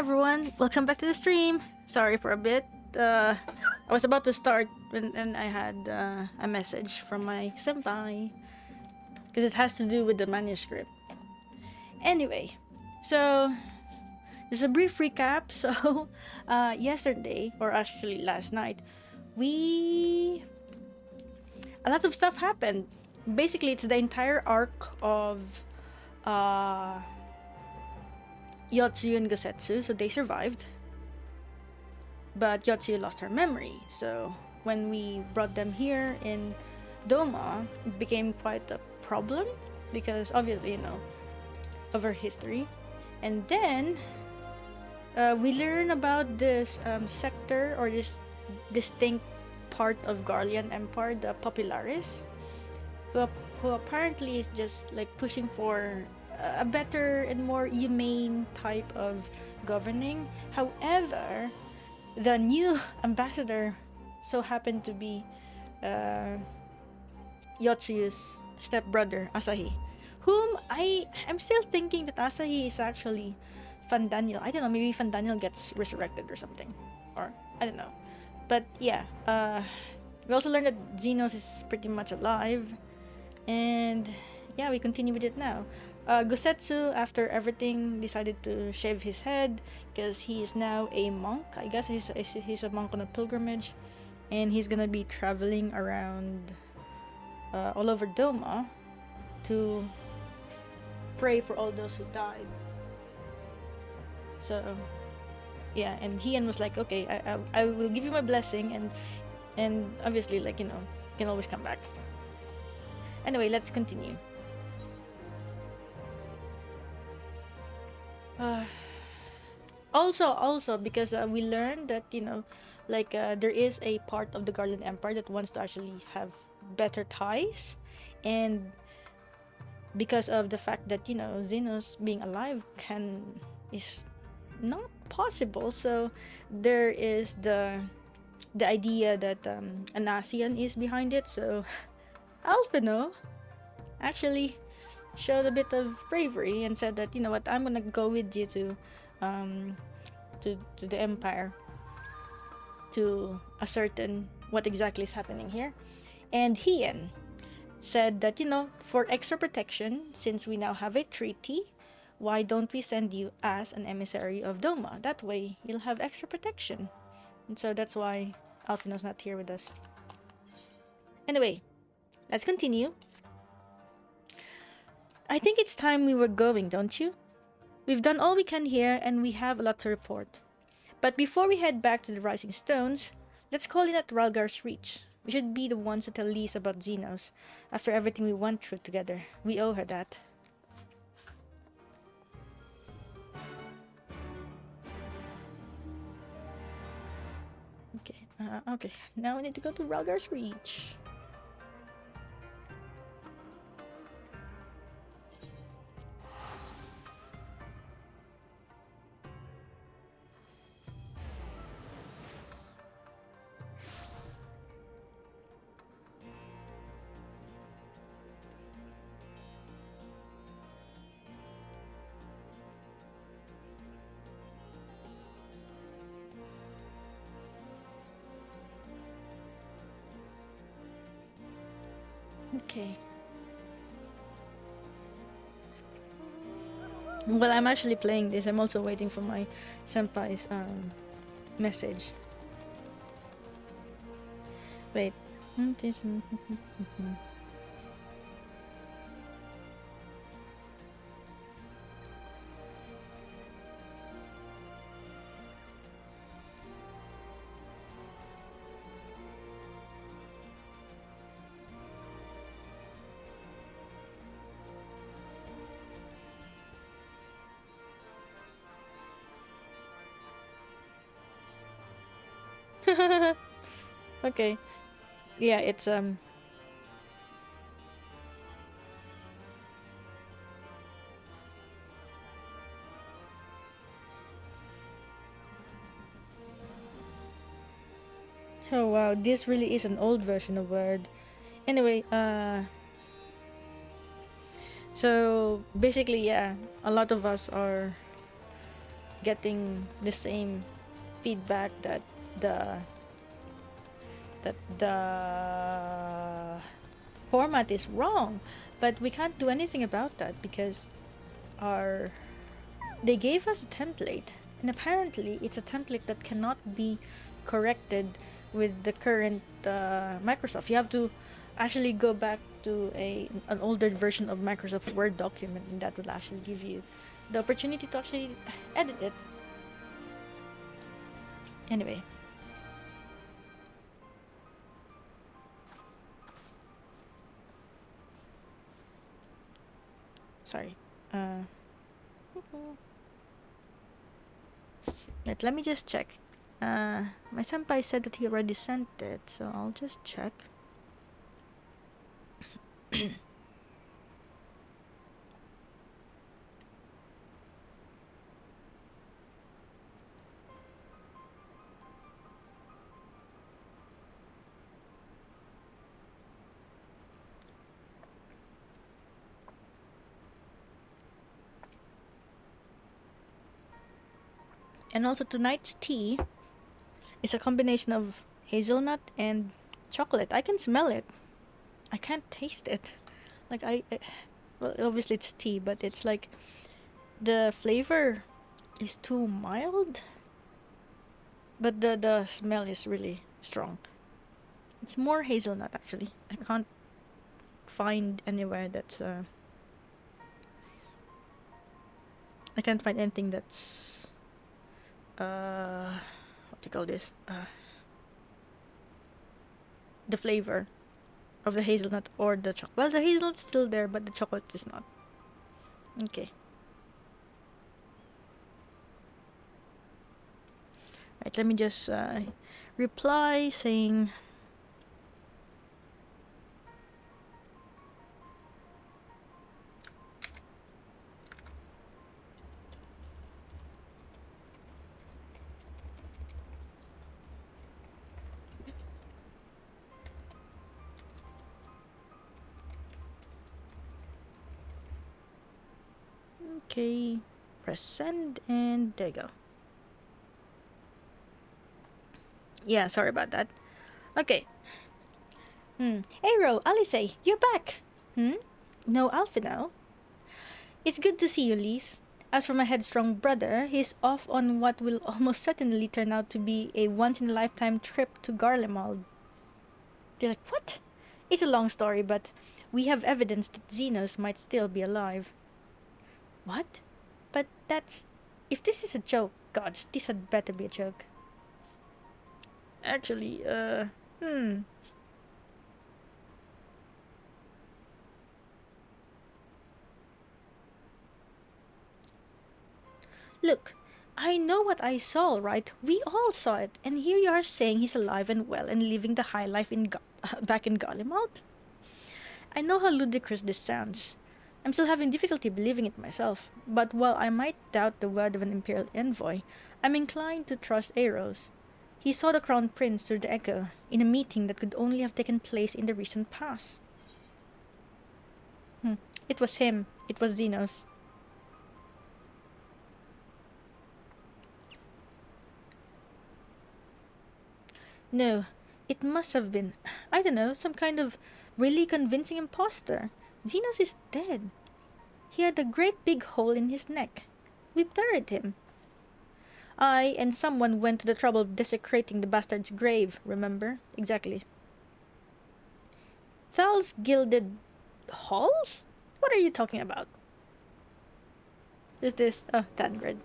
everyone, welcome back to the stream. Sorry for a bit. I was about to start and I had a message from my senpai because it has to do with the manuscript. Anyway, so just a brief recap. So yesterday, or actually last night, a lot of stuff happened. Basically, it's the entire arc of Yotsuyu and Gosetsu, so they survived. But Yotsuyu lost her memory, so when we brought them here in Doma, it became quite a problem because obviously, you know, of her history. And then we learn about this sector or this distinct part of Garlean Empire, the Popularis, who apparently is just like pushing for a better and more humane type of governing. However, the new ambassador so happened to be Yotsuyu's stepbrother, Asahi, whom I'm still thinking that Asahi is actually Fandaniel. I don't know, maybe Fandaniel gets resurrected or something, or I don't know. But yeah, we also learned that Xenos is pretty much alive, and yeah, we continue with it now. Gosetsu, after everything, decided to shave his head because he is now a monk. I guess he's a monk on a pilgrimage, and he's gonna be traveling around all over Doma to pray for all those who died. So yeah, and Hien was like, okay, I will give you my blessing, and obviously, like, you know, you can always come back. Anyway, let's continue. Also because we learned that, you know, like there is a part of the Garland Empire that wants to actually have better ties, and because of the fact that, you know, Xenos being alive is not possible, so there is the idea that an ASEAN is behind it. So Alphinaud actually showed a bit of bravery and said that, you know what, I'm gonna go with you to the Empire to ascertain what exactly is happening here. And Hien said that, you know, for extra protection, since we now have a treaty, why don't we send you as an emissary of Doma? That way you'll have extra protection. And so that's why Alphinaud's not here with us. Anyway, let's continue. I think it's time we were going, don't you? We've done all we can here, and we have a lot to report. But before we head back to the Rising Stones, let's call in at Ralgar's Reach. We should be the ones to tell Lise about Xenos. After everything we went through together, we owe her that. Okay, now we need to go to Ralgar's Reach. Okay. Well, I'm actually playing this. I'm also waiting for my senpai's message. Wait. Okay. Yeah, it's oh wow, this really is an old version of Word. Anyway, so basically, yeah, a lot of us are getting the same feedback that the format is wrong, but we can't do anything about that because they gave us a template, and apparently it's a template that cannot be corrected with the current Microsoft. You have to actually go back to an older version of Microsoft Word document, and that will actually give you the opportunity to actually edit it. Anyway. Sorry. Wait, let me just check. My senpai said that he already sent it, so I'll just check. And also tonight's tea is a combination of hazelnut and chocolate. I can smell it. I can't taste it. Like well, obviously it's tea, but it's like the flavor is too mild, but the smell is really strong. It's more hazelnut actually. I can't find anywhere that's I can't find anything that's what do you call this? The flavor of the hazelnut or the chocolate. Well, the hazelnut's still there, but the chocolate is not. Okay. Right, let me just reply saying okay, press send, and there you go. Yeah, sorry about that. Okay. Aero, Alice, you're back. No Alphinaud? It's good to see you, Lise. As for my headstrong brother, he's off on what will almost certainly turn out to be a once-in-a-lifetime trip to Garlemald. They're like, what? It's a long story, but we have evidence that Xenos might still be alive. What? But that's... If this is a joke, gods, this had better be a joke. Actually, Look, I know what I saw, right? We all saw it, and here you are saying he's alive and well and living the high life back in Garlemald? I know how ludicrous this sounds. I'm still having difficulty believing it myself, but while I might doubt the word of an Imperial envoy, I'm inclined to trust Eros. He saw the Crown Prince through the Echo, in a meeting that could only have taken place in the recent past. It was him. It was Xenos. No, it must have been, I don't know, some kind of really convincing imposter. Xenos is dead. He had a great big hole in his neck. We buried him. I and someone went to the trouble of desecrating the bastard's grave, remember? Exactly. Thal's gilded halls? What are you talking about? Is this... Oh, Tancred.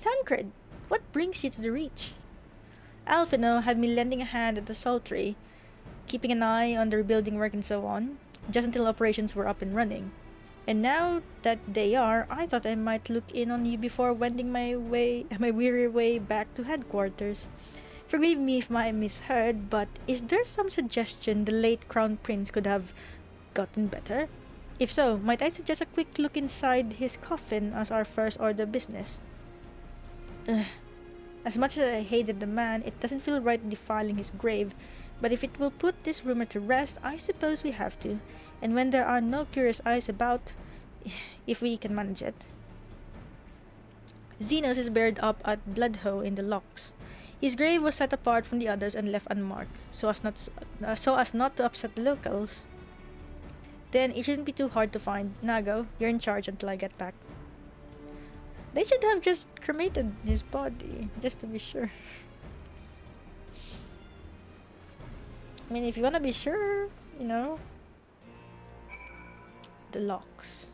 Tancred, what brings you to the Reach? Alphinaud had me lending a hand at the Sultry, keeping an eye on the rebuilding work and so on, just until operations were up and running. And now that they are, I thought I might look in on you before wending my weary way back to headquarters. Forgive me if I misheard, but is there some suggestion the late Crown Prince could have gotten better? If so, might I suggest a quick look inside his coffin as our first order of business? As much as I hated the man, it doesn't feel right defiling his grave, but if it will put this rumor to rest, I suppose we have to. And when there are no curious eyes about, if we can manage it. Xenos is buried up at Bloodhoe in the Locks. His grave was set apart from the others and left unmarked, so as not to upset the locals. Then it shouldn't be too hard to find. Nago, you're in charge until I get back. They should have just cremated his body, just to be sure. I mean, if you wanna be sure, you know. The Locks.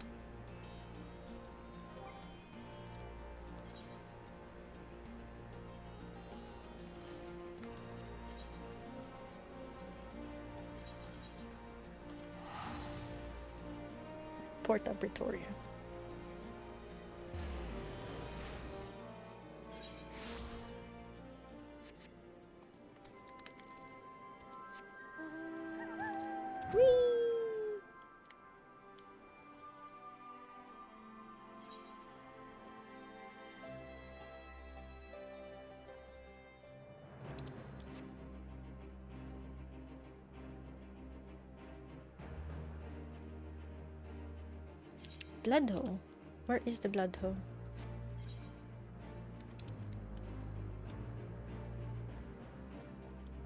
Porta Pretoria. Whee! Bloodhoe? Where is the Bloodhoe?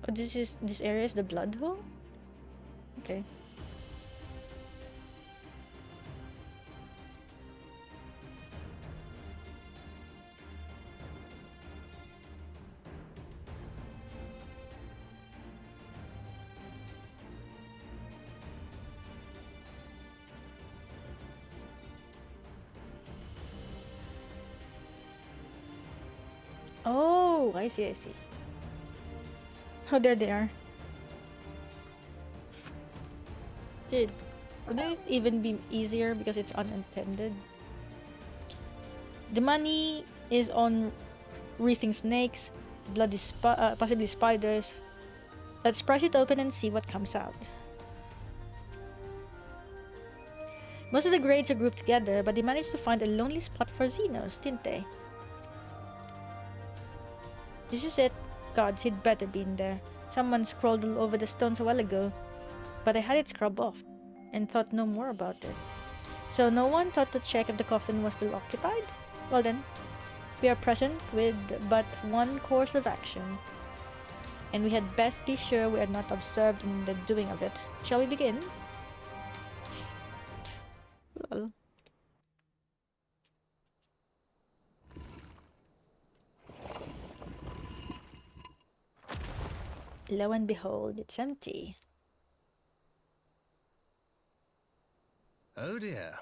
Oh, this area is the Bloodhoe? Okay. Oh, I see, I see. Oh, there they are. Dude, would it even be easier because it's unattended? The money is on wreathing snakes, bloody possibly spiders. Let's price it open and see what comes out. Most of the grades are grouped together, but they managed to find a lonely spot for Xenos, didn't they? This is it. Gods, he'd better be in there. Someone scrawled all over the stones a while ago, but I had it scrubbed off and thought no more about it. So no one thought to check if the coffin was still occupied? Well then, we are present with but one course of action, and we had best be sure we are not observed in the doing of it. Shall we begin? Lol. Lo and behold, it's empty. Oh dear.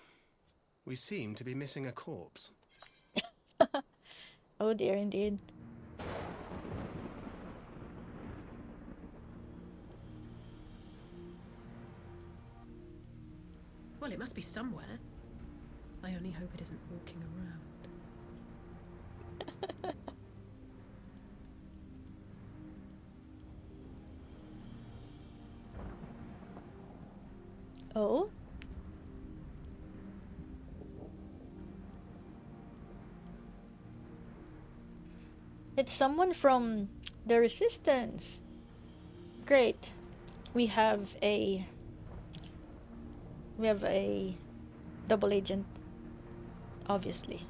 We seem to be missing a corpse. Oh dear, indeed. Well, it must be somewhere. I only hope it isn't walking around. Oh? It's someone from the Resistance. Great. We have a double agent, obviously.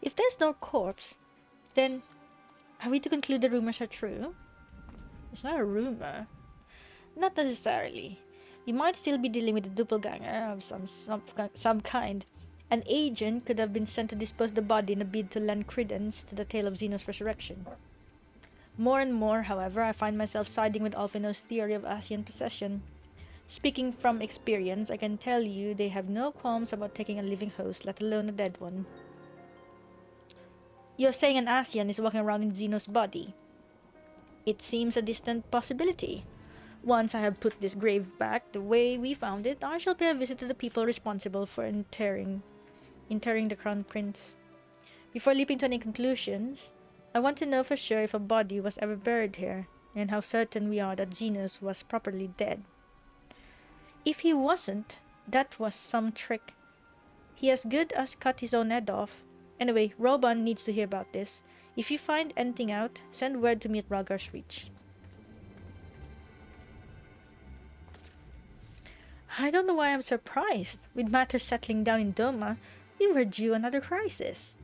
If there's no corpse, then are we to conclude the rumors are true? It's not a rumor. Not necessarily. We might still be dealing with a doppelganger of some kind. An agent could have been sent to dispose the body in a bid to lend credence to the tale of Xenos' resurrection. More and more, however, I find myself siding with Alphinaud's theory of Asian possession. Speaking from experience, I can tell you they have no qualms about taking a living host, let alone a dead one. You're saying an Asian is walking around in Xenos' body? It seems a distant possibility. Once I have put this grave back the way we found it, I shall pay a visit to the people responsible for interring the Crown Prince. Before leaping to any conclusions, I want to know for sure if a body was ever buried here, and how certain we are that Xenos was properly dead. If he wasn't, that was some trick. He as good as cut his own head off. Anyway, Roban needs to hear about this. If you find anything out, send word to me at Ragar's Reach. I don't know why I'm surprised. With matters settling down in Doma, we were due another crisis.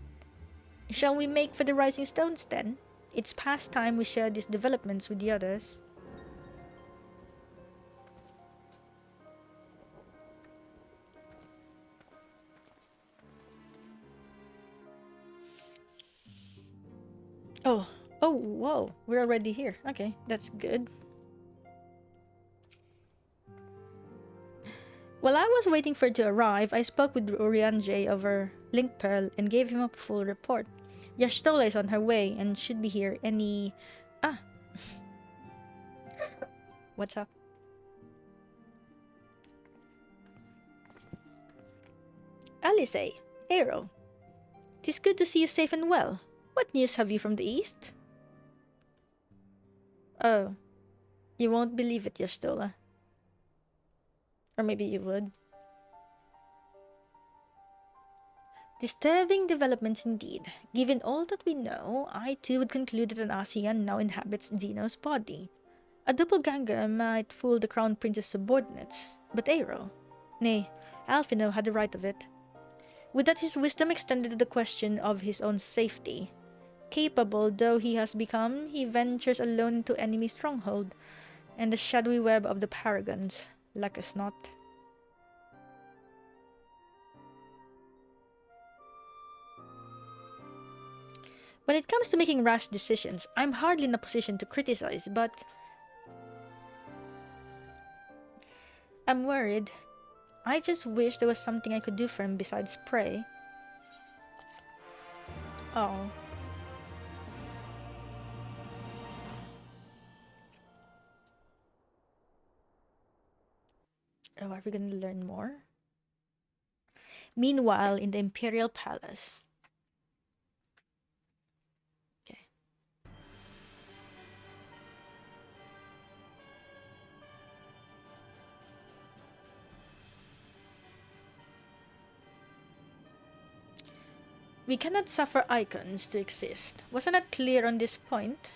Shall we make for the Rising Stones then? It's past time we share these developments with the others. Oh, whoa, we're already here. Okay, that's good. While I was waiting for it to arrive, I spoke with Urianjay over Link Pearl and gave him a full report. Yashtola is on her way and should be here any... Ah! What's up? Alice, Aero. 'Tis good to see you safe and well. What news have you from the east? Oh, you won't believe it, Yashtola. Or maybe you would. Disturbing developments indeed. Given all that we know, I too would conclude that an ASEAN now inhabits Zeno's body. A doppelganger might fool the Crown Prince's subordinates, but Aero, nay, Alphinaud had the right of it. Would that his wisdom extended to the question of his own safety. Capable though he has become, he ventures alone into enemy stronghold, and the shadowy web of the paragons lack us not. When it comes to making rash decisions, I'm hardly in a position to criticize, but I'm worried. I just wish there was something I could do for him besides pray. Oh. Oh, are we gonna learn more? Meanwhile, in the Imperial Palace. Okay. We cannot suffer icons to exist. Wasn't that clear on this point?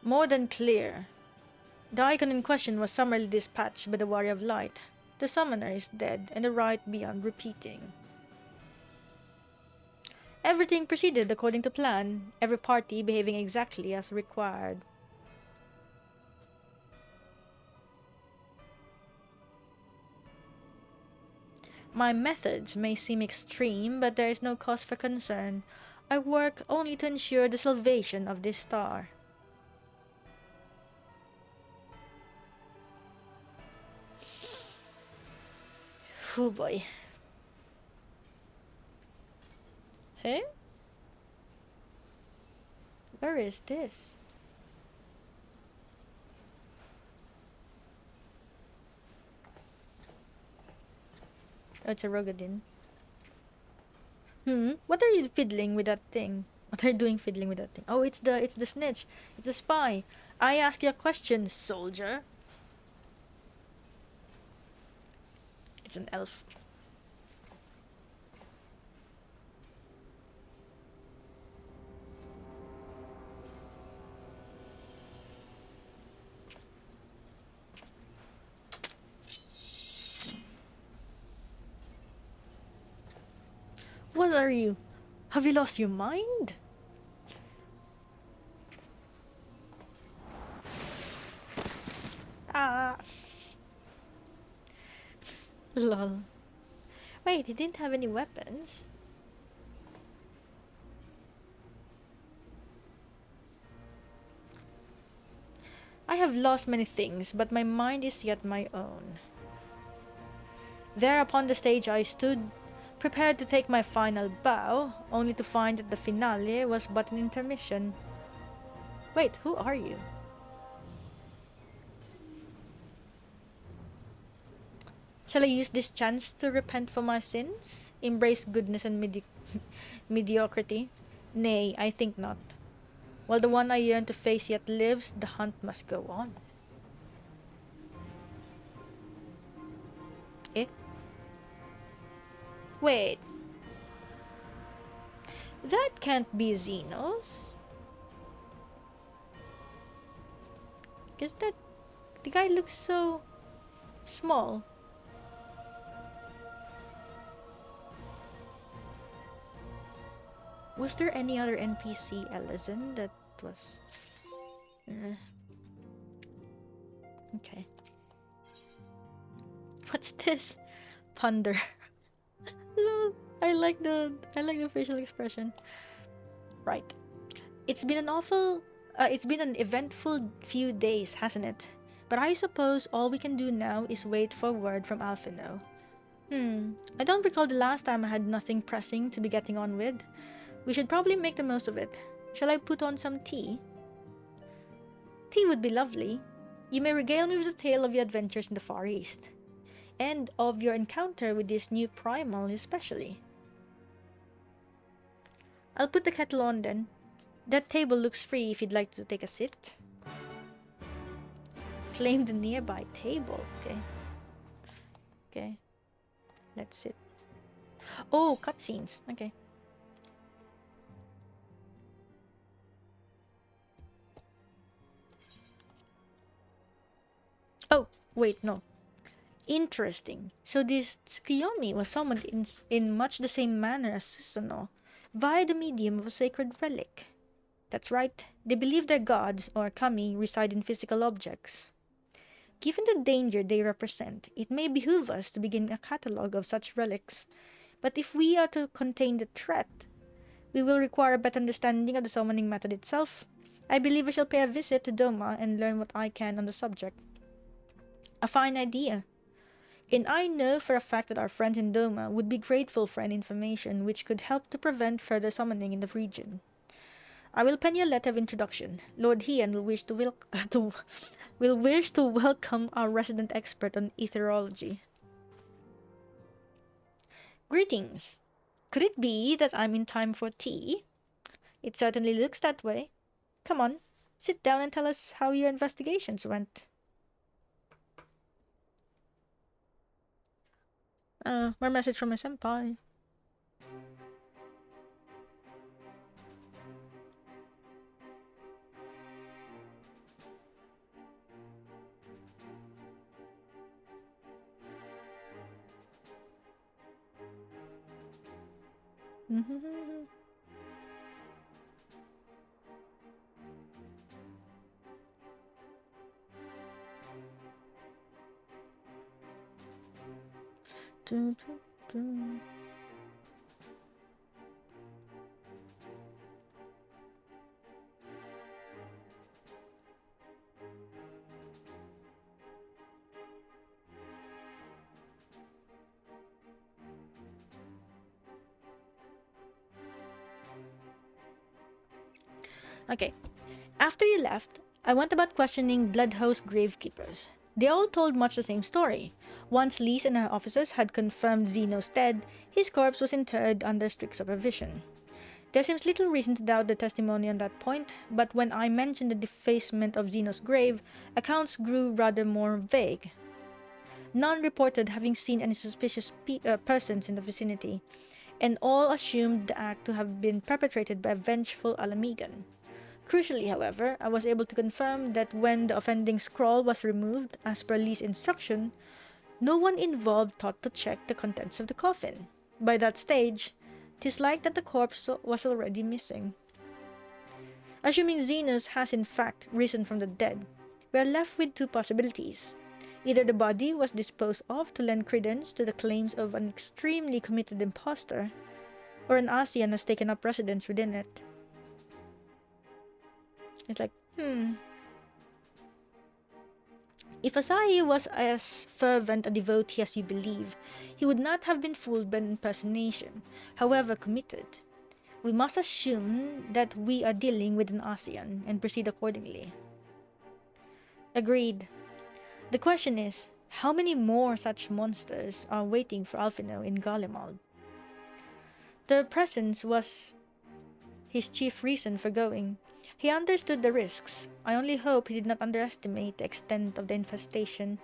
More than clear. The icon in question was summarily dispatched by the Warrior of Light. The summoner is dead, and the rite beyond repeating. Everything proceeded according to plan, every party behaving exactly as required. My methods may seem extreme, but there is no cause for concern. I work only to ensure the salvation of this star. Oh boy. Hey? Where is this? Oh, it's a Rogadin. What are you fiddling with that thing? What are you doing fiddling with that thing? Oh, it's the snitch. It's a spy. I ask you a question, soldier. It's an elf. What are you? Have you lost your mind? Ah. Lol. Wait, he didn't have any weapons. I have lost many things, but my mind is yet my own. There upon the stage I stood, prepared to take my final bow, only to find that the finale was but an intermission. Wait, who are you? Shall I use this chance to repent for my sins? Embrace goodness and mediocrity? Nay, I think not. While the one I yearn to face yet lives, the hunt must go on. Eh? Wait. That can't be Xenos. Because the guy looks so small. Was there any other NPC, Ellison, that was... Okay. What's this? Ponder. Lol. I like the facial expression. Right. It's been an eventful few days, hasn't it? But I suppose all we can do now is wait for word from Alphinaud. I don't recall the last time I had nothing pressing to be getting on with. We should probably make the most of it. Shall I put on some tea? Tea would be lovely. You may regale me with a tale of your adventures in the Far East. And of your encounter with this new primal especially. I'll put the kettle on then. That table looks free if you'd like to take a sit. Claim the nearby table. Okay. Let's sit. Oh, cutscenes. Okay. Oh, wait, no. Interesting. So this Tsukiyomi was summoned in much the same manner as Susanoo, via the medium of a sacred relic. That's right. They believe their gods, or kami, reside in physical objects. Given the danger they represent, it may behoove us to begin a catalogue of such relics. But if we are to contain the threat, we will require a better understanding of the summoning method itself. I believe I shall pay a visit to Doma and learn what I can on the subject. A fine idea. And I know for a fact that our friends in Doma would be grateful for any information which could help to prevent further summoning in the region. I will pen you a letter of introduction. Lord Hien will wish to welcome our resident expert on etherology. Greetings. Could it be that I'm in time for tea? It certainly looks that way. Come on, sit down and tell us how your investigations went. More message from my senpai. Okay. After you left, I went about questioning Bloodhouse gravekeepers. They all told much the same story. Once Lise and her officers had confirmed Zeno's dead, his corpse was interred under strict supervision. There seems little reason to doubt the testimony on that point, but when I mentioned the defacement of Zeno's grave, accounts grew rather more vague. None reported having seen any suspicious persons in the vicinity, and all assumed the act to have been perpetrated by a vengeful Alamigan. Crucially, however, I was able to confirm that when the offending scroll was removed, as per Lee's instruction, no one involved thought to check the contents of the coffin. By that stage, 'tis like that the corpse was already missing. Assuming Xenos has in fact risen from the dead, we are left with two possibilities. Either the body was disposed of to lend credence to the claims of an extremely committed impostor, or an ASEAN has taken up residence within it. It's like, If Asahi was as fervent a devotee as you believe, he would not have been fooled by an impersonation, however committed. We must assume that we are dealing with an ASEAN and proceed accordingly. Agreed. The question is, how many more such monsters are waiting for Alphinaud in Garlemald? Their presence was his chief reason for going. He understood the risks. I only hope he did not underestimate the extent of the infestation.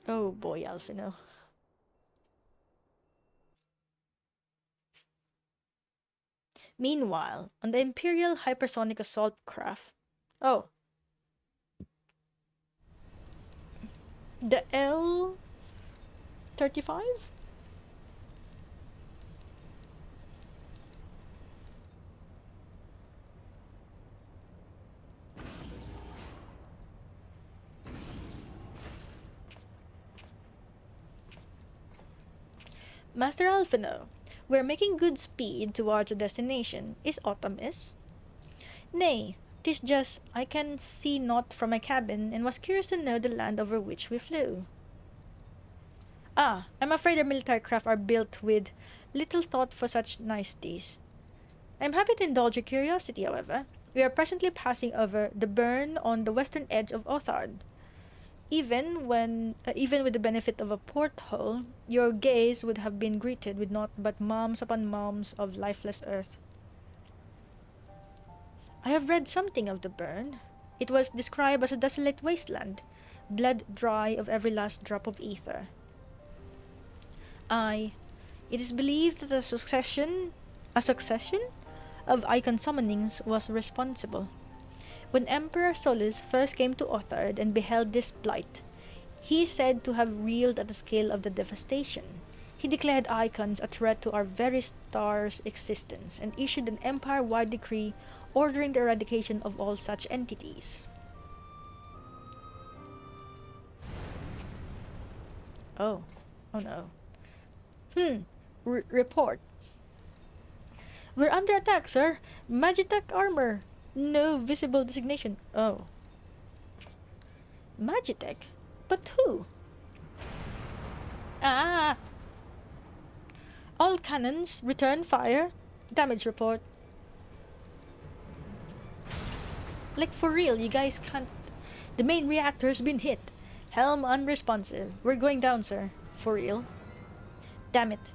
Oh boy, Alphinaud. Meanwhile, on the Imperial hypersonic assault craft... Oh. The L-35? Master Alphinaud, we are making good speed towards a destination. Is autumn is? Nay, 'tis just I can see naught from my cabin, and was curious to know the land over which we flew. Ah, I'm afraid our military craft are built with little thought for such niceties. I'm happy to indulge your curiosity, however. We are presently passing over the burn on the western edge of Othard. Even with the benefit of a porthole, your gaze would have been greeted with naught but mounds upon mounds of lifeless earth. I have read something of the burn. It was described as a desolate wasteland, bled dry of every last drop of ether. Aye, it is believed that a succession of icon summonings was responsible. When Emperor Solus first came to Othard and beheld this blight, he is said to have reeled at the scale of the devastation. He declared icons a threat to our very star's existence and issued an empire-wide decree ordering the eradication of all such entities. Oh. Oh no. Report. We're under attack, sir. Magitech armor. No visible designation. Oh. Magitech? But who? Ah! All cannons, return fire. Damage report. Like for real, you guys can't... The main reactor's been hit. Helm unresponsive. We're going down, sir. For real. Damn it.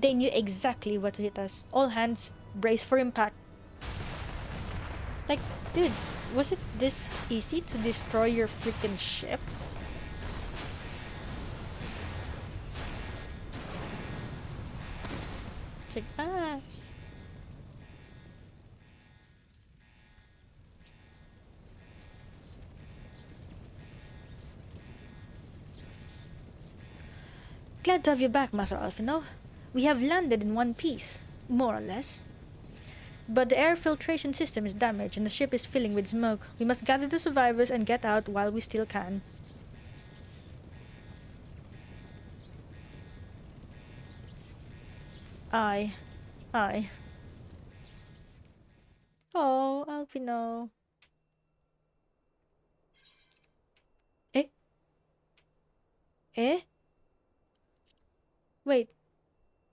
They knew exactly what to hit us. All hands, brace for impact. Like, dude, was it this easy to destroy your freaking ship? It's like, ah. Glad to have you back, Master Alphinaud. We have landed in one piece, more or less. But the air filtration system is damaged and the ship is filling with smoke. We must gather the survivors and get out while we still can. Aye. Aye. Oh, Alphinaud. Eh? Eh? Wait.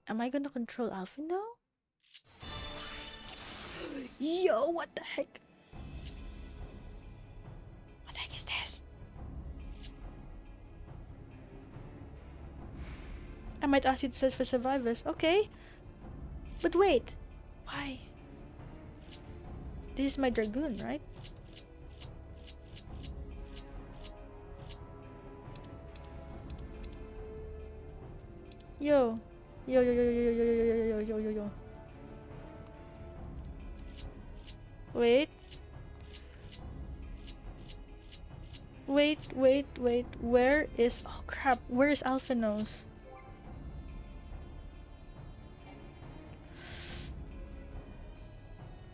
Am I gonna control Alphinaud? Yo, what the heck? What the heck is this? I might ask you to search for survivors. Okay. But wait. Why? This is my Dragoon, right? Yo. Yo, yo, yo, yo, yo, yo, yo, yo, yo, yo, yo. Wait. Wait. Where is... Oh crap. Where is Alphinaud?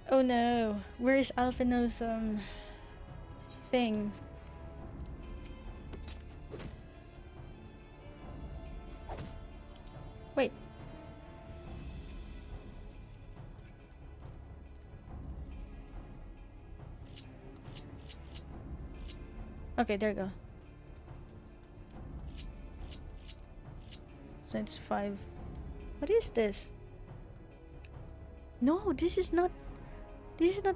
Oh no. Where is Alphinaud's thing? Wait. Okay, there you go. So it's 5. What is this? No, this is not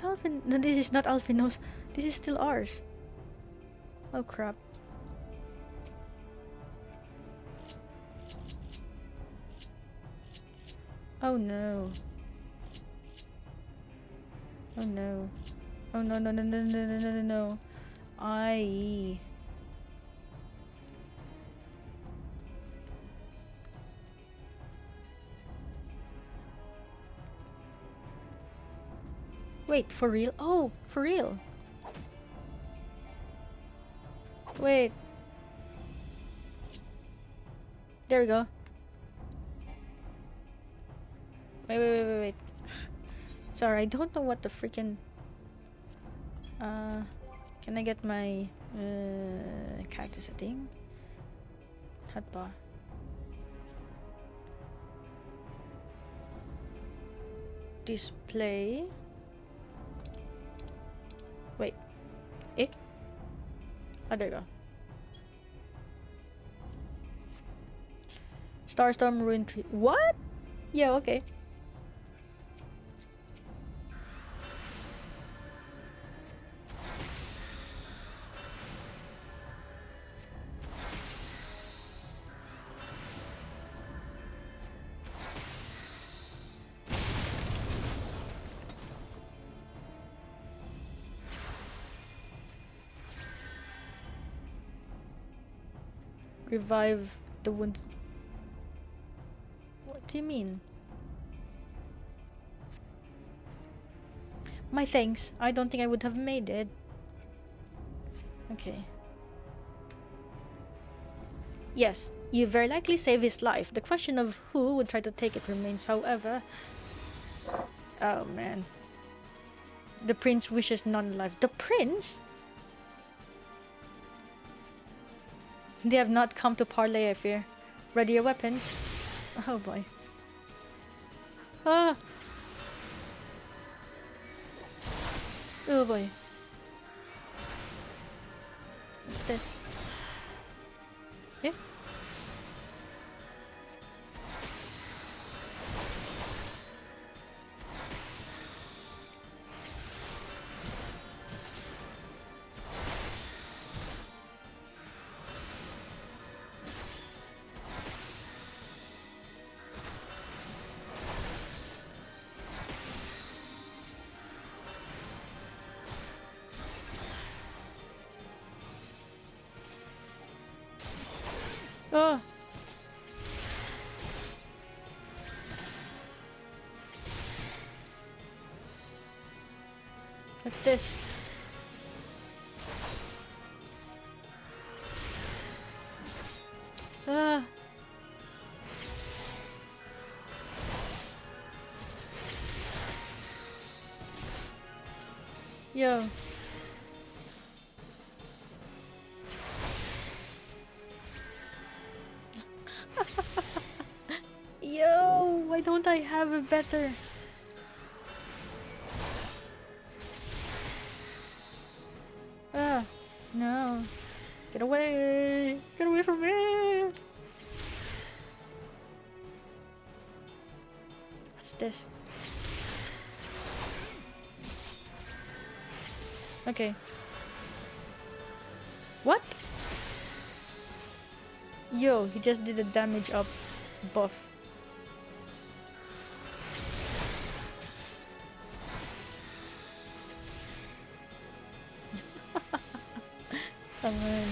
Alphin. No, this is not Alphinaud's. This is still ours. Oh crap. Oh no. Oh no. Oh no no no no no no no no no. Aye. Wait, for real? Oh, for real. Wait. There we go. Wait. Sorry, I don't know what the freaking... Can I get my cactus setting? Hotbar. Display. Wait. Eh? Oh, there you go. Starstorm Ruin Tree. What? Yeah, okay. Revive the wound. What do you mean? My thanks. I don't think I would have made it. Okay. Yes, you very likely save his life. The question of who would try to take it remains, however... Oh man. The prince wishes none alive. The prince? They have not come to parley, I fear. Ready your weapons. Oh boy. Ah! Oh boy. What's this? Yeah? Oh! What's this? Ah! Yo. Yo, why don't I have a better? Ah, no. Get away! Get away from me! What's this? Okay. What? Yo, he just did a damage up buff. Oh man.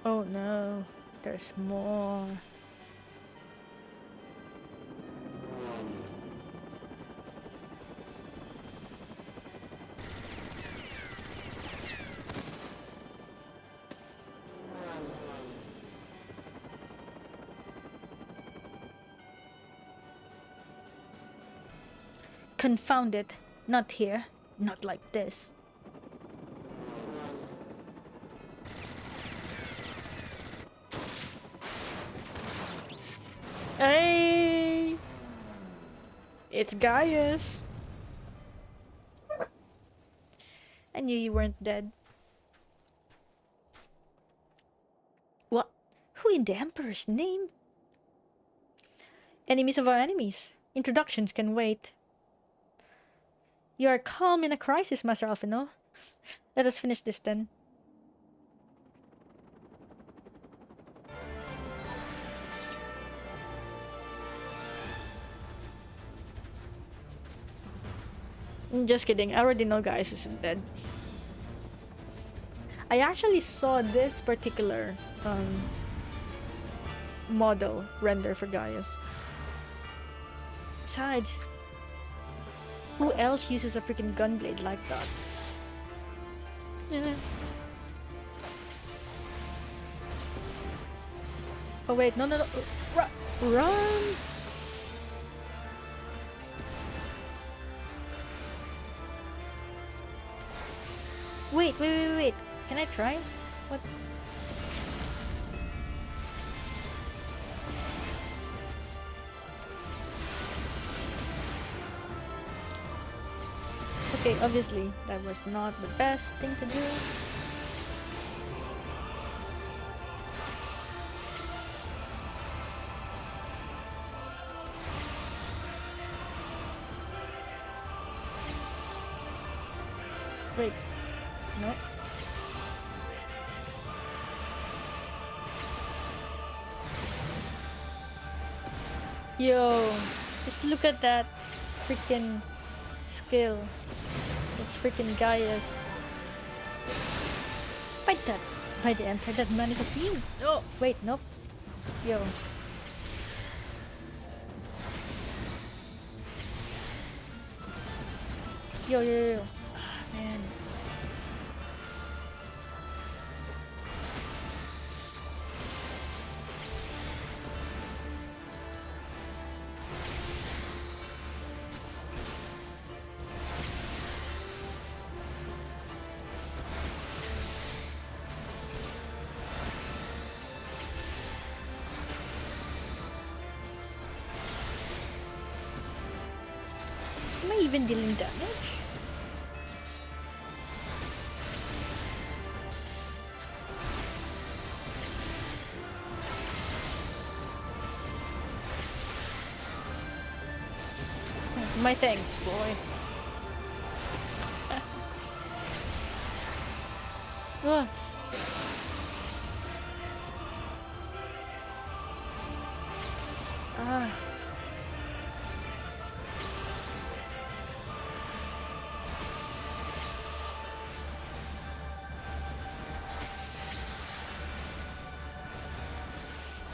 Oh no, there's more. Confound it. Not here. Not like this. Hey! It's Gaius! I knew you weren't dead. What? Who in the Emperor's name? Enemies of our enemies. Introductions can wait. You are calm in a crisis, Master Alphinaud. Let us finish this then. Just kidding. I already know Gaius isn't dead. I actually saw this particular model render for Gaius. Besides, who else uses a freaking gunblade like that? Yeah. Oh wait, no. Run! Wait. Can I try? What? Okay, obviously that was not the best thing to do. Wait, no. Yo, just look at that freaking skill. It's freaking Gaius. Fight that! By the Emperor, that man is a fiend! Oh, wait, nope. Yo. Yo. Ah, man. Am I even dealing damage? My thanks, boy. Ah. Ah.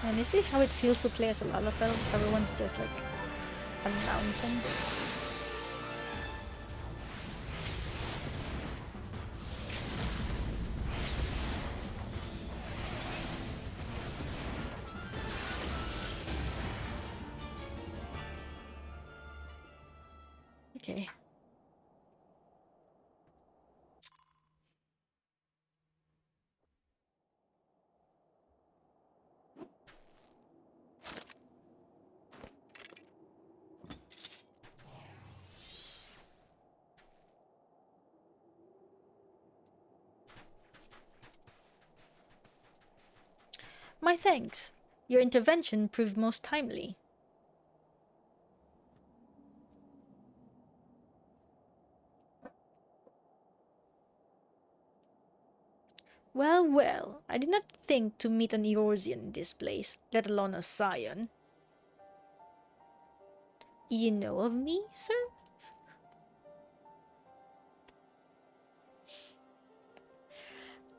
And is this how it feels to play as a Lalafell? Everyone's just like a mountain. Okay. My thanks. Your intervention proved most timely. Well, I did not think to meet an Eorzean in this place, let alone a Scion. You know of me, sir?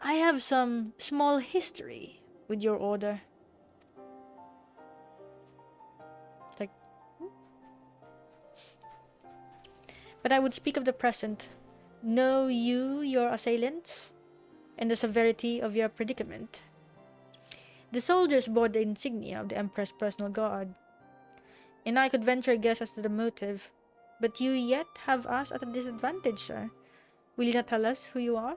I have some small history with your order. Like, but I would speak of the present. Know you your assailants, and the severity of your predicament. The soldiers bore the insignia of the Emperor's personal guard, and I could venture a guess as to the motive, but you yet have us at a disadvantage, sir. Will you not tell us who you are?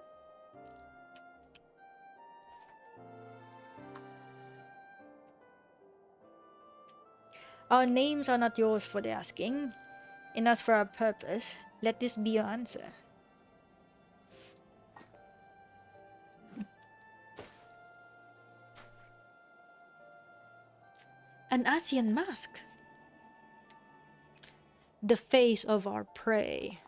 Our names are not yours for the asking, and as for our purpose, let this be your answer. An Asian mask. The face of our prey.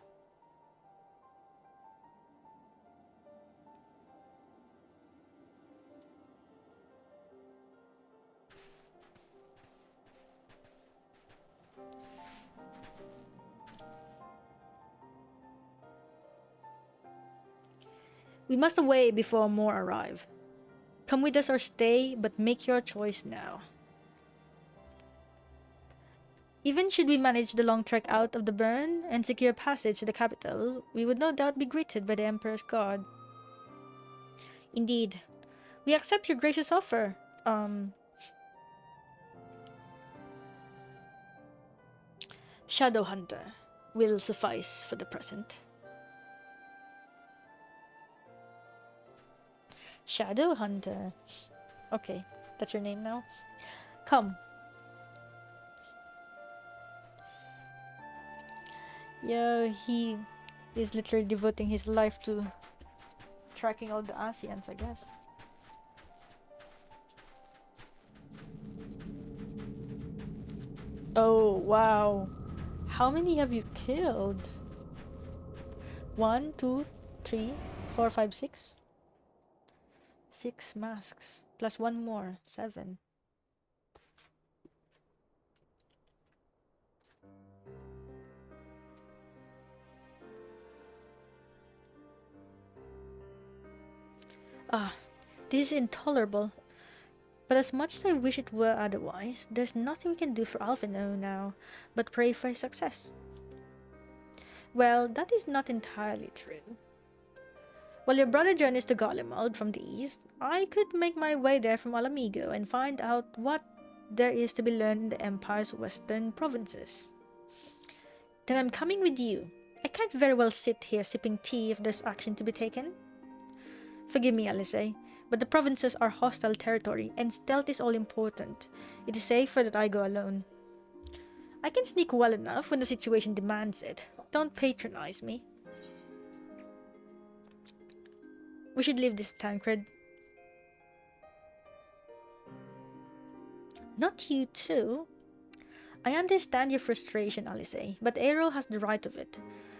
We must away before more arrive. Come with us or stay, but make your choice now. Even should we manage the long trek out of the burn and secure passage to the capital, we would no doubt be greeted by the Emperor's guard. Indeed. We accept your gracious offer. Shadow Hunter will suffice for the present. Shadow Hunter. Okay, that's your name now. Come. Yeah, he is literally devoting his life to tracking all the Asians, I guess. Oh, wow. How many have you killed? 1, 2, 3, 4, 5, 6? 6 masks. Plus 1 more. 7. Ah, this is intolerable. But as much as I wish it were otherwise, there's nothing we can do for Alphinaud now, but pray for his success. Well, that is not entirely true. While your brother journeys to Garlemald from the east, I could make my way there from Alamigo and find out what there is to be learned in the Empire's western provinces. Then I'm coming with you. I can't very well sit here sipping tea if there's action to be taken. Forgive me, Alice, but the provinces are hostile territory, and stealth is all important. It is safer that I go alone. I can sneak well enough when the situation demands it. Don't patronize me. We should leave this Tancred. Not you too. I understand your frustration, Alice, but Aero has the right of it.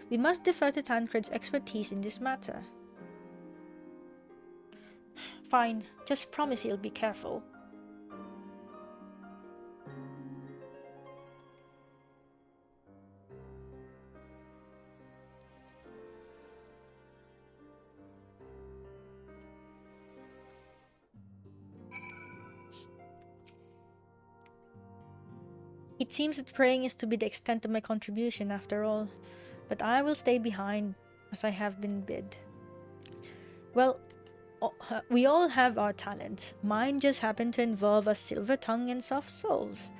We must defer to Tancred's expertise in this matter. Fine, just promise you'll be careful. It seems that praying is to be the extent of my contribution after all, but I will stay behind as I have been bid. Well, we all have our talents. Mine just happen to involve a silver tongue and soft souls.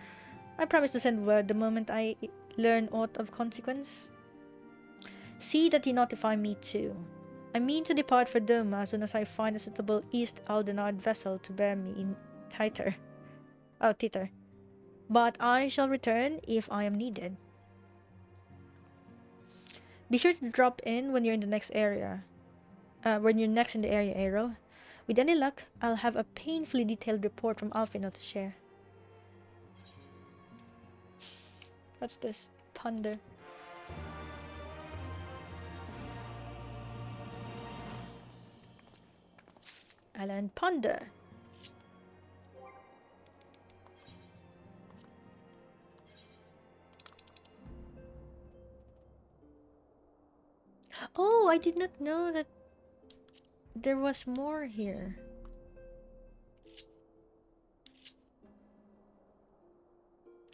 I promise to send word the moment I learn aught of consequence. See that you notify me too. I mean to depart for Doma as soon as I find a suitable East Aldenard vessel to bear me in Titer. But I shall return if I am needed. Be sure to drop in when you're in the next area. When you're next in the area, Aero. With any luck, I'll have a painfully detailed report from Alphinaud to share. What's this? Ponder. I learned Ponder. Oh, I did not know that there was more here.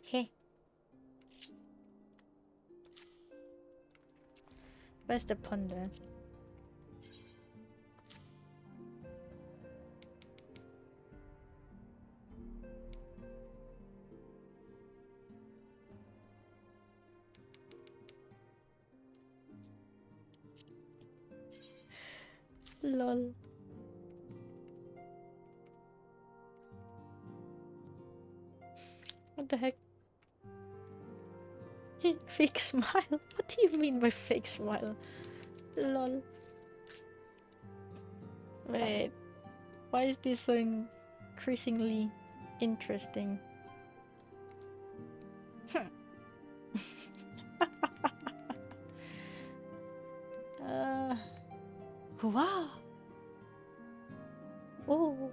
Hey. Where's the Ponder? Lol. What the heck? Fake smile? What do you mean by fake smile? Lol. Wait. Why is this so increasingly interesting? Wow. Oh.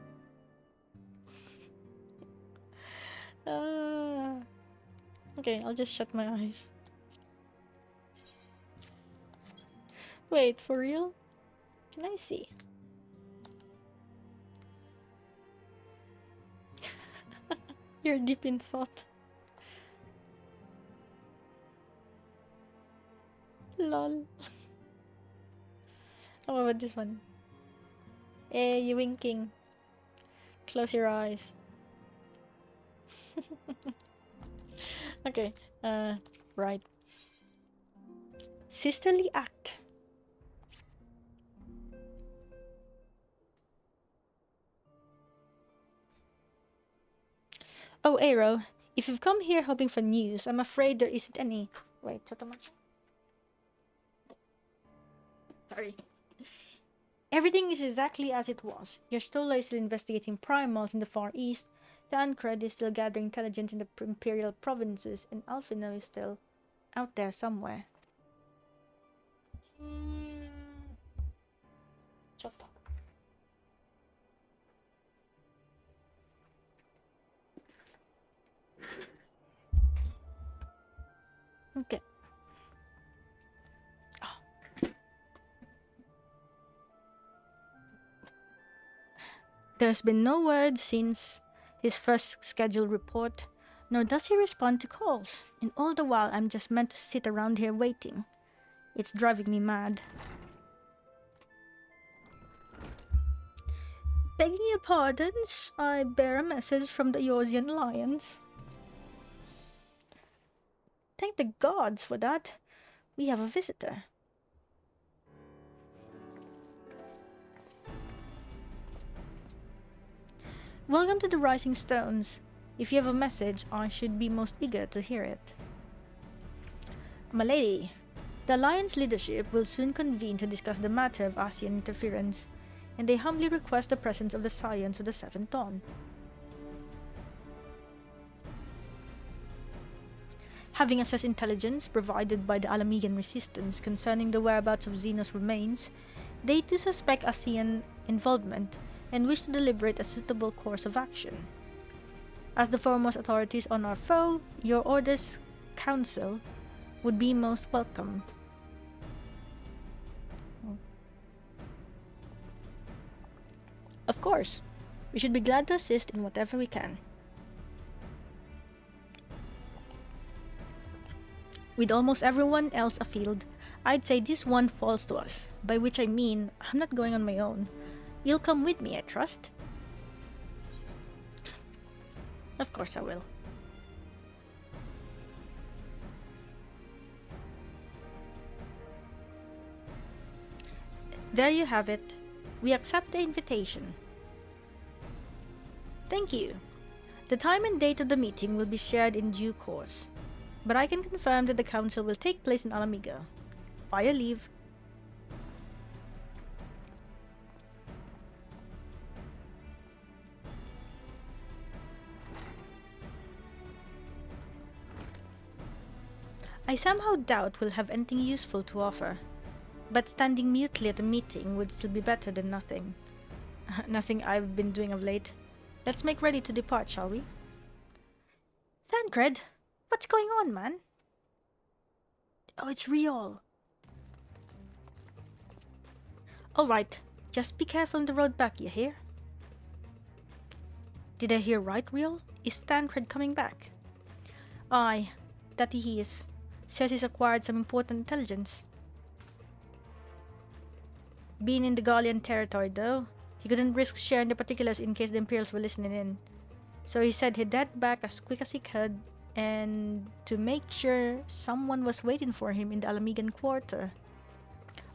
Okay, I'll just shut my eyes. Wait, for real? Can I see? You're deep in thought. Lol. How about this one? Hey, you winking. Close your eyes. Okay, right. Sisterly act. Oh, Aero, if you've come here hoping for news, I'm afraid there isn't any. Wait, sorry. Everything is exactly as it was. Your Stola is still investigating primals in the Far East, Tancred is still gathering intelligence in the Imperial provinces, and Alphinaud is still out there somewhere. Shut up. Okay. Oh. There's been no word since his first scheduled report, nor does he respond to calls, and all the while I'm just meant to sit around here waiting. It's driving me mad. Begging your pardons, I bear a message from the Eosian Lions. Thank the gods for that. We have a visitor. Welcome to the Rising Stones. If you have a message, I should be most eager to hear it. My lady, the Alliance leadership will soon convene to discuss the matter of ASEAN interference, and they humbly request the presence of the Scions of the Seventh Dawn. Having assessed intelligence provided by the Alamigan resistance concerning the whereabouts of Xenos remains, they too suspect ASEAN involvement and wish to deliberate a suitable course of action. As the foremost authorities on our foe, your orders, Council, would be most welcome. Of course, we should be glad to assist in whatever we can. With almost everyone else afield, I'd say this one falls to us, by which I mean I'm not going on my own. You'll come with me, I trust? Of course I will. There you have it. We accept the invitation. Thank you. The time and date of the meeting will be shared in due course, but I can confirm that the council will take place in Alamigo. Via leave. I somehow doubt we'll have anything useful to offer, but standing mutely at a meeting would still be better than nothing. Nothing I've been doing of late. Let's make ready to depart, shall we? Thancred, what's going on, man? Oh, it's Riol. Alright, just be careful on the road back, you hear? Did I hear right, Riol? Is Thancred coming back? Aye, that he is. Says he's acquired some important intelligence. Being in the Gallian territory, though, he couldn't risk sharing the particulars in case the Imperials were listening in. So he said he'd head back as quick as he could, and to make sure someone was waiting for him in the Alamigan quarter.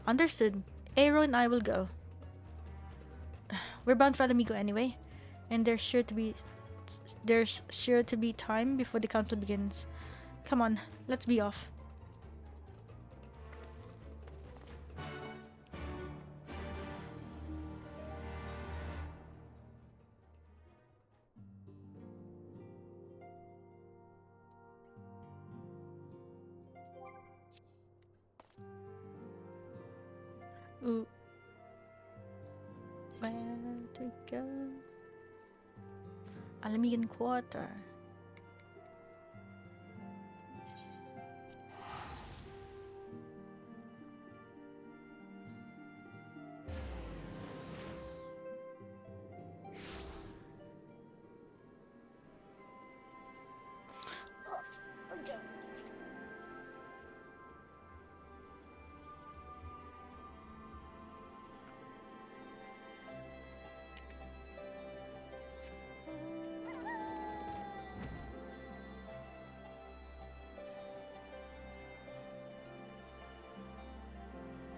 Understood. Aero and I will go. We're bound for Alamigo anyway, and there's sure to be time before the council begins. Come on, let's be off. Ooh. Where to go? Alamigan quarter.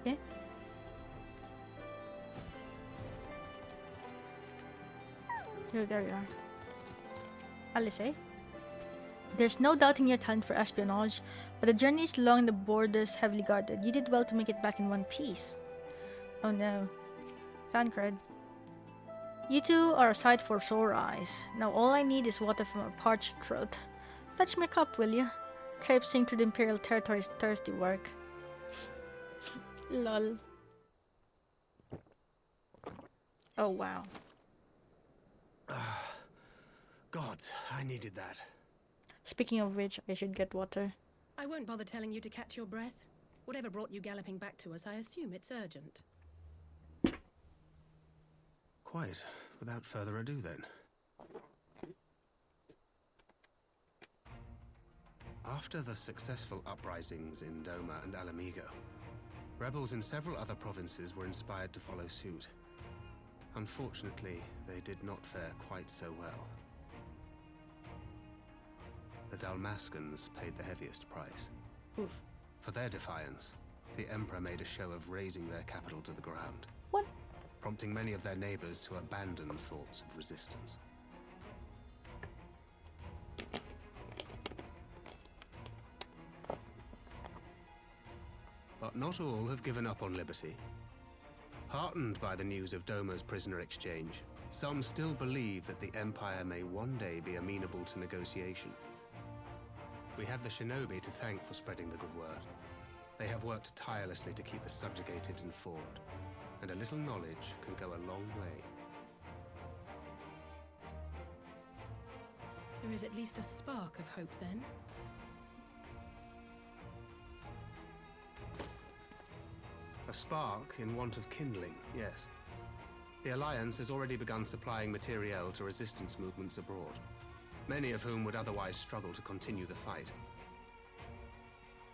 Okay. Oh, there you are. Alice, eh? There's no doubting your talent for espionage, but the journey is long and the borders heavily guarded. You did well to make it back in one piece. Oh no. Thancred. You two are a sight for sore eyes. Now all I need is water from a parched throat. Fetch me a cup, will ya? Traipsing through the Imperial territory is thirsty work. Lol. Oh wow. God, I needed that. Speaking of which, I should get water. I won't bother telling you to catch your breath. Whatever brought you galloping back to us, I assume it's urgent. Quite. Without further ado, then. After the successful uprisings in Doma and Alamigo, rebels in several other provinces were inspired to follow suit. Unfortunately, they did not fare quite so well. The Dalmascans paid the heaviest price. Oof. For their defiance, the Emperor made a show of razing their capital to the ground. What? Prompting many of their neighbors to abandon thoughts of resistance. But not all have given up on liberty. Heartened by the news of Doma's prisoner exchange, some still believe that the Empire may one day be amenable to negotiation. We have the shinobi to thank for spreading the good word. They have worked tirelessly to keep the subjugated informed, and a little knowledge can go a long way. There is at least a spark of hope, then. A spark in want of kindling, yes. The Alliance has already begun supplying materiel to resistance movements abroad, many of whom would otherwise struggle to continue the fight.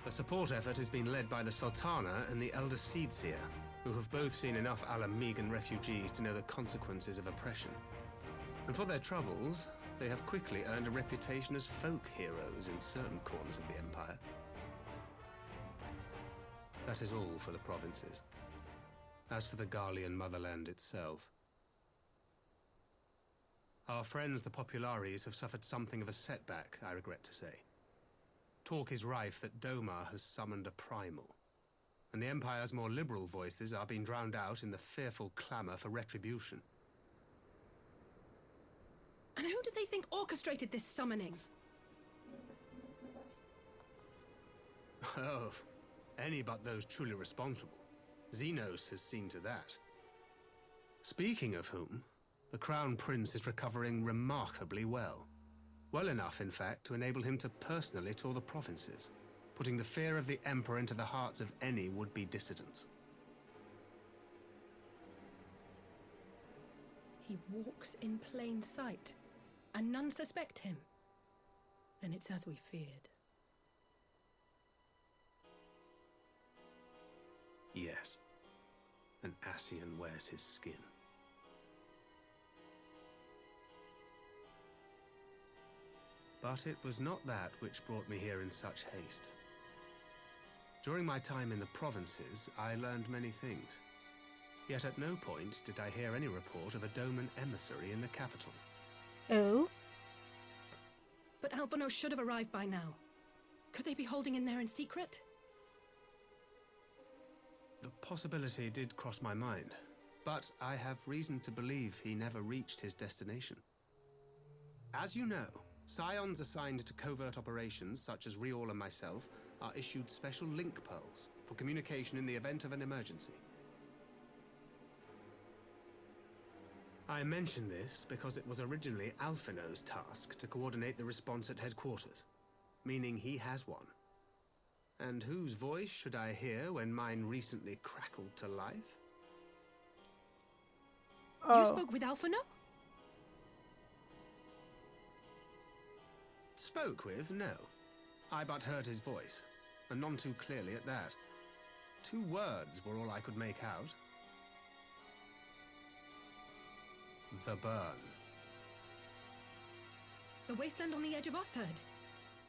The support effort has been led by the Sultana and the Elder Seedseer, who have both seen enough Alamigan refugees to know the consequences of oppression. And for their troubles, they have quickly earned a reputation as folk heroes in certain corners of the Empire. That is all for the provinces. As for the Garlean motherland itself, our friends the Populares have suffered something of a setback, I regret to say. Talk is rife that Doma has summoned a primal, and the Empire's more liberal voices are being drowned out in the fearful clamor for retribution. And who do they think orchestrated this summoning? Oh, any but those truly responsible. Xenos has seen to that. Speaking of whom, the Crown Prince is recovering remarkably well. Well enough, in fact, to enable him to personally tour the provinces, putting the fear of the Emperor into the hearts of any would-be dissidents. He walks in plain sight, and none suspect him. Then it's as we feared. Yes, and Ascian wears his skin. But it was not that which brought me here in such haste. During my time in the provinces, I learned many things. Yet at no point did I hear any report of a Doman emissary in the capital. Oh? But Alphinaud should have arrived by now. Could they be holding in there in secret? The possibility did cross my mind, but I have reason to believe he never reached his destination. As you know, Scions assigned to covert operations, such as Riol and myself, are issued special link pearls for communication in the event of an emergency. I mention this because it was originally Alphinaud's task to coordinate the response at headquarters, meaning he has one. And whose voice should I hear when mine recently crackled to life? Oh. You spoke with Alphinaud? Spoke with? No. I but heard his voice, and none too clearly at that. 2 words were all I could make out. The burn. The wasteland on the edge of Otherd.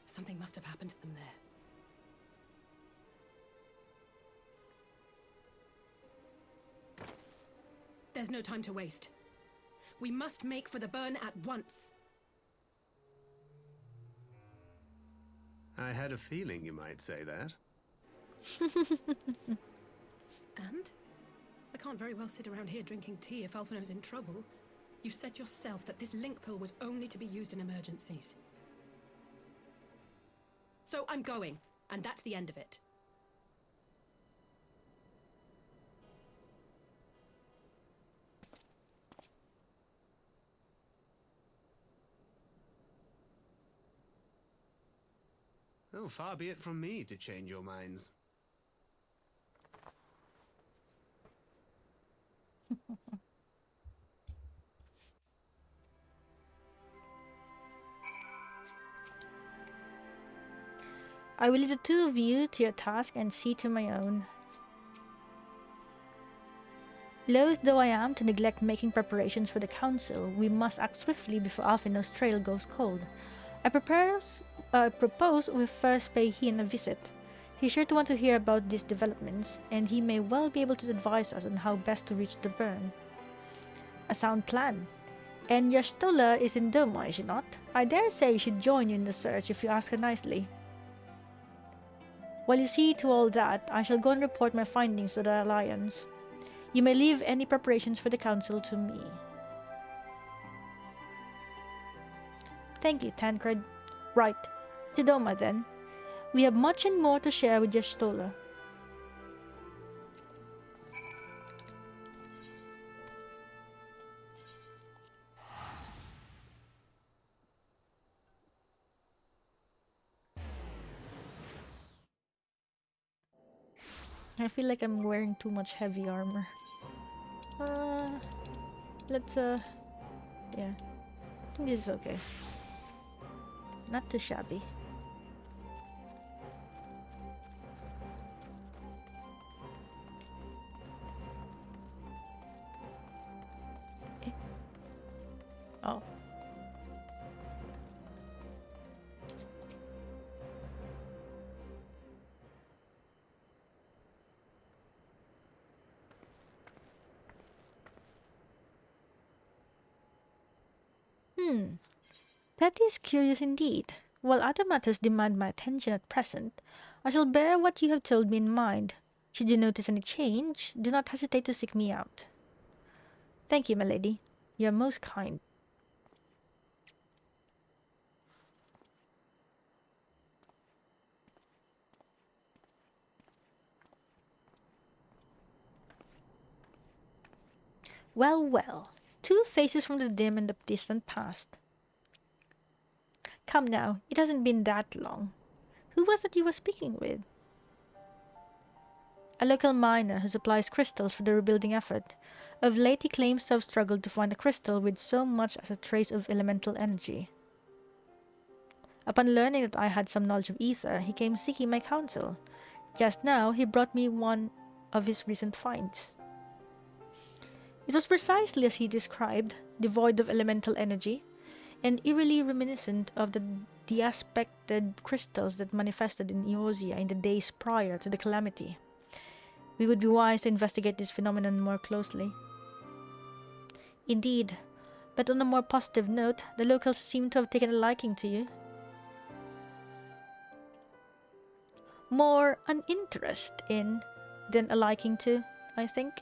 Something must have happened to them there. There's no time to waste. We must make for the burn at once. I had a feeling you might say that. And? I can't very well sit around here drinking tea if Alphinaud's in trouble. You said yourself that this link pill was only to be used in emergencies. So I'm going, and that's the end of it. Oh, far be it from me to change your minds. I will leave the two of you to your task and see to my own. Loath though I am to neglect making preparations for the council, we must act swiftly before Alphinaud's trail goes cold. I propose we first pay Hien a visit. He's sure to want to hear about these developments, and he may well be able to advise us on how best to reach the burn. A sound plan. And Y'shtola is in Doma, is she not? I dare say she should join you in the search if you ask her nicely. While you see to all that, I shall go and report my findings to the Alliance. You may leave any preparations for the council to me. Thank you, Tancred. Right. To Doma, then. We have much and more to share with Y'shtola. I feel like I'm wearing too much heavy armor. Let's, yeah. I think this is okay. Not too shabby. Oh. That is curious indeed. While other matters demand my attention at present, I shall bear what you have told me in mind. Should you notice any change, do not hesitate to seek me out. Thank you, my lady. You are most kind. Well, well. Two faces from the dim and the distant past. Come now, it hasn't been that long. Who was it you were speaking with? A local miner who supplies crystals for the rebuilding effort. Of late he claims to have struggled to find a crystal with so much as a trace of elemental energy. Upon learning that I had some knowledge of ether, he came seeking my counsel. Just now he brought me one of his recent finds. It was precisely as he described, devoid of elemental energy, and eerily reminiscent of the de-aspected crystals that manifested in Eorzea in the days prior to the calamity. We would be wise to investigate this phenomenon more closely. Indeed, but on a more positive note, the locals seem to have taken a liking to you. More an interest in than a liking to, I think.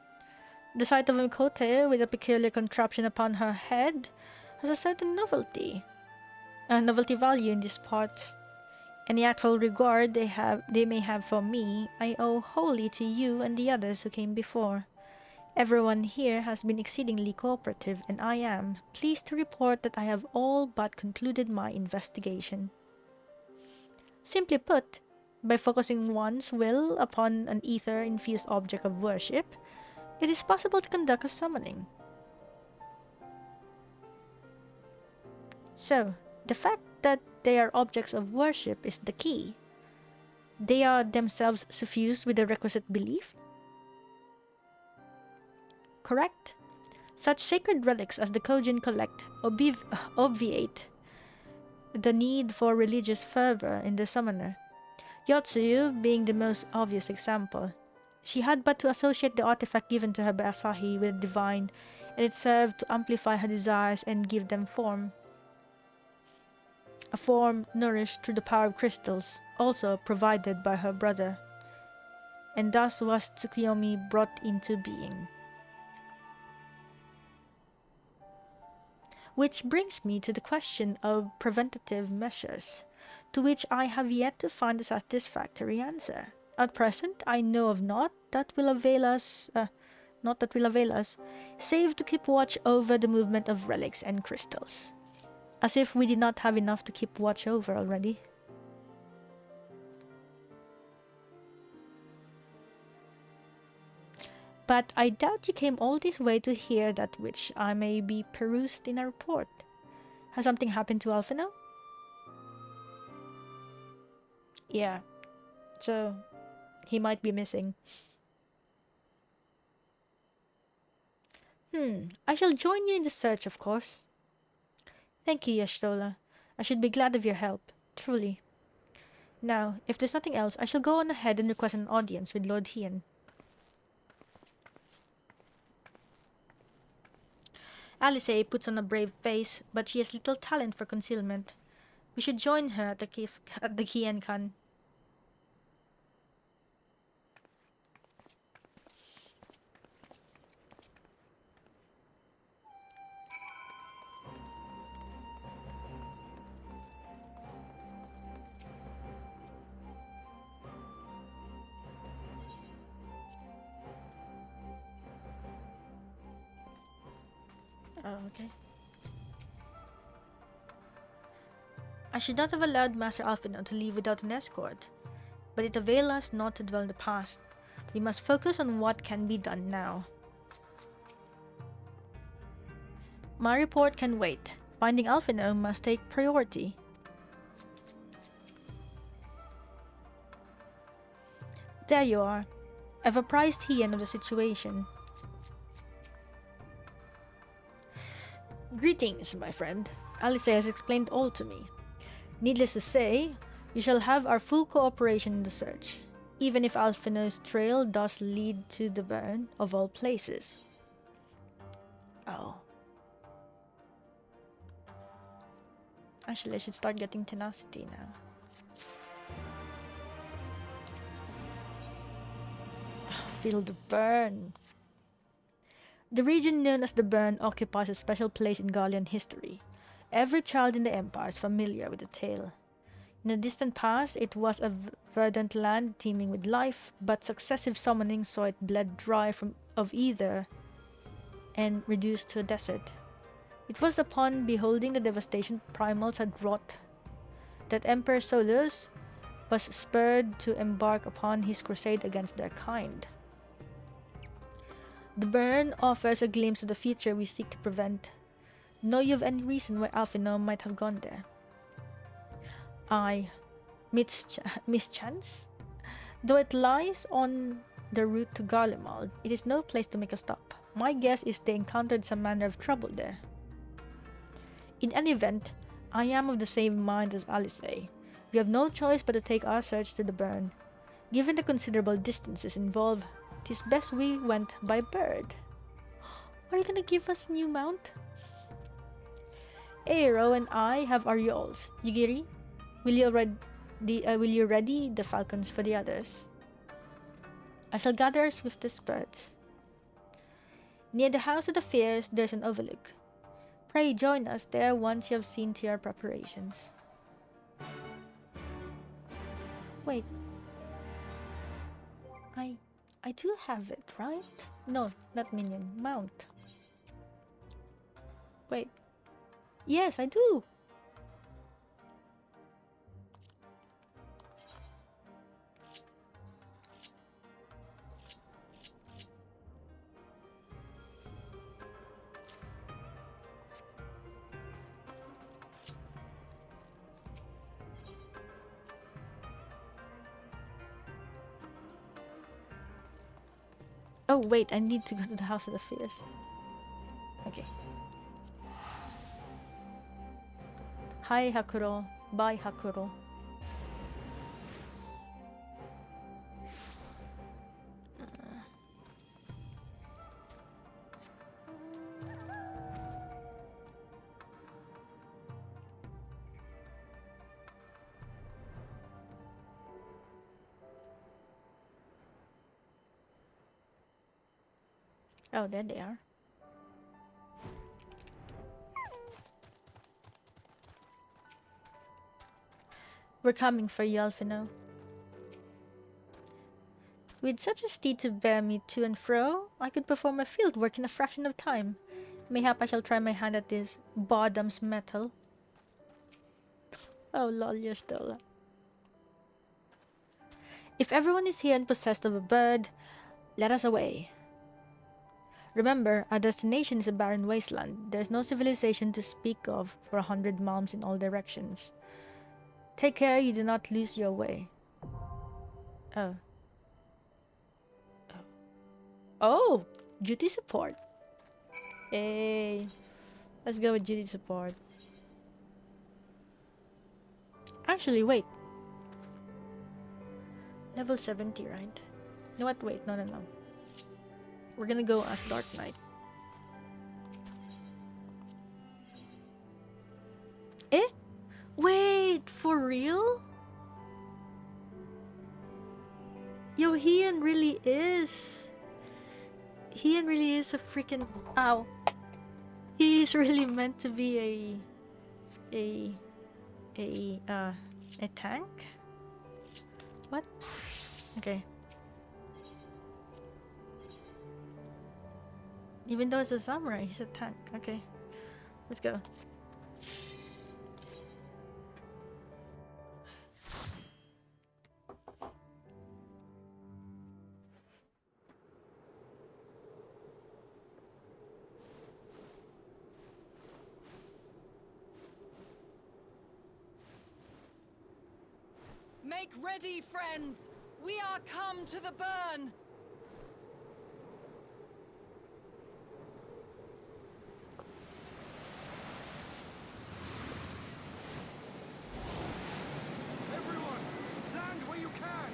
The sight of a Mikote with a peculiar contraption upon her head has a certain novelty value in these parts. Any actual regard they may have for me, I owe wholly to you and the others who came before. Everyone here has been exceedingly cooperative, and I am pleased to report that I have all but concluded my investigation. Simply put, by focusing one's will upon an ether-infused object of worship, it is possible to conduct a summoning. So, the fact that they are objects of worship is the key. They are themselves suffused with the requisite belief? Correct. Such sacred relics as the Kojin collect obviate the need for religious fervor in the summoner, Yotsuyu being the most obvious example. She had but to associate the artifact given to her by Asahi with the divine, and it served to amplify her desires and give them form. A form nourished through the power of crystals, also provided by her brother. And thus was Tsukuyomi brought into being. Which brings me to the question of preventative measures, to which I have yet to find a satisfactory answer. At present, I know of naught that will avail us, save to keep watch over the movement of relics and crystals. As if we did not have enough to keep watch over already. But I doubt you came all this way to hear that which I may be perused in a report. Has something happened to Alphinaud? Yeah, so he might be missing. I shall join you in the search, of course. Thank you, Yashtola. I should be glad of your help, truly. Now, if there's nothing else, I shall go on ahead and request an audience with Lord Hien. Alice puts on a brave face, but she has little talent for concealment. We should join her at the Hien Kan. Oh, okay. I should not have allowed Master Alphinaud to leave without an escort, but it avails us not to dwell in the past. We must focus on what can be done now. My report can wait. Finding Alphinaud must take priority. There you are. I've apprised Hien of the situation. Greetings, my friend. Alice has explained all to me. Needless to say, you shall have our full cooperation in the search, even if Alphinaud's trail does lead to the burn of all places. Oh. Actually, I should start getting tenacity now. Feel the burn. The region known as the Burn occupies a special place in Gallian history. Every child in the Empire is familiar with the tale. In the distant past, it was a verdant land teeming with life, but successive summonings saw it bled dry of ether and reduced to a desert. It was upon beholding the devastation primals had wrought that Emperor Solus was spurred to embark upon his crusade against their kind. The burn offers a glimpse of the future we seek to prevent. Know you of any reason why Alphinaud might have gone there? Mischance? Though it lies on the route to Garlemald, it is no place to make a stop. My guess is they encountered some manner of trouble there. In any event, I am of the same mind as Alice. We have no choice but to take our search to the burn. Given the considerable distances involved, it is best we went by bird. Are you gonna give us a new mount? Aero and I have our yawls. Yugiri, will you ready the falcons for the others? I shall gather our swiftest birds. Near the House of the Fierce, there's an overlook. Pray join us there once you have seen to your preparations. Wait. I do have it, right? No, not minion. Mount. Wait. Yes, I do! Oh wait, I need to go to the House of the Fierce. Okay. Hi Hakuro. Bye Hakuro. Oh, there they are. We're coming for you, Alphinaud. With such a steed to bear me to and fro, I could perform a field work in a fraction of time. Mayhap I shall try my hand at this bottom's metal. Oh lol, you're still. If everyone is here and possessed of a bird, let us away. Remember, our destination is a barren wasteland. There's no civilization to speak of for 100 malms in all directions. Take care you do not lose your way. Oh. Oh! Duty support. Hey. Let's go with duty support. Actually, wait. Level 70, right? No, what? Wait, no. We're gonna go as Dark Knight. Eh? Wait, for real? Yo, Hien really is. Hien really is a freaking. Ow. He's really meant to be a tank? What? Okay. Even though it's a samurai, he's a tank. Okay. Let's go. Make ready, friends! We are come to the burn! Everyone, land where you can!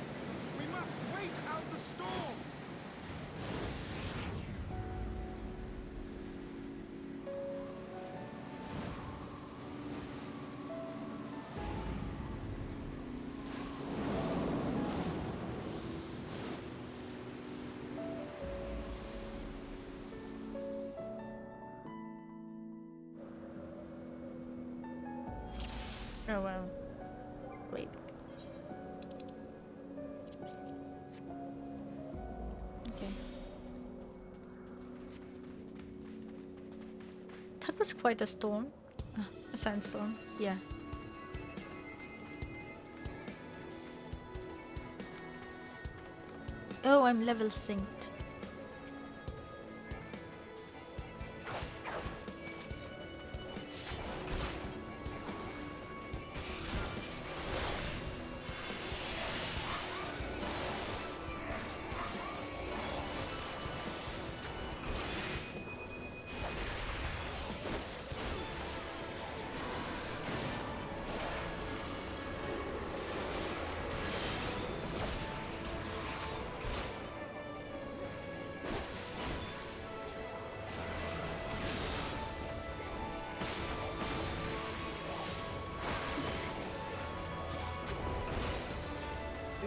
We must wait out the storm! Oh well. Wait. Okay. That was quite a storm. A sandstorm. Yeah. Oh, I'm level synced.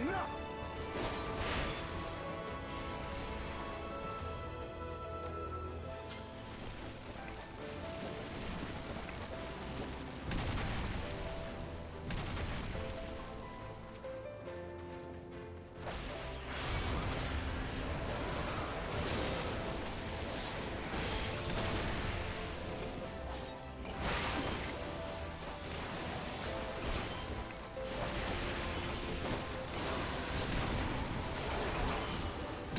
Enough!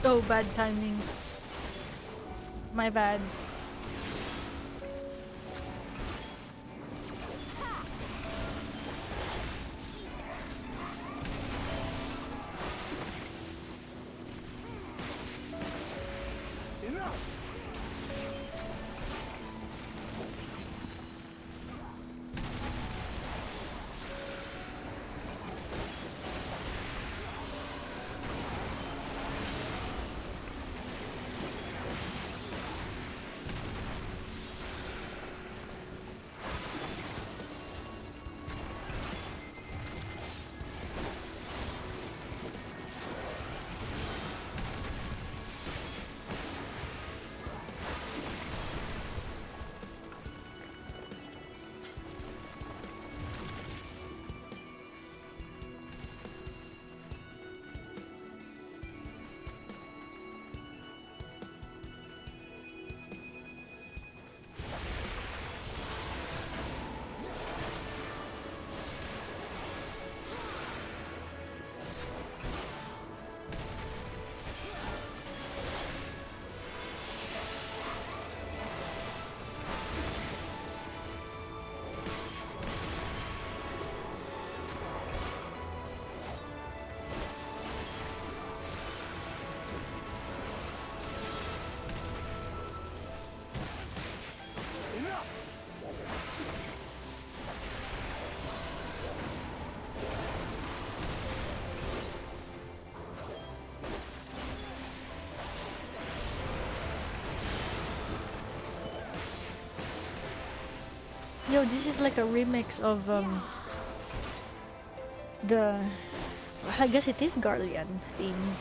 Oh, bad timing. My bad. Enough! Yo, this is like a remix of the, I guess it is Garlean theme.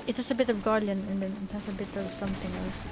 It has a bit of Garlean and then it has a bit of something else.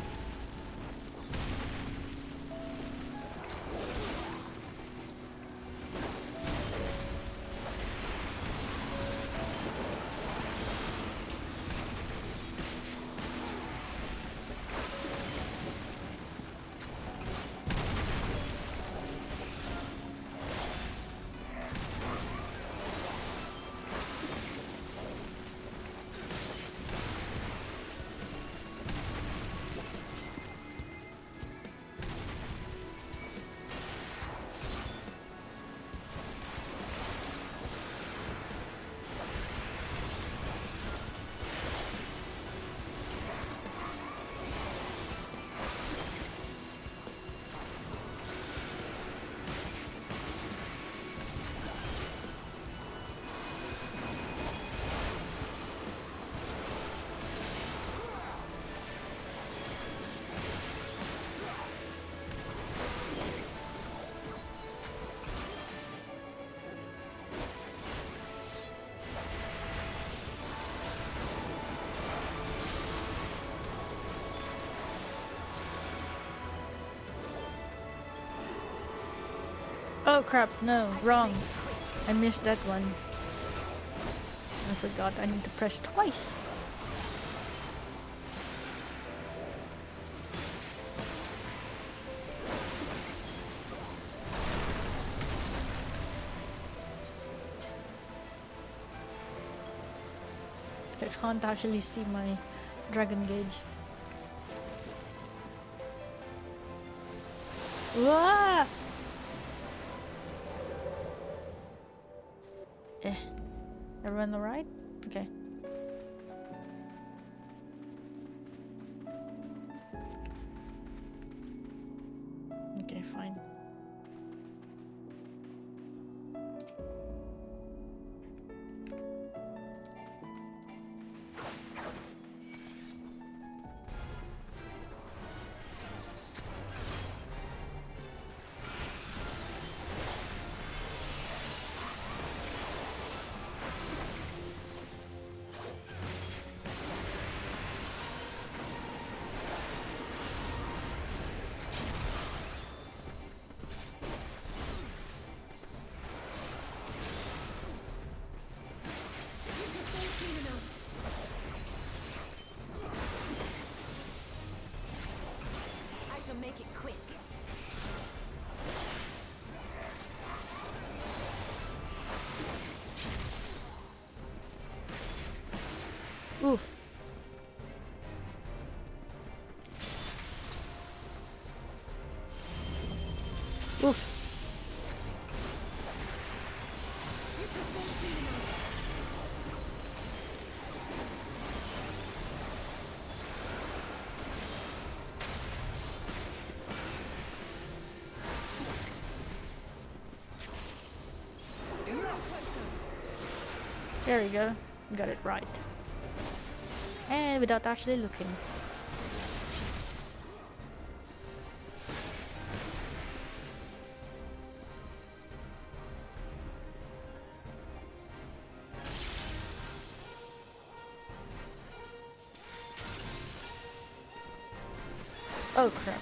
Oh crap, no, wrong. I missed that one. I forgot I need to press twice. I can't actually see my dragon gauge. Wah! Everyone alright? Okay. Okay, fine. Make it quick. Oof. Oof. There we go. Got it right. And without actually looking. Oh crap.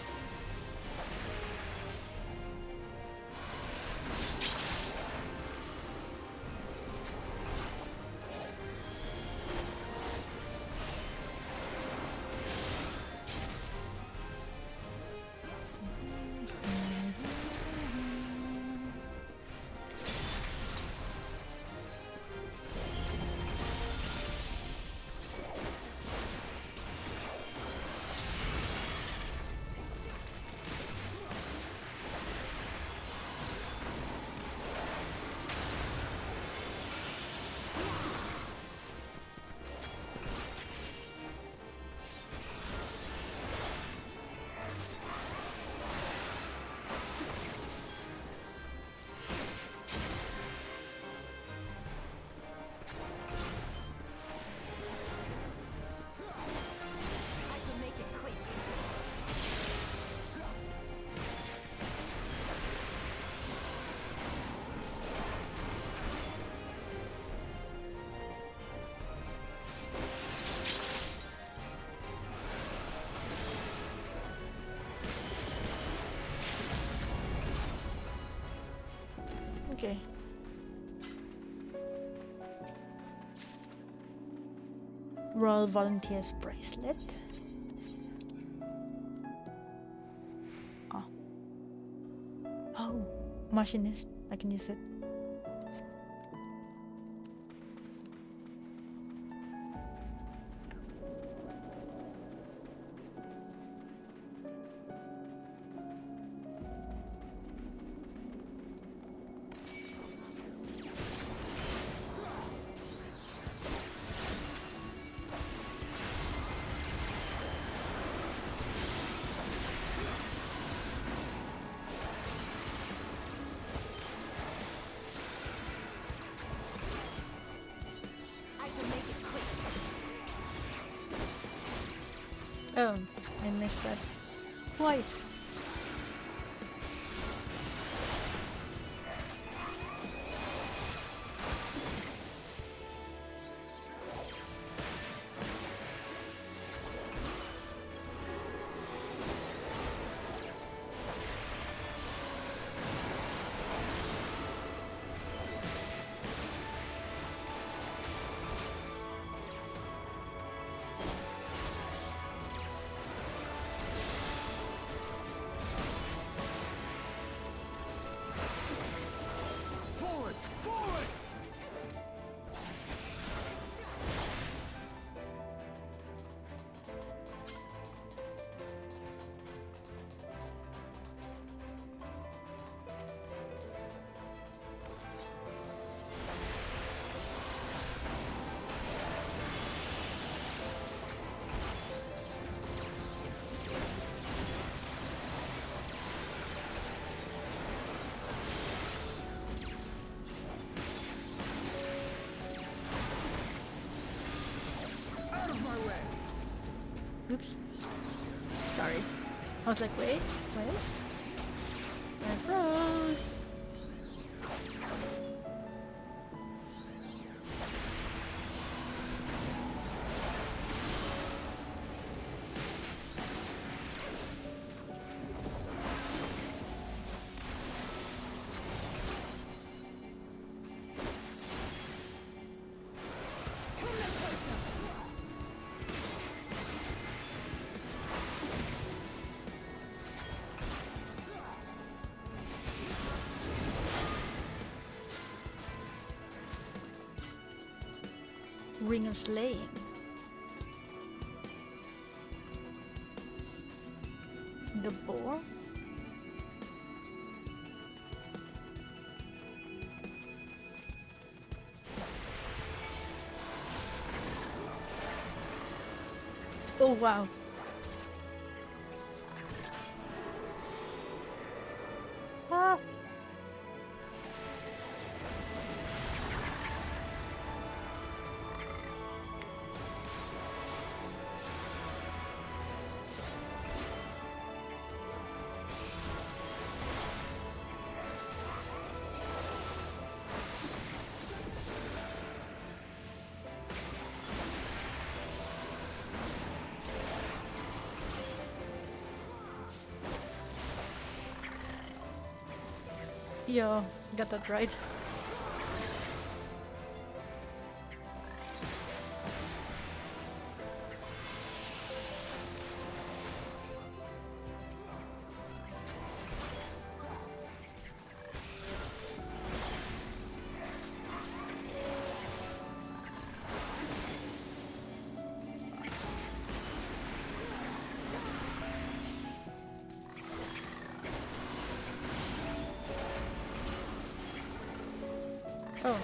Royal Volunteers bracelet. Oh. Oh, machinist. I can use it. I shall make it quick. Oh, I missed that twice. Forward! Forward! Out of my way! Oops. Sorry. I was like, wait. I froze. Ring of Slaying. The boar? Oh wow. Ah. Yo, got that right. Oh,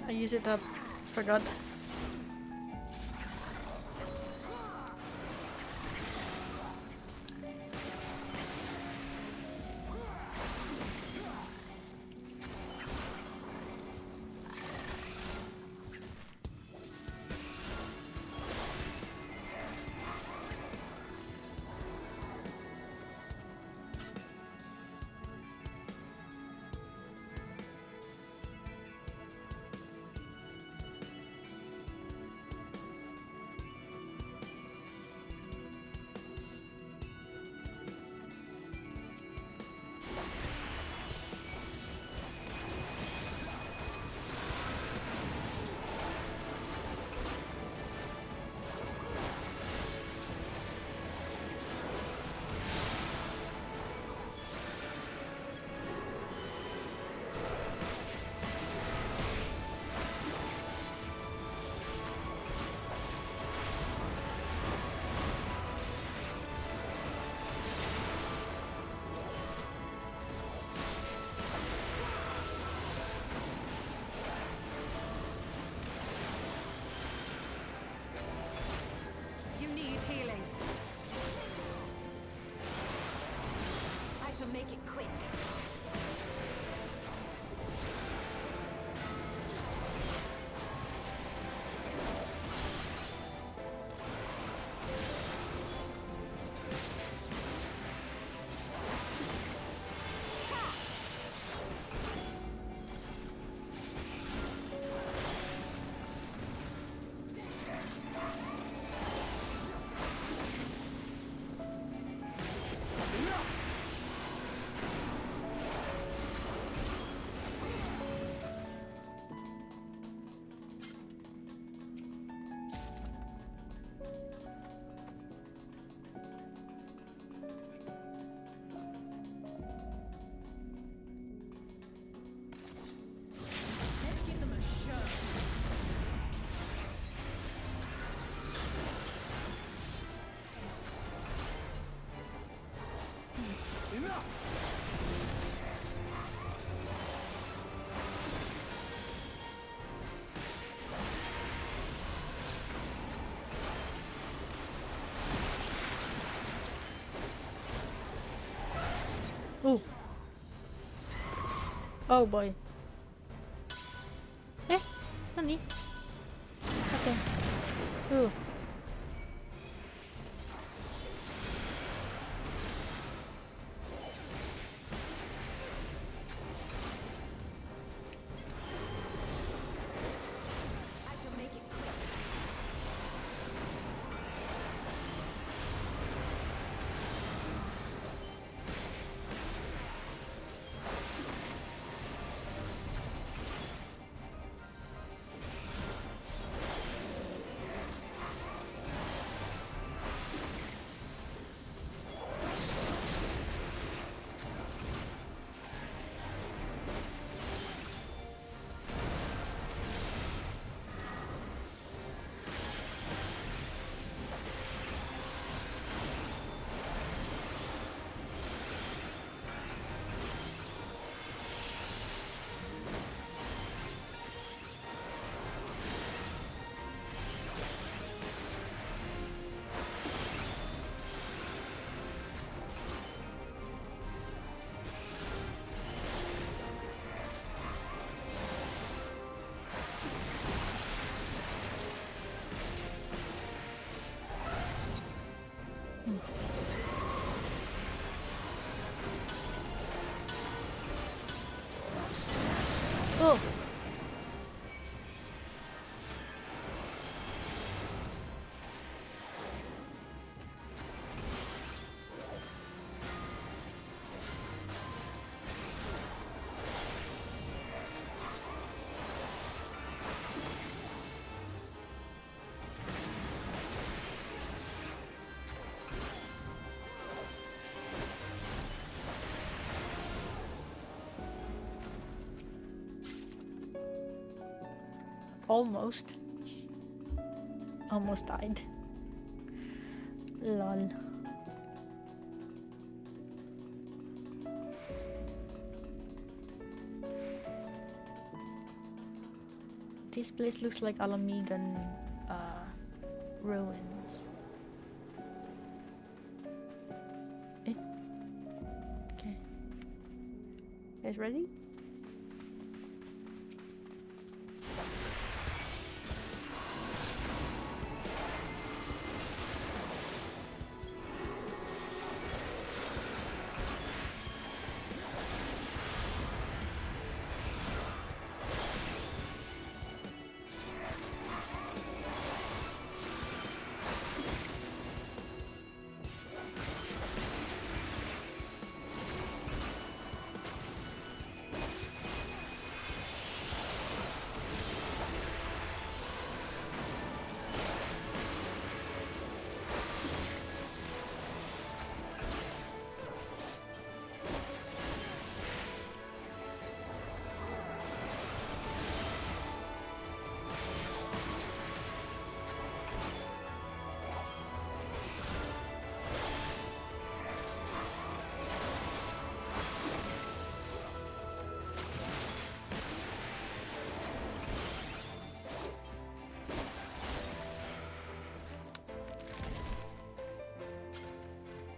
I use it up. Forgot. make it quick. Let's give them a show. Enough! Oh. Oh boy. Eh, honey. Okay. Ooh. I shall make it quick. Oh. Almost. Almost died. Lol. This place looks like Alamigan ruins. Eh? Okay. Guys ready?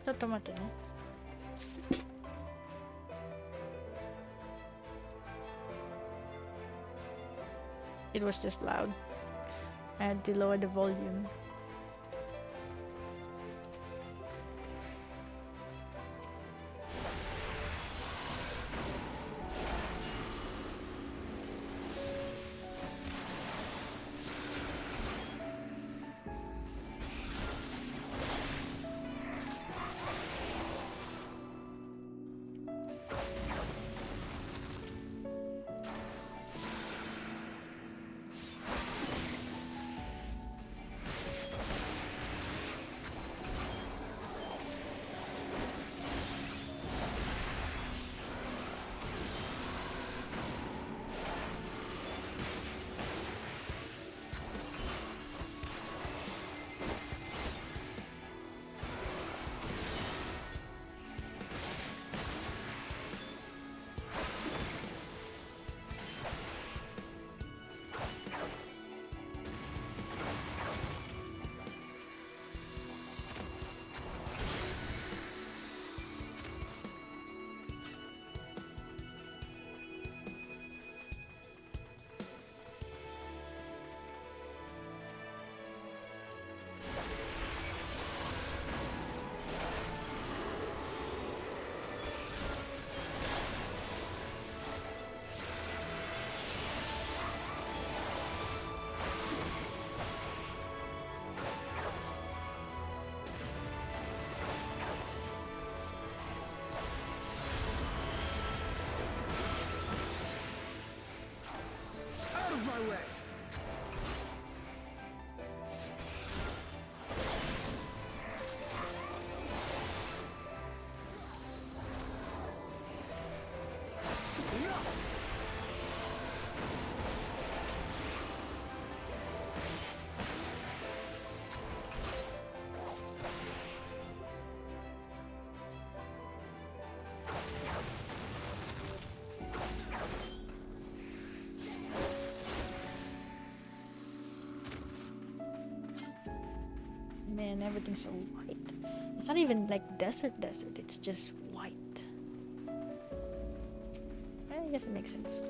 Cioè, tomate, no? It was just loud. I had to lower the volume. Out of my way! Man, everything's so white. It's not even like desert, it's just white. I guess it makes sense.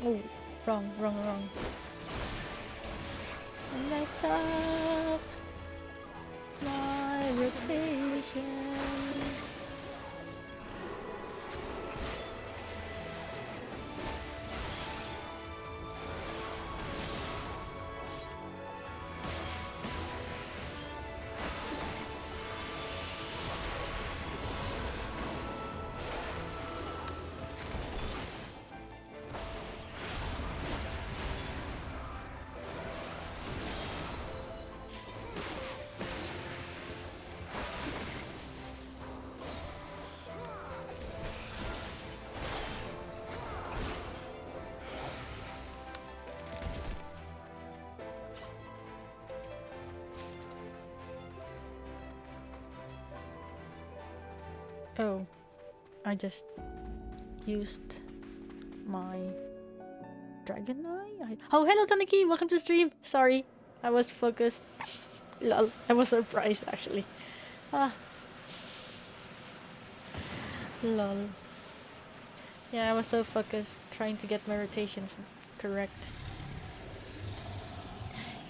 Oh, wrong. And I stop my rotation. Oh, I just used my dragon eye. Oh, hello Taniki, welcome to the stream. Sorry, I was focused. Lol, I was surprised actually. Ah, lol. Yeah, I was so focused trying to get my rotations correct.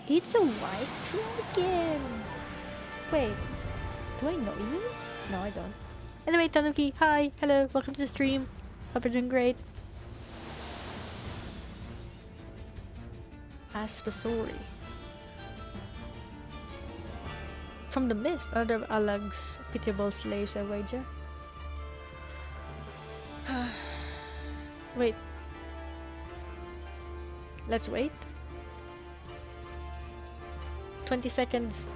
It's a white dragon. Wait, do I know you? No, I don't. Anyway, Tanuki, hi, hello, welcome to the stream. Hope you're doing great. Aspasori. From the mist, another of Alag's pitiable slaves, I wager. Wait. let's wait. 20 seconds.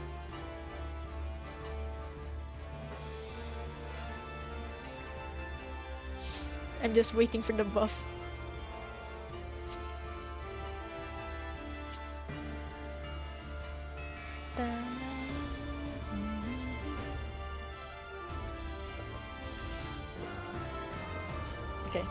I'm just waiting for the buff. Okay.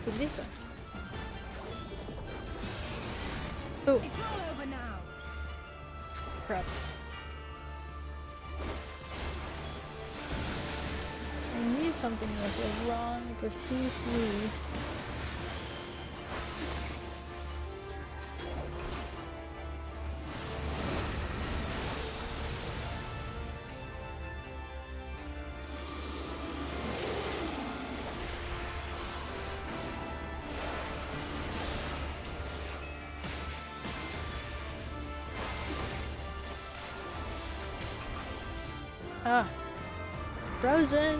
With this one. Oh, It's all over now. crap. I knew something was wrong. It was too smooth. Ah, frozen.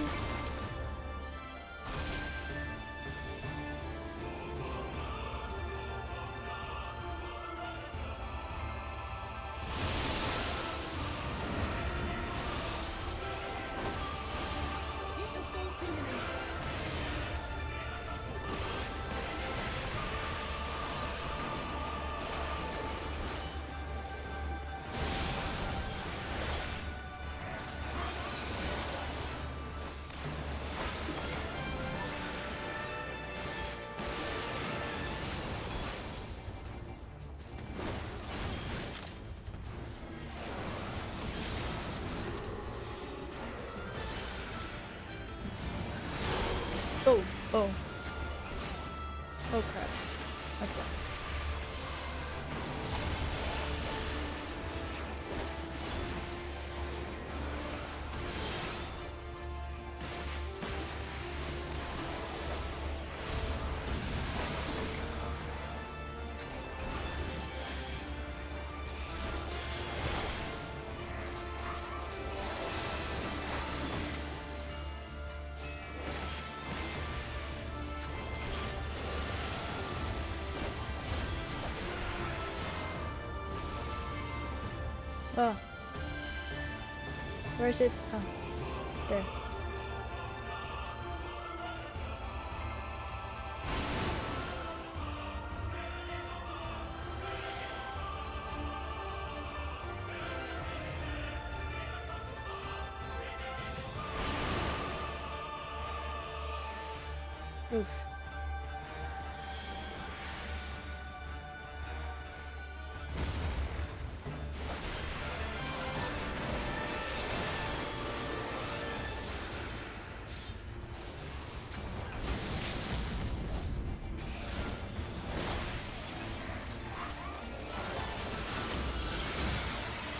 You shall fall soon enough. Oh, oh. Oh crap. Okay. Oh. Where is it? Oh, there. Oof.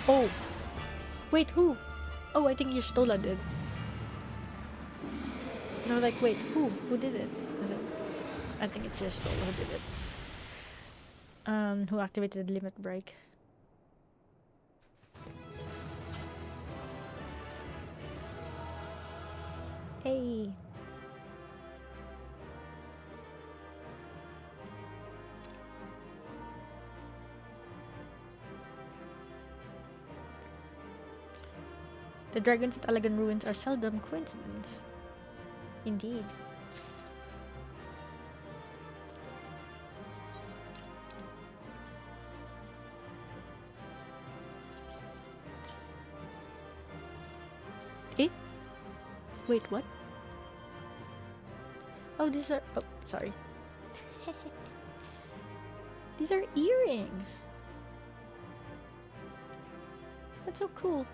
Oh. Wait, who? Oh, I think Stola did. No, like, wait, who? Who did it? Is it? I think it's just Stola who did it. Who activated the limit break? Hey. The dragons at Alagan Ruins are seldom coincidence. Indeed. Eh? Wait, what? Oh, these are... Oh, sorry. These are earrings. That's so cool.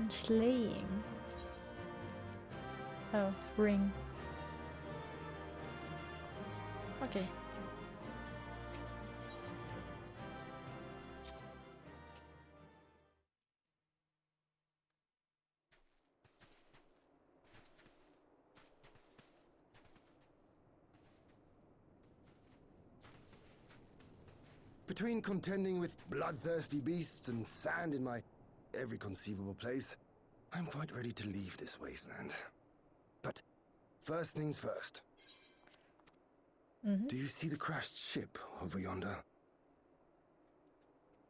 Slaying. Oh, ring. Okay. Between contending with bloodthirsty beasts and sand in my every conceivable place, I'm quite ready to leave this wasteland. But first things first. Do you see the crashed ship over yonder?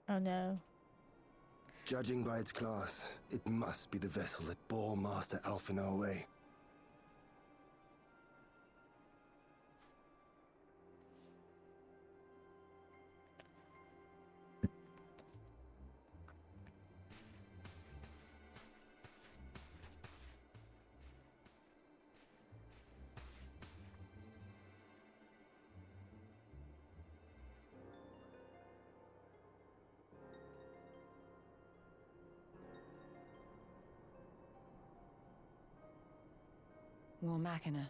Oh no. Judging by its class, it must be the vessel that bore Master Alphinaud away. War Machina.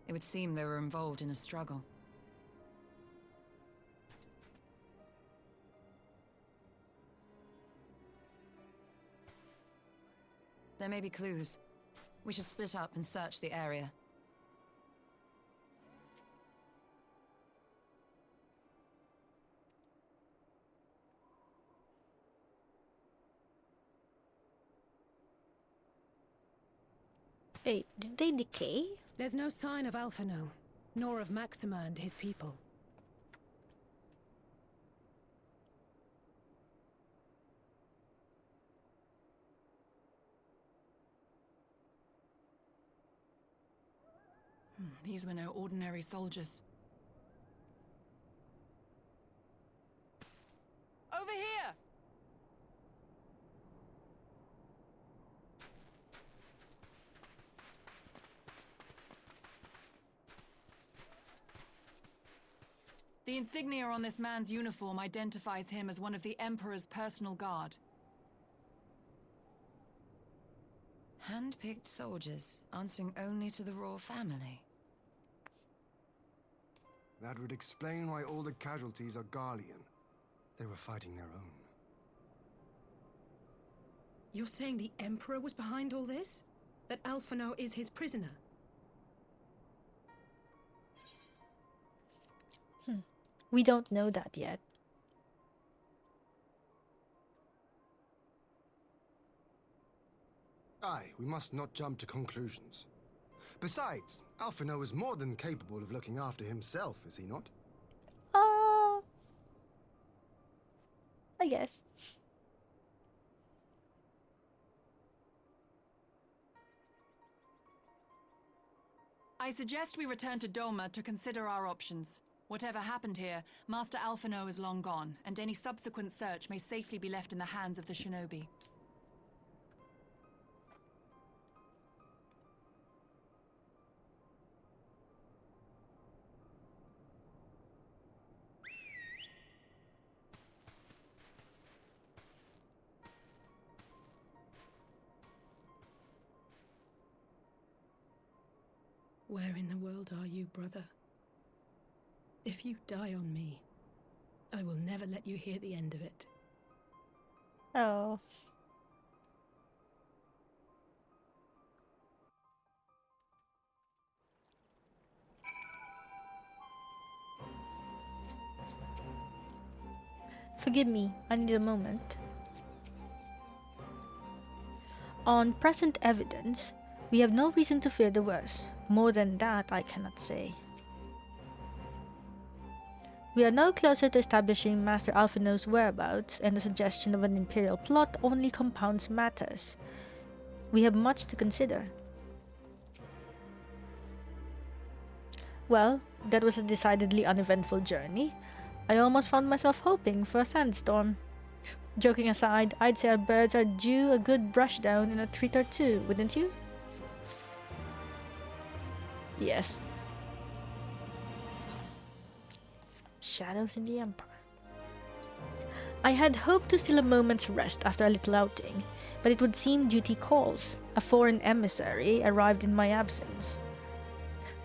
It would seem they were involved in a struggle. There may be clues. We should split up and search the area. Wait, did they decay? There's no sign of Alphinaud, nor of Maxima and his people. These were no ordinary soldiers. Over here! The insignia on this man's uniform identifies him as one of the Emperor's personal guard. Hand-picked soldiers, answering only to the royal family. That would explain why all the casualties are Garlean. They were fighting their own. You're saying the Emperor was behind all this? That Alphinaud is his prisoner? We don't know that yet. Aye, we must not jump to conclusions. Besides, Alphinaud is more than capable of looking after himself, is he not? I guess. I suggest we return to Doma to consider our options. Whatever happened here, Master Alphinaud is long gone, and any subsequent search may safely be left in the hands of the shinobi. Where in the world are you, brother? If you die on me, I will never let you hear the end of it. Oh. Forgive me, I need a moment. On present evidence, we have no reason to fear the worst. More than that, I cannot say. We are no closer to establishing Master Alphinaud's whereabouts, and the suggestion of an Imperial plot only compounds matters. We have much to consider. Well, that was a decidedly uneventful journey. I almost found myself hoping for a sandstorm. Joking aside, I'd say our birds are due a good brush down in a treat or two, wouldn't you? Yes. Shadows in the Empire. I had hoped to steal a moment's rest after a little outing, but it would seem duty calls. A foreign emissary arrived in my absence.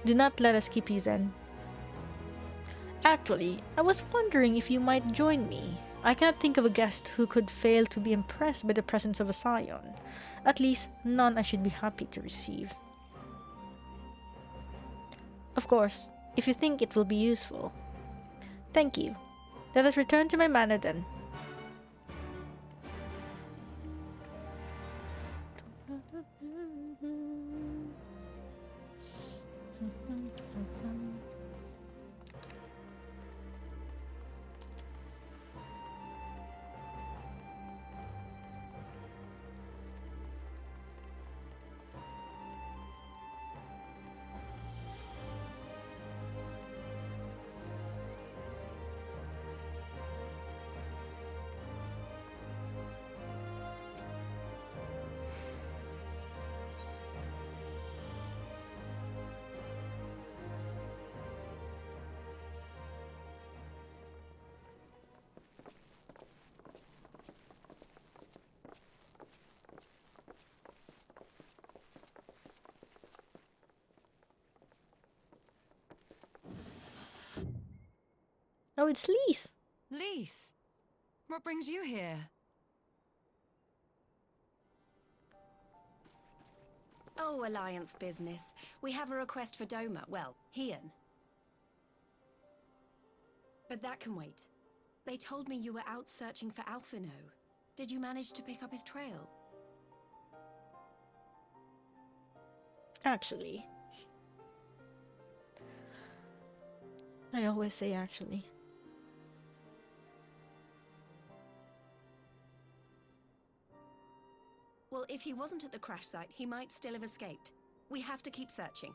Do not let us keep you then. Actually, I was wondering if you might join me. I cannot think of a guest who could fail to be impressed by the presence of a scion. At least, none I should be happy to receive. Of course, if you think it will be useful. Thank you. Let us return to my manor then. Oh, it's Lise. Lise, what brings you here? Oh, Alliance business. We have a request for Doma. Well, Hien. But that can wait. They told me you were out searching for Alphinaud. Did you manage to pick up his trail? Actually. I always say actually. Well, if he wasn't at the crash site, he might still have escaped. We have to keep searching.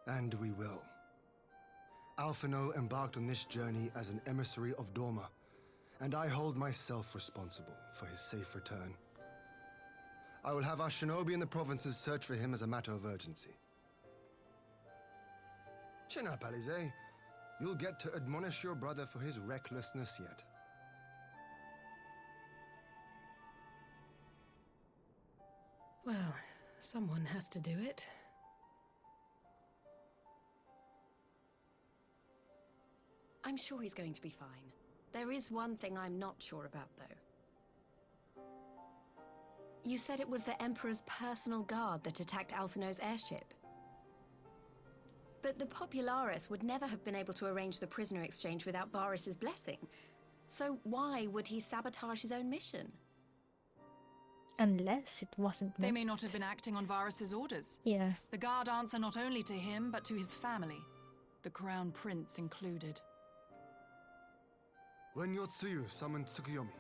And we will. Alphinaud embarked on this journey as an emissary of Dorma, and I hold myself responsible for his safe return. I will have our shinobi in the provinces search for him as a matter of urgency. Chin up, Alize. You'll get to admonish your brother for his recklessness yet. Well, someone has to do it. I'm sure he's going to be fine. There is one thing I'm not sure about, though. You said it was the Emperor's personal guard that attacked Alphinaud's airship. But the Popularis would never have been able to arrange the prisoner exchange without Varus's blessing. So why would he sabotage his own mission? Unless it wasn't They meant. may not have been acting on Varus's orders. Yeah. The guard answer not only to him, but to his family, the Crown Prince included. When Yotsuyu summoned Tsukuyomi,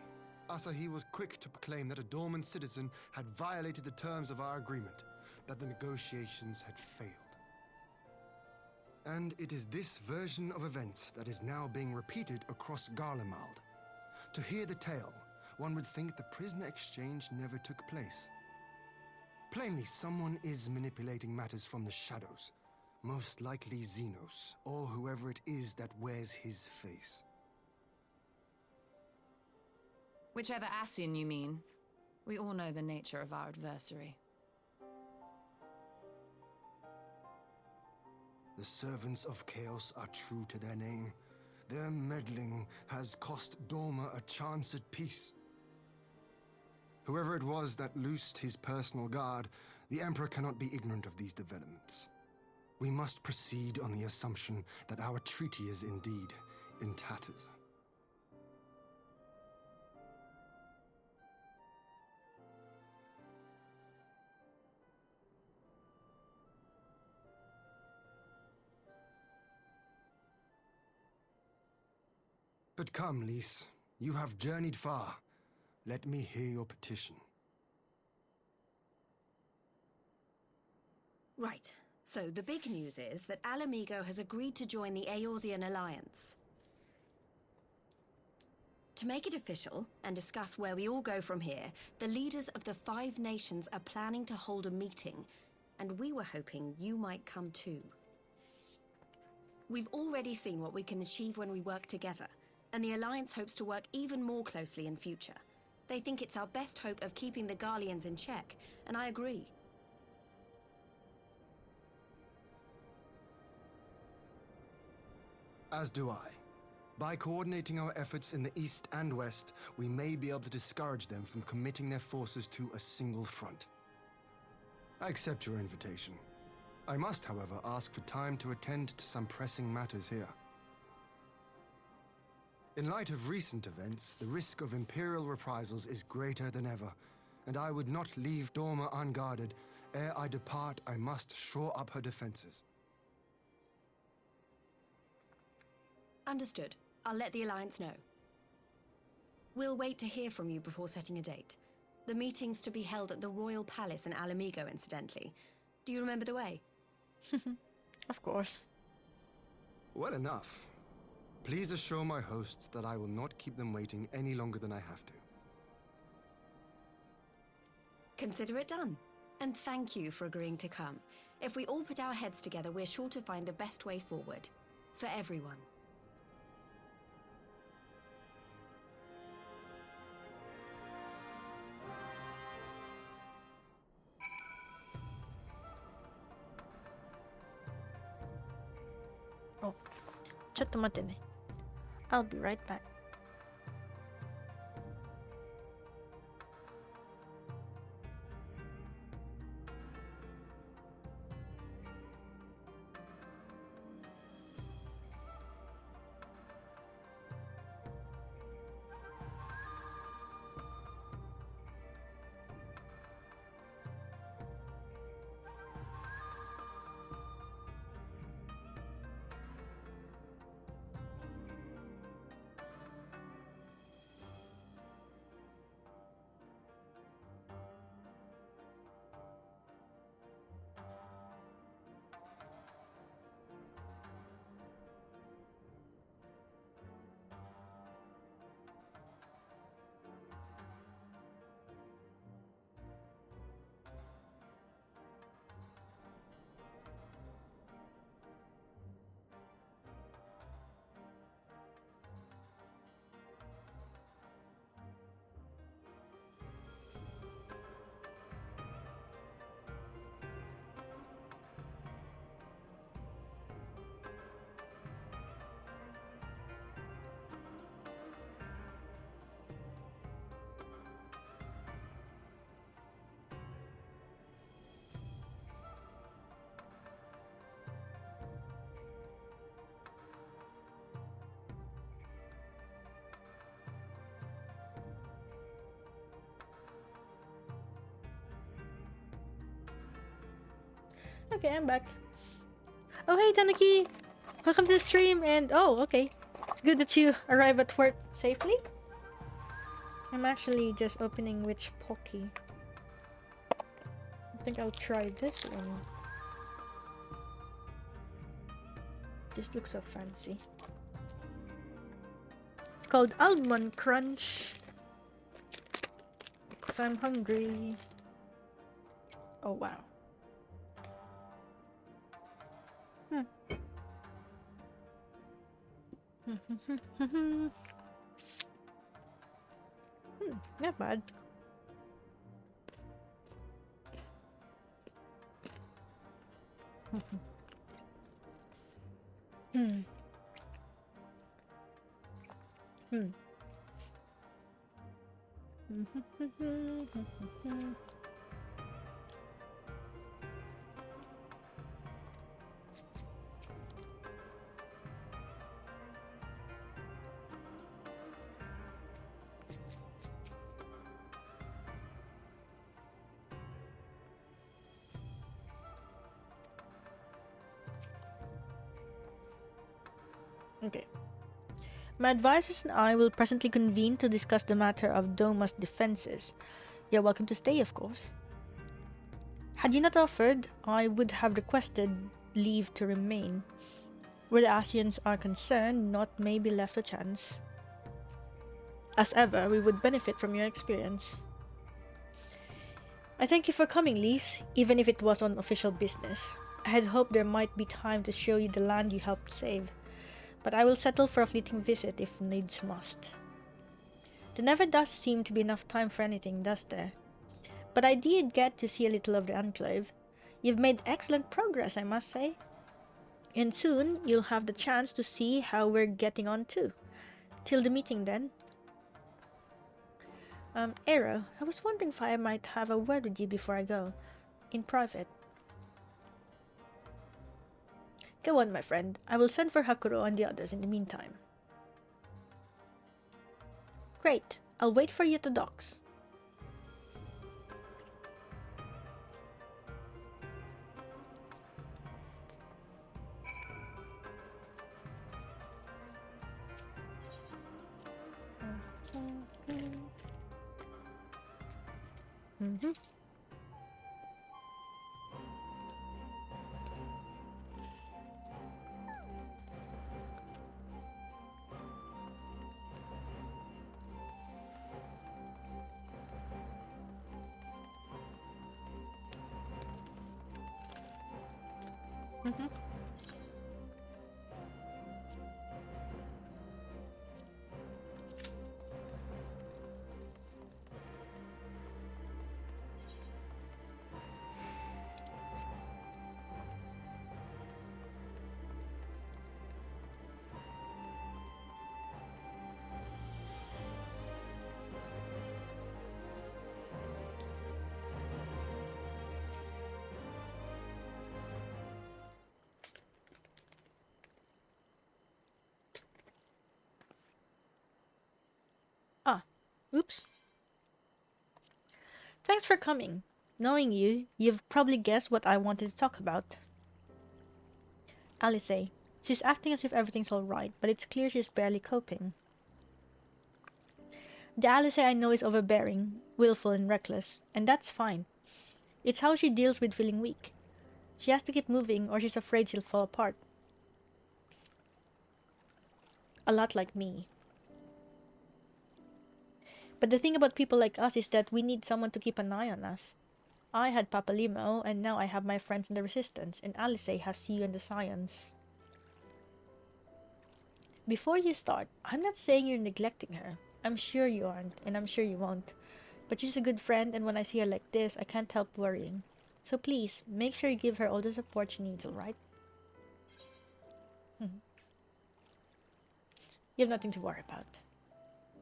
Asahi was quick to proclaim that a dormant citizen had violated the terms of our agreement, that the negotiations had failed. And it is this version of events that is now being repeated across Garlemald. To hear the tale, one would think the prisoner exchange never took place. Plainly, someone is manipulating matters from the shadows. Most likely Xenos, or whoever it is that wears his face. Whichever Ascian you mean. We all know the nature of our adversary. The servants of chaos are true to their name. Their meddling has cost Dorma a chance at peace. Whoever it was that loosed his personal guard, the Emperor cannot be ignorant of these developments. We must proceed on the assumption that our treaty is indeed in tatters. But come, Lise, you have journeyed far. Let me hear your petition. Right. So the big news is that Alamigo has agreed to join the Eorzean Alliance. To make it official and discuss where we all go from here, the leaders of the 5 nations are planning to hold a meeting, and we were hoping you might come too. We've already seen what we can achieve when we work together, and the Alliance hopes to work even more closely in future. They think it's our best hope of keeping the Garleans in check, and I agree. As do I. By coordinating our efforts in the east and west, we may be able to discourage them from committing their forces to a single front. I accept your invitation. I must, however, ask for time to attend to some pressing matters here. In light of recent events, the risk of Imperial reprisals is greater than ever, and I would not leave Dorma unguarded. Ere I depart, I must shore up her defenses. Understood. I'll let the Alliance know. We'll wait to hear from you before setting a date. The meeting's to be held at the Royal Palace in Alamigo, incidentally. Do you remember the way? Of course. Well enough. Please assure my hosts that I will not keep them waiting any longer than I have to. Consider it done. And thank you for agreeing to come. If we all put our heads together, we're sure to find the best way forward. For everyone. Oh, ちょっと待ってね. I'll be right back. Okay, I'm back. Oh, hey, Tanuki! Welcome to the stream, and oh, okay. It's good that you arrive at work safely. I'm actually just opening which Pocky. I think I'll try this one. This looks so fancy. It's called Almond Crunch. Cause I'm hungry. Oh, wow. Not bad. Okay. My advisors and I will presently convene to discuss the matter of Doma's defenses. You're welcome to stay, of course. Had you not offered, I would have requested leave to remain. Where the Asians are concerned, naught may be left to chance. As ever, we would benefit from your experience. I thank you for coming, Lise, even if it was on official business. I had hoped there might be time to show you the land you helped save, but I will settle for a fleeting visit if needs must. There never does seem to be enough time for anything, does there? But I did get to see a little of the Enclave. You've made excellent progress, I must say. And soon, you'll have the chance to see how we're getting on too. Till the meeting then. Aero, I was wondering if I might have a word with you before I go. In private. Go on, my friend. I will send for Hakuro and the others in the meantime. Great. I'll wait for you at the docks. Mm-hmm. Mm-hmm. Ah, oops. Thanks for coming. Knowing you, you've probably guessed what I wanted to talk about. Alice. She's acting as if everything's alright, but it's clear she's barely coping. The Alice I know is overbearing, willful, and reckless, and that's fine. It's how she deals with feeling weak. She has to keep moving or she's afraid she'll fall apart. A lot like me. But the thing about people like us is that we need someone to keep an eye on us. I had Papa Limo, and now I have my friends in the Resistance, and Alice has you and the Scions. Before you start, I'm not saying you're neglecting her. I'm sure you aren't, and I'm sure you won't. But she's a good friend, and when I see her like this, I can't help worrying. So please, make sure you give her all the support she needs, alright? You have nothing to worry about.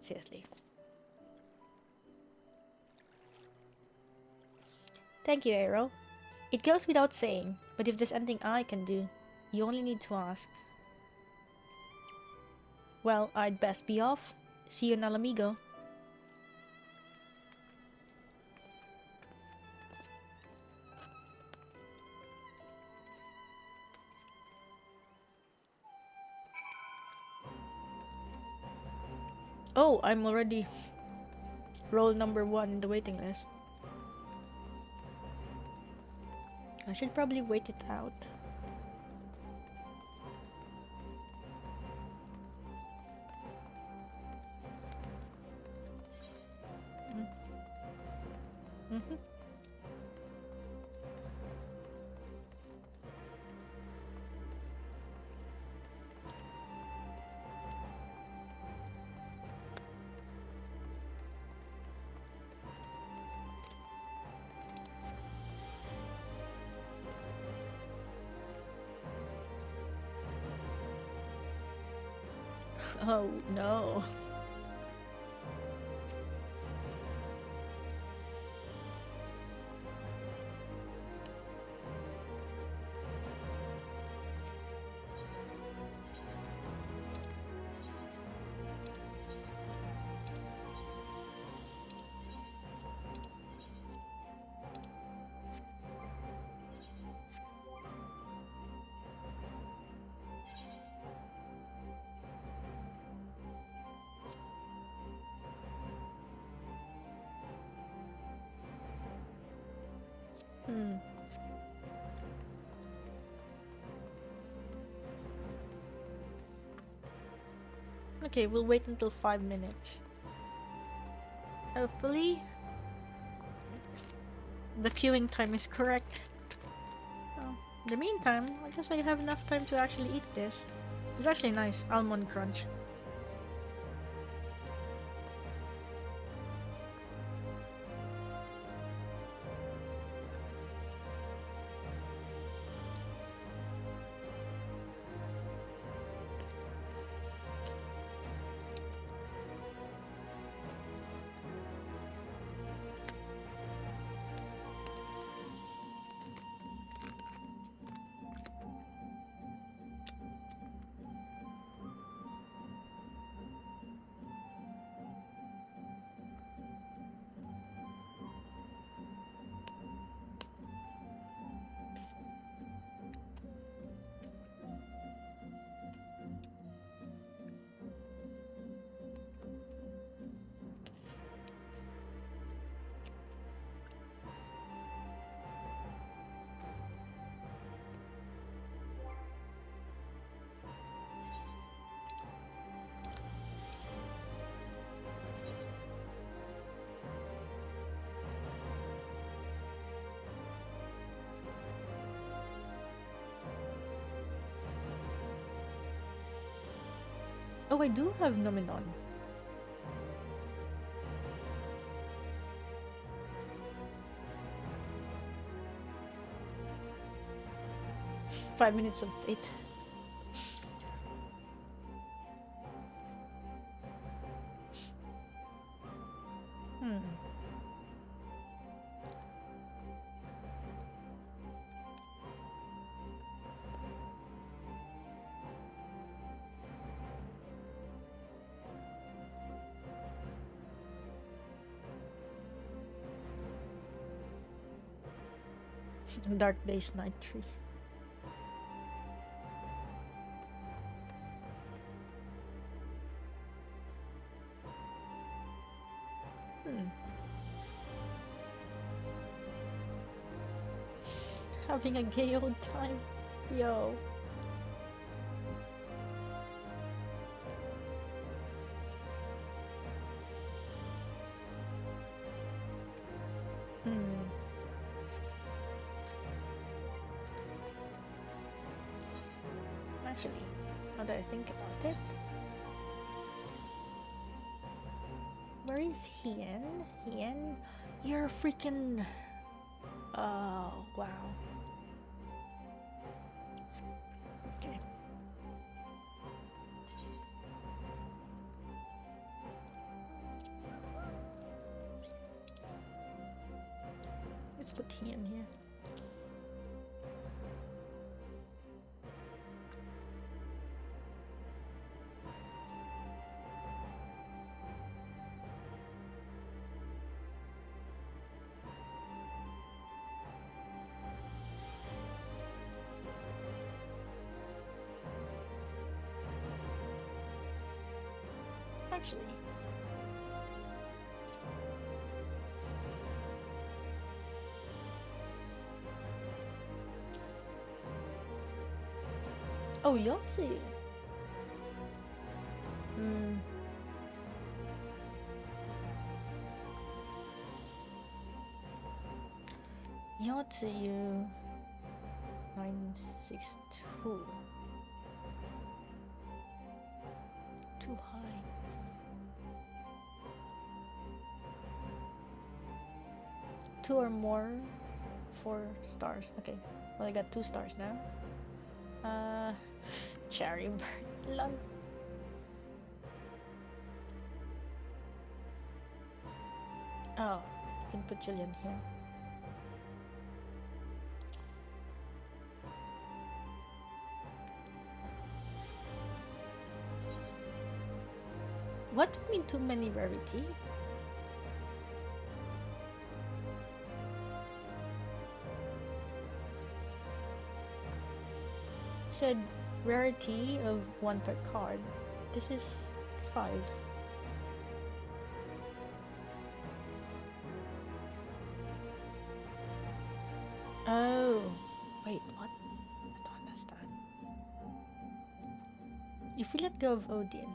Seriously. Thank you, Aero. It goes without saying, but if there's anything I can do, you only need to ask. Well, I'd best be off. See you in Alamigo. Oh, I'm already role number 1 in the waiting list. I should probably wait it out. Mm-hmm. Oh no. Okay, we'll wait until 5 minutes. Hopefully, the queuing time is correct. Oh. In the meantime, I guess I have enough time to actually eat this. It's actually nice. Almond crunch. Oh, I do have Nominon. Five minutes of fate. Dark Days Night Tree. Having a gay old time. Yo. Actually, now that I think about it, where is Hien? Hien? You're a freaking... Oh, wow. Okay. Let's put Hien here. Actually, oh, Yahtzee. Yahtzee, 962. Too high. Two or more, 4 stars. Okay, well, I got 2 stars now. Cherry bird. Lol. Oh, you can put Jillian here. What do you mean too many rarity? Said rarity of 1 per card. This is 5. Oh, wait, what? I don't understand. If we let go of Odin,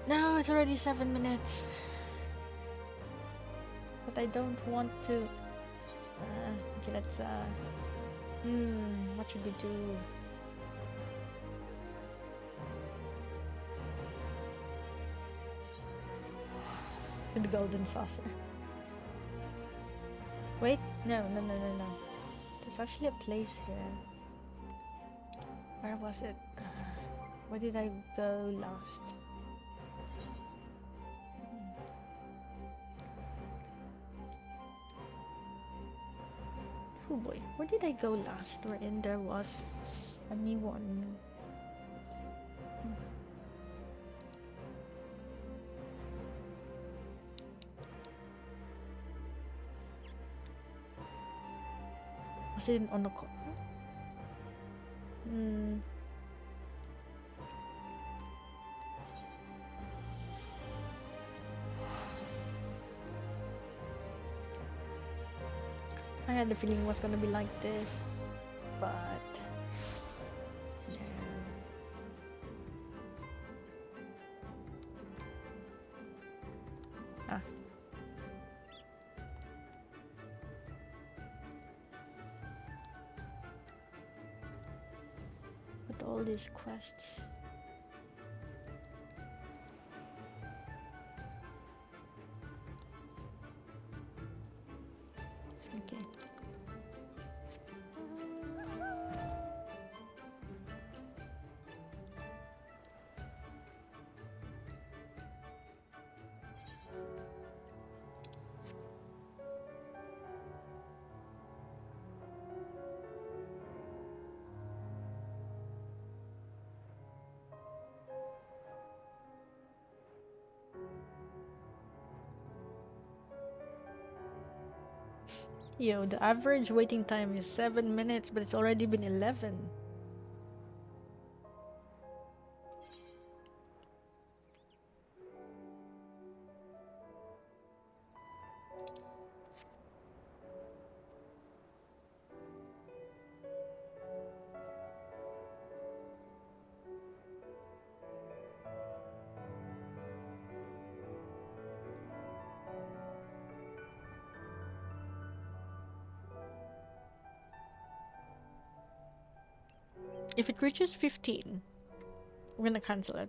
No, it's already 7 minutes. But I don't want to. Okay, let's. What should we do? The golden saucer. Wait, no. There's actually a place here. Where was it? Where did I go last? Oh boy, where did I go last? Wherein there was a new one. Was it in Onoko? I had the feeling it was gonna be like this, but yeah. With all these quests. Okay. Yo, the average waiting time is 7 minutes, but it's already been 11. If it reaches 15, we're gonna cancel it.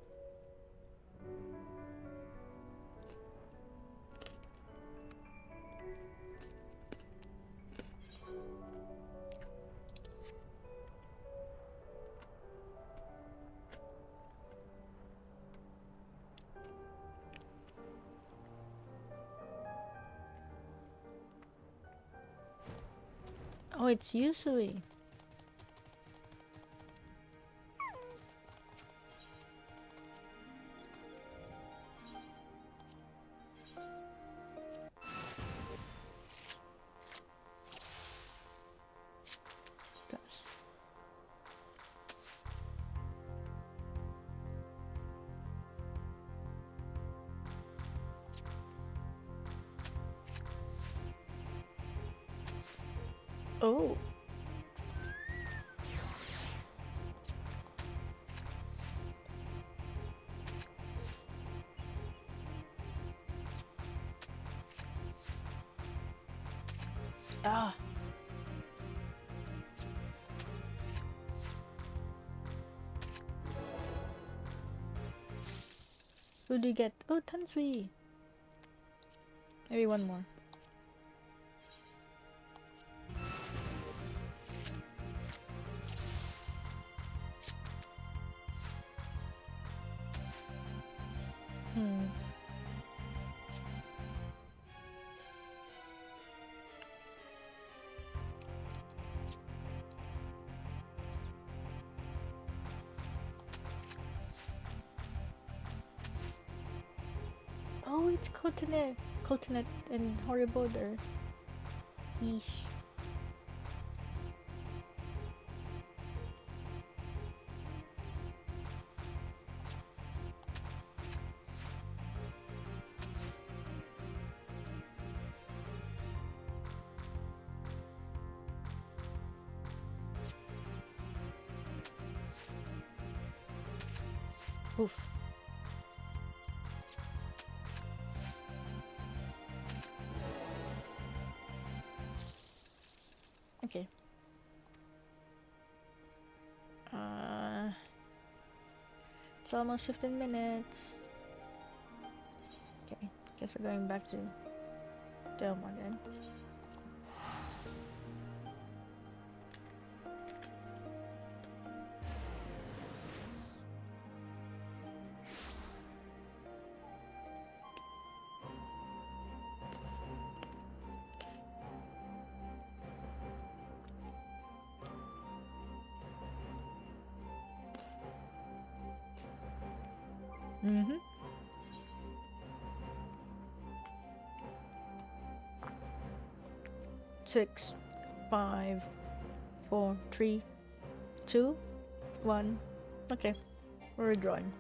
Oh, it's Yusui. Oh. Ah. Who do you get? Oh, Tansui. Maybe one more. Oh, it's Cotonet and Horiboder. Yeesh. Oof. It's almost 15 minutes. Okay, guess we're going back to Doma then. Mm-hmm. Six, 5, 4, 3, 2, 1. Okay, we're drawing.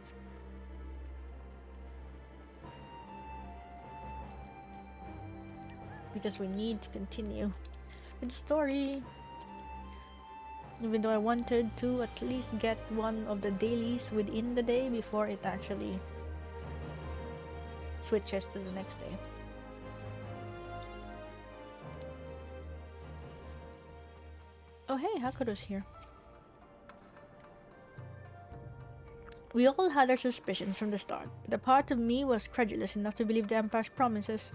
Because we need to continue with the story. Even though I wanted to at least get one of the dailies within the day before it actually switches to the next day. Oh hey, Hakuto's here. We all had our suspicions from the start, but a part of me was credulous enough to believe the Empire's promises.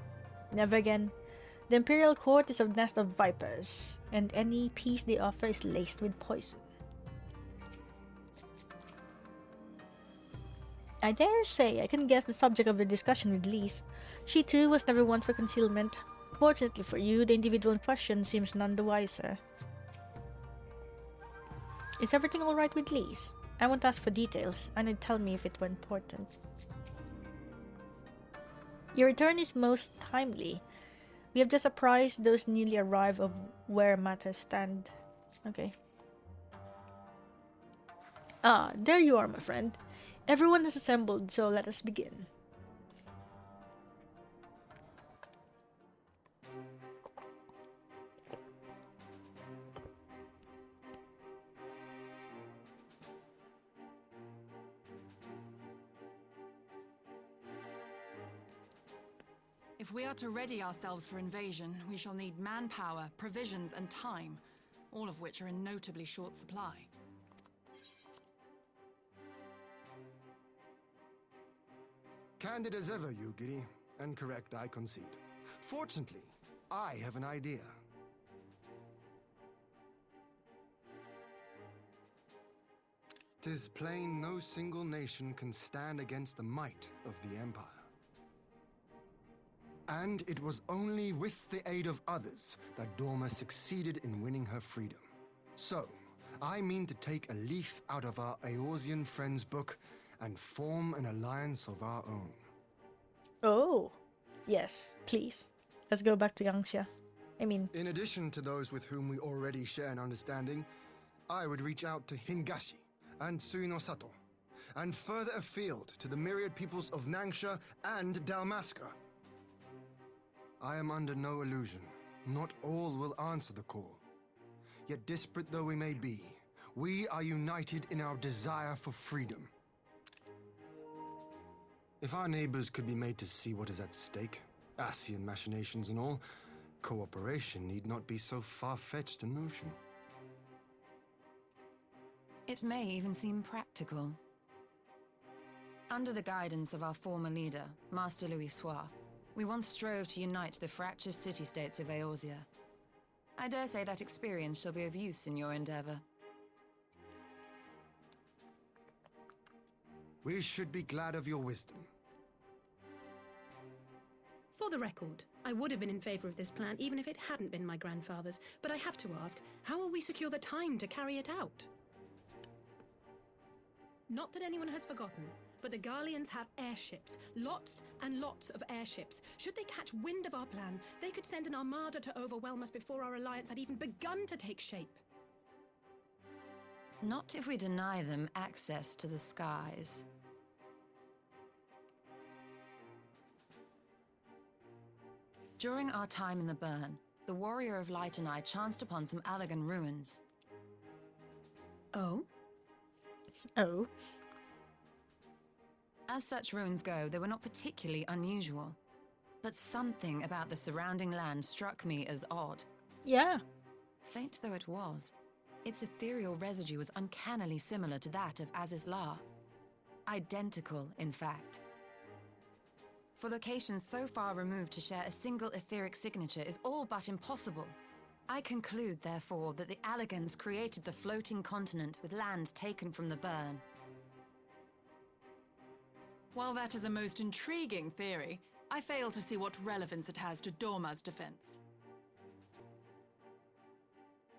Never again. The Imperial Court is a nest of vipers, and any peace they offer is laced with poison. I dare say I can guess the subject of the discussion with Lise. She too was never one for concealment. Fortunately for you, the individual in question seems none the wiser. Is everything alright with Lise? I won't ask for details, and it'd tell me if it were important. Your return is most timely. We have just apprised those newly arrived of where matters stand. Okay. Ah, there you are, my friend. Everyone has assembled, so let us begin. If we are to ready ourselves for invasion, we shall need manpower, provisions, and time, all of which are in notably short supply. Candid as ever, Yugiri, and correct, I concede. Fortunately, I have an idea. "'Tis plain no single nation can stand against the might of the Empire. And it was only with the aid of others that Doma succeeded in winning her freedom. So, I mean to take a leaf out of our Eorzean friends' book and form an alliance of our own." Oh, yes, please. Let's go back to Yangxia. In addition to those with whom we already share an understanding, I would reach out to Hingashi and Suinosato, and further afield to the myriad peoples of Nangsha and Dalmasca. I am under no illusion. Not all will answer the call. Yet disparate though we may be, we are united in our desire for freedom. If our neighbors could be made to see what is at stake, Ascian machinations and all, cooperation need not be so far-fetched a notion. It may even seem practical. Under the guidance of our former leader, Master Louis Soir, we once strove to unite the fractured city-states of Eorzea. I dare say that experience shall be of use in your endeavor. We should be glad of your wisdom. For the record, I would have been in favor of this plan even if it hadn't been my grandfather's, but I have to ask, how will we secure the time to carry it out? Not that anyone has forgotten, but the Garleans have airships. Lots and lots of airships. Should they catch wind of our plan, they could send an armada to overwhelm us before our alliance had even begun to take shape. Not if we deny them access to the skies. During our time in the Burn, the Warrior of Light and I chanced upon some Allagan ruins. Oh? Oh. As such ruins go, they were not particularly unusual. But something about the surrounding land struck me as odd. Yeah. Faint though it was, its ethereal residue was uncannily similar to that of Azizlar. Identical, in fact. For locations so far removed to share a single etheric signature is all but impossible. I conclude, therefore, that the Alligans created the floating continent with land taken from the burn. While that is a most intriguing theory, I fail to see what relevance it has to Dorma's defense.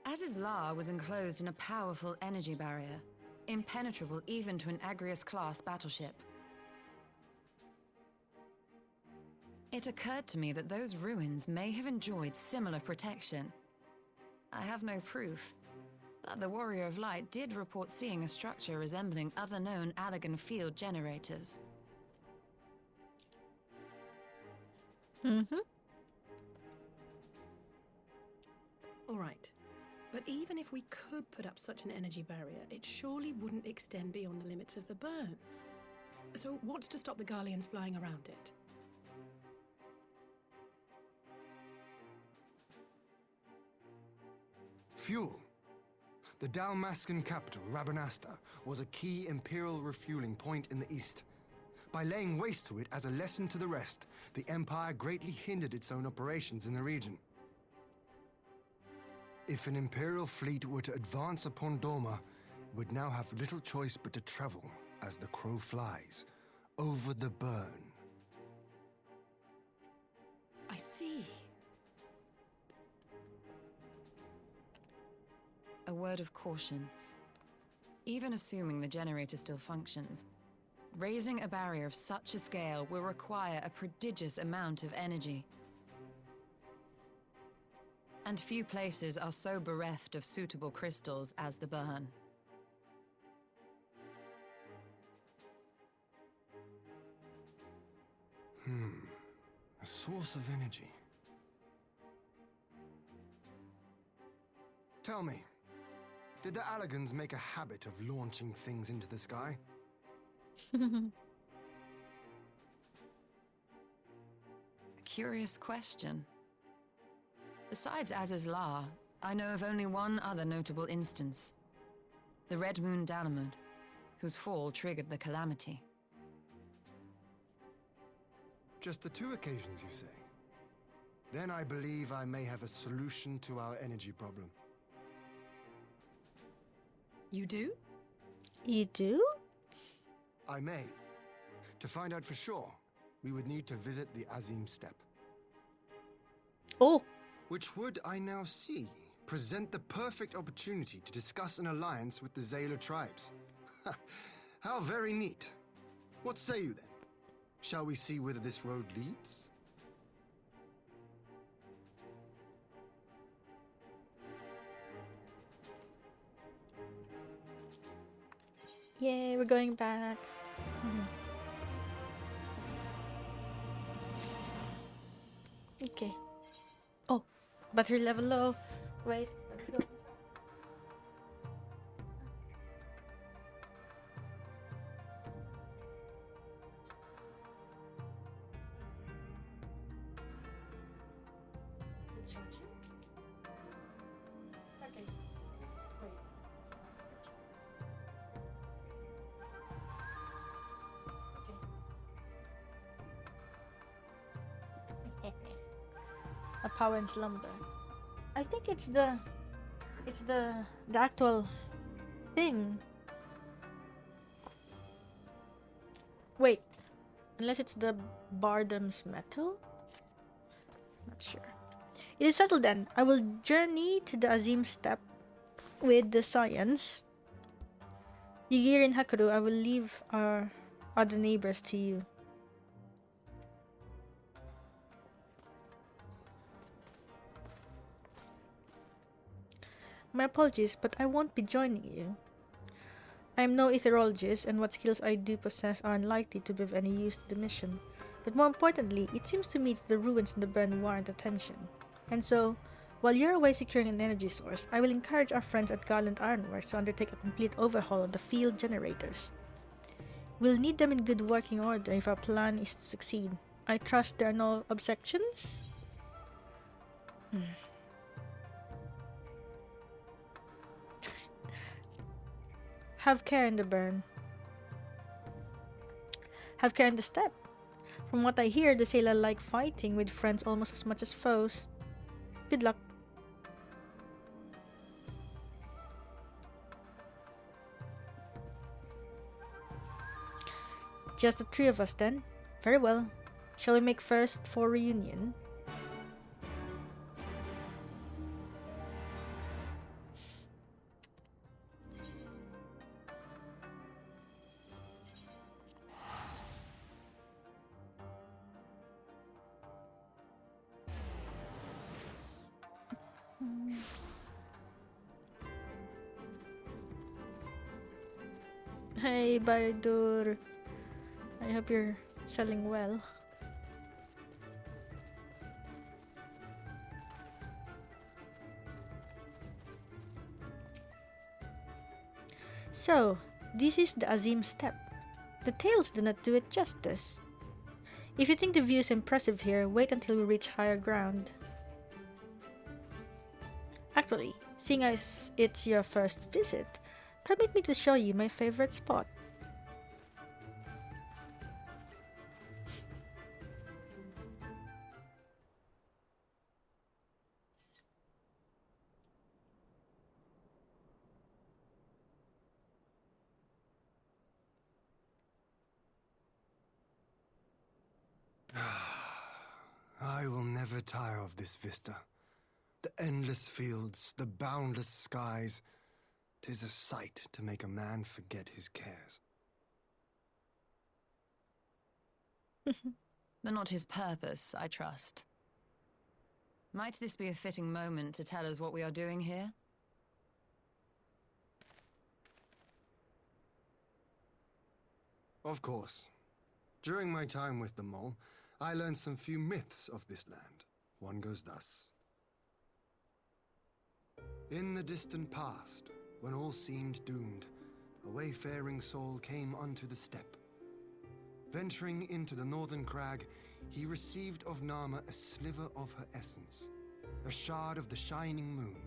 Azizlar was enclosed in a powerful energy barrier, impenetrable even to an Agrius-class battleship. It occurred to me that those ruins may have enjoyed similar protection. I have no proof, but the Warrior of Light did report seeing a structure resembling other known Allagan field generators. All right. But even if we could put up such an energy barrier, it surely wouldn't extend beyond the limits of the burn. So what's to stop the Garleans flying around it? Fuel. The Dalmascan capital, Rabanasta, was a key Imperial refueling point in the east. By laying waste to it as a lesson to the rest, the Empire greatly hindered its own operations in the region. If an Imperial fleet were to advance upon Doma, it would now have little choice but to travel, as the crow flies, over the burn. I see. A word of caution. Even assuming the generator still functions, raising a barrier of such a scale will require a prodigious amount of energy. And few places are so bereft of suitable crystals as the burn. A source of energy. Tell me, did the Alligans make a habit of launching things into the sky? A curious question. Besides Azizlar, I know of only one other notable instance. The Red Moon Dalamud, whose fall triggered the calamity. Just the 2 occasions, you say? Then I believe I may have a solution to our energy problem. You do? You do? I may. To find out for sure, we would need to visit the Azim Steppe. Oh, Which would, I now see, present the perfect opportunity to discuss an alliance with the Zayla tribes. How very neat. What say you then? Shall we see whither this road leads? yay, we're going back. Okay. Oh, battery level low. Wait, let's go. Okay. Wait. A power and slumber. I think it's the actual thing. Wait, unless it's the Bardam's metal? Not sure. It is settled then. I will journey to the Azim Steppe with the science. Yigir and Hakaru, I will leave our other neighbors to you. My apologies, but I won't be joining you. I am no etherologist, and what skills I do possess are unlikely to be of any use to the mission. But more importantly, it seems to me that the ruins in the burn warrant attention. And so, while you're away securing an energy source, I will encourage our friends at Garland Ironworks to undertake a complete overhaul of the field generators. We'll need them in good working order if our plan is to succeed. I trust there are no objections? Have care in the burn. have carried the step. From what I hear, the sailor like fighting with friends almost as much as foes. Good luck. Just the three of us then. Very well. Shall we make first for reunion? Hey, Baidur. I hope you're selling well. So, this is the Azim Steppe. The tales do not do it justice. If you think the view is impressive here, wait until we reach higher ground. Actually, seeing as it's your first visit, permit me to show you my favorite spot. I will never tire of this vista. The endless fields, the boundless skies. 'Tis a sight to make a man forget his cares. But not his purpose, I trust. Might this be a fitting moment to tell us what we are doing here? Of course. During my time with the mole, I learned some few myths of this land. One goes thus. In the distant past, when all seemed doomed, a wayfaring soul came unto the steppe. Venturing into the northern crag, he received of Nama a sliver of her essence, a shard of the shining moon,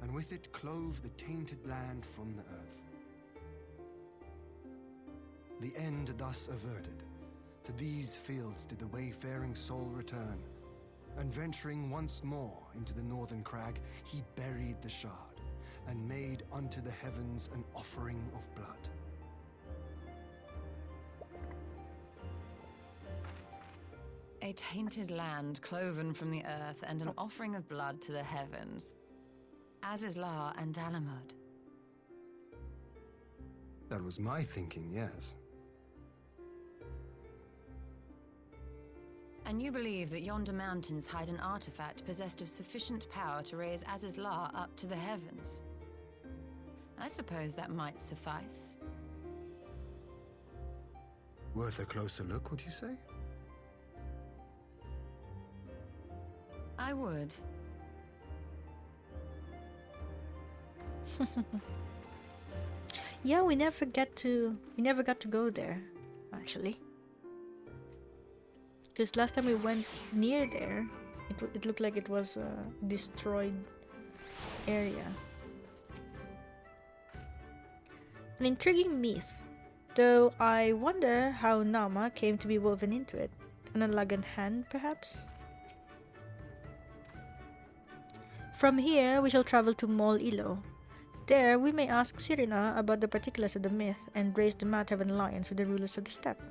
and with it clove the tainted land from the earth. The end thus averted, to these fields did the wayfaring soul return, and venturing once more into the northern crag, he buried the shard, and made unto the heavens an offering of blood. A tainted land cloven from the earth and an offering of blood to the heavens. Azizlar and Alphinaud. That was my thinking, yes. And you believe that yonder mountains hide an artifact possessed of sufficient power to raise Azizlar up to the heavens? I suppose that might suffice. Worth a closer look, would you say? I would. Yeah, we never got to go there, actually. Because last time we went near there, it looked like it was a destroyed area. An intriguing myth, though I wonder how Nama came to be woven into it. An Alagan hand, perhaps? From here, we shall travel to Mol Ilo. There, we may ask Sirina about the particulars of the myth and raise the matter of an alliance with the rulers of the steppe.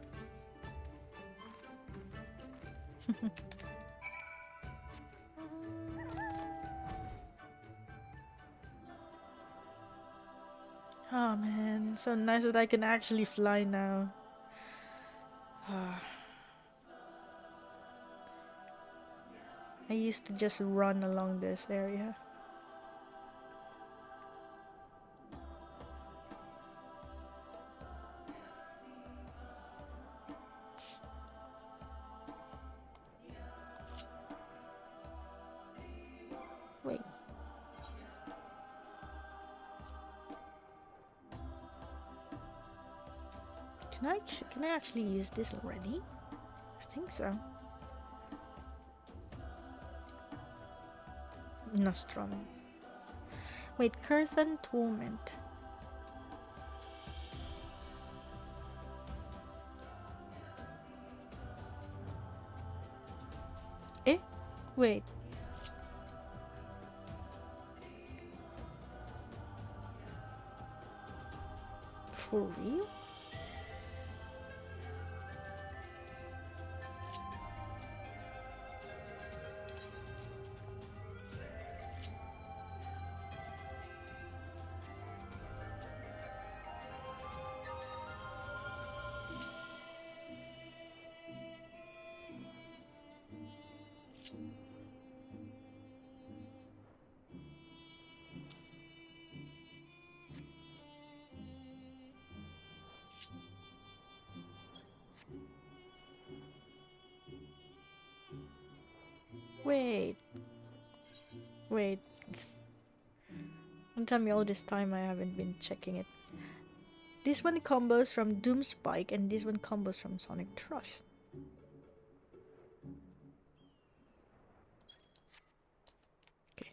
Oh man, so nice that I can actually fly now. I used to just run along this area. Wait. Can I actually use this already? I think so. Nostrum. Wait, Curthan Torment. Wait. For real? Wait. Wait. Don't tell me all this time I haven't been checking it. This one combos from Doom Spike and this one combos from Sonic Thrust. Okay.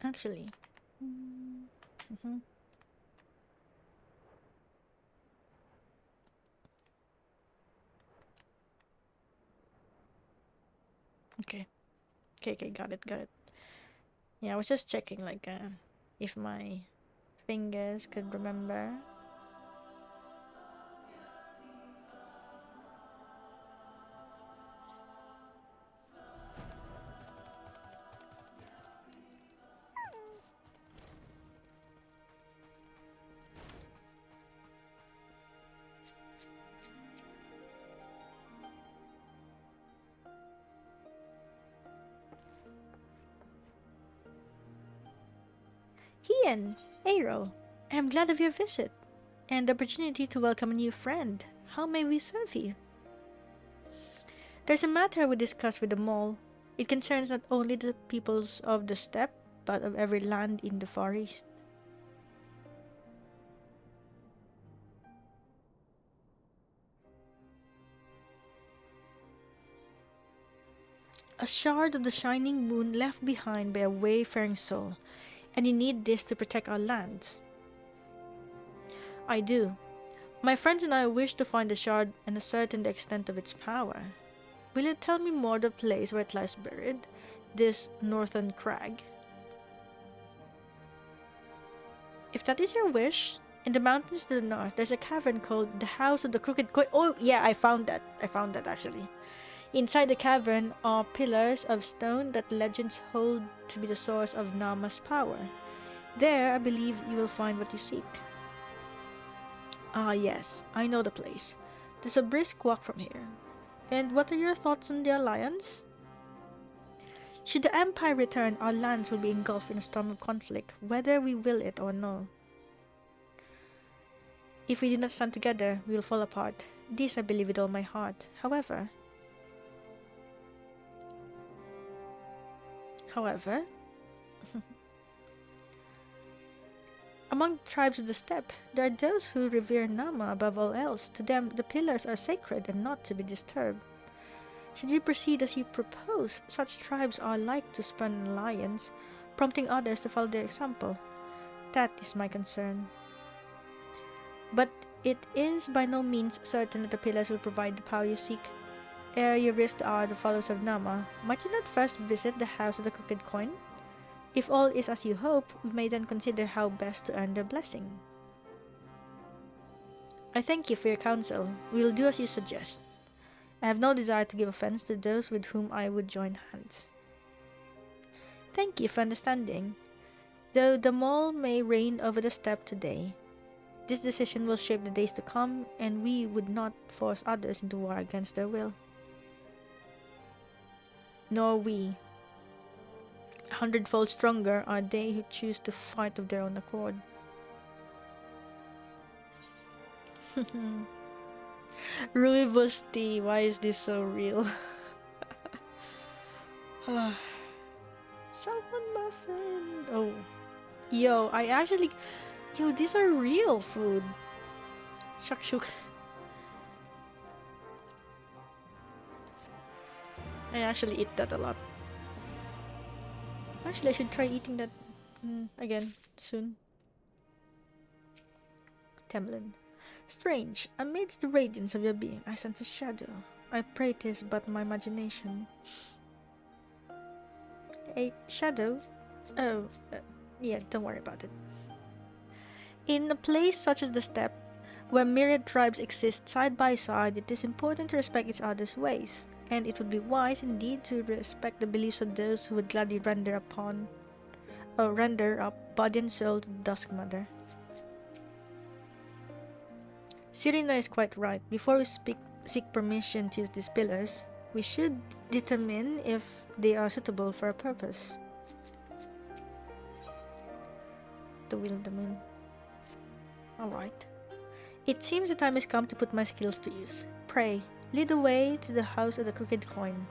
Actually. Okay. Okay, got it. Yeah, I was just checking, like, if my fingers could remember. Hien, Aero, I am glad of your visit and the opportunity to welcome a new friend. How may we serve you? There's a matter we discussed with the mall. It concerns not only the peoples of the steppe, but of every land in the Far East. A shard of the shining moon left behind by a wayfaring soul, and you need this to protect our lands. I do. My friends and I wish to find the shard and ascertain the extent of its power. Will you tell me more of the place where it lies buried, this northern crag? If that is your wish, in the mountains to the north, there's a cavern called the House of the Crooked Coin. Oh, yeah, I found that actually. Inside the cavern are pillars of stone that legends hold to be the source of Nama's power. There, I believe you will find what you seek. Ah, yes, I know the place. There's a brisk walk from here. And what are your thoughts on the alliance? Should the Empire return, our lands will be engulfed in a storm of conflict, whether we will it or no. If we do not stand together, we will fall apart. This I believe with all my heart. However, among the tribes of the steppe, there are those who revere Nama above all else. To them, the pillars are sacred and not to be disturbed. Should you proceed as you propose, such tribes are like to spurn an alliance, prompting others to follow their example. That is my concern. But it is by no means certain that the pillars will provide the power you seek. Ere you risk the followers of Nama, might you not first visit the House of the Crooked Coin? If all is as you hope, we may then consider how best to earn their blessing. I thank you for your counsel. We will do as you suggest. I have no desire to give offense to those with whom I would join hands. Thank you for understanding. Though the mall may reign over the steppe today, this decision will shape the days to come, and we would not force others into war against their will. Nor we. 100-fold stronger are they who choose to fight of their own accord. Rooibos tea, why is this so real? Salmon muffin. Oh, yo, these are real food. Shakshuk. I actually eat that a lot. Actually, I should try eating that Again, soon. Temlin. Strange. Amidst the radiance of your being, I sense a shadow. I pray it is but my imagination. A shadow? Oh, yeah, don't worry about it. In a place such as the steppe, where myriad tribes exist side by side, it is important to respect each other's ways, and it would be wise indeed to respect the beliefs of those who would gladly render up body and soul to the Dusk Mother. Cyrena is quite right. Before we seek permission to use these pillars, we should determine if they are suitable for a purpose. The Wheel of the Moon. Alright. It seems the time has come to put my skills to use. Pray, lead the way to the House of the Crooked Coin.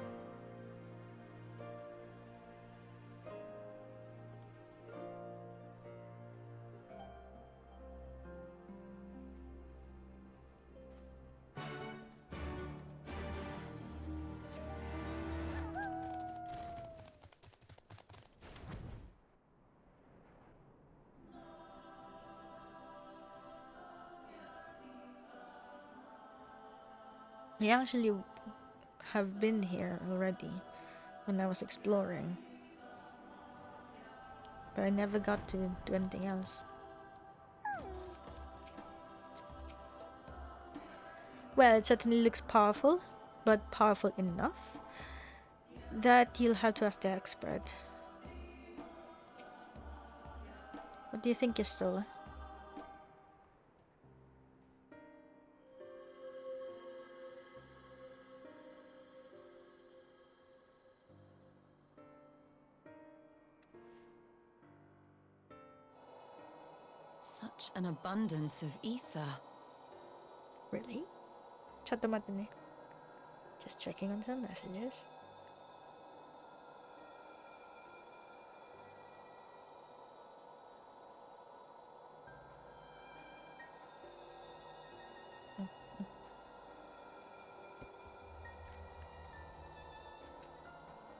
I actually have been here already when I was exploring, but I never got to do anything else. Well, it certainly looks powerful, but powerful enough that you'll have to ask the expert. What do you think, Yestola? Such an abundance of ether. Really? Chatomatane. Just checking on some messages.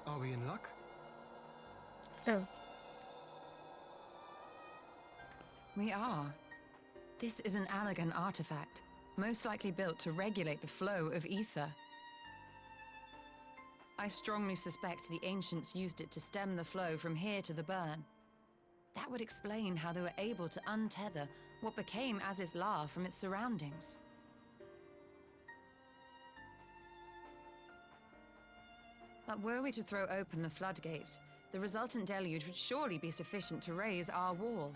Are we in luck? Oh. We are. This is an Allagan artifact, most likely built to regulate the flow of ether. I strongly suspect the ancients used it to stem the flow from here to the burn. That would explain how they were able to untether what became Azis La from its surroundings. But were we to throw open the floodgates, the resultant deluge would surely be sufficient to raise our wall.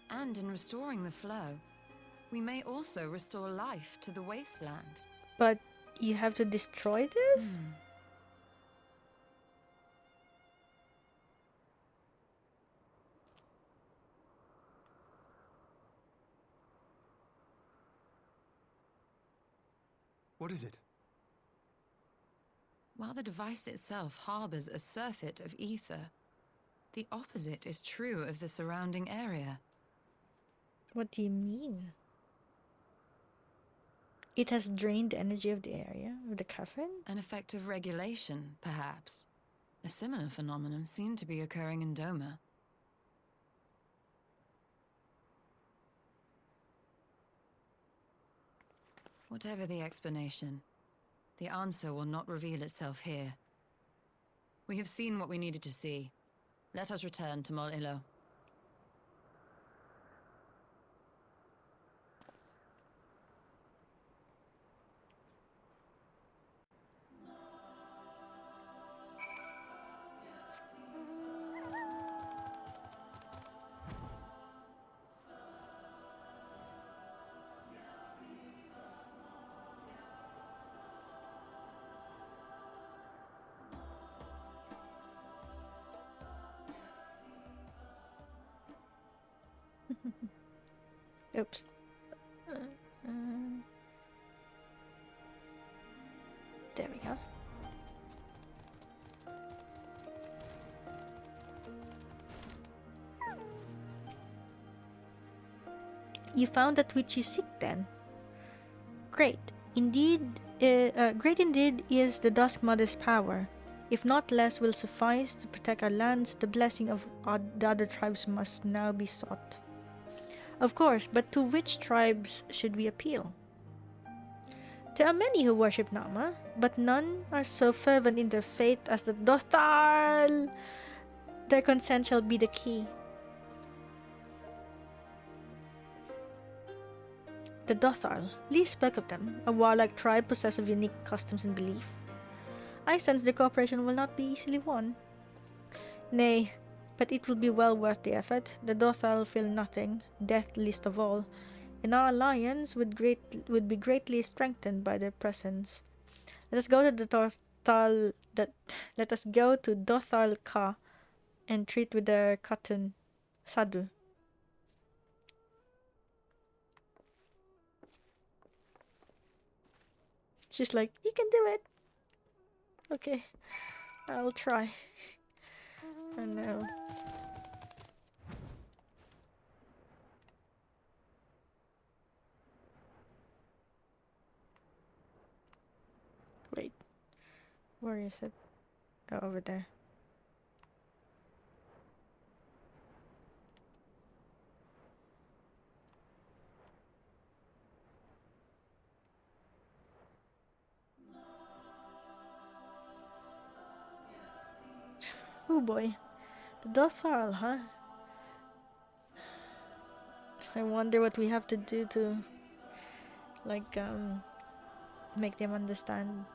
And in restoring the flow, we may also restore life to the wasteland. But you have to destroy this? What is it? While the device itself harbors a surfeit of ether, the opposite is true of the surrounding area. What do you mean? It has drained the energy of the area, of the cavern? An effect of regulation, perhaps. A similar phenomenon seemed to be occurring in Doma. Whatever the explanation, the answer will not reveal itself here. We have seen what we needed to see. Let us return to Mol Ilo. Oops. There we go. You found that which you seek then. Great. Indeed, great indeed is the Dusk Mother's power. If not less will suffice to protect our lands, the blessing of the other tribes must now be sought. Of course, but to which tribes should we appeal? There are many who worship Nama, but none are so fervent in their faith as the Dothal. Their consent shall be the key. The Dothal, least spoke of them, a warlike tribe possessed of unique customs and belief. I sense the cooperation will not be easily won. Nay, but it will be well worth the effort. The Dothal feel nothing, death least of all, and our alliance would be greatly strengthened by their presence. Let us go to the Dothal. Let us go to Dothal Ka and treat with their Katun, Sadu. She's like, you can do it. Okay, I'll try. Oh no. Wait, where is it? Oh, over there. Oh boy, the Dothal, huh? I wonder what we have to do to, like, make them understand.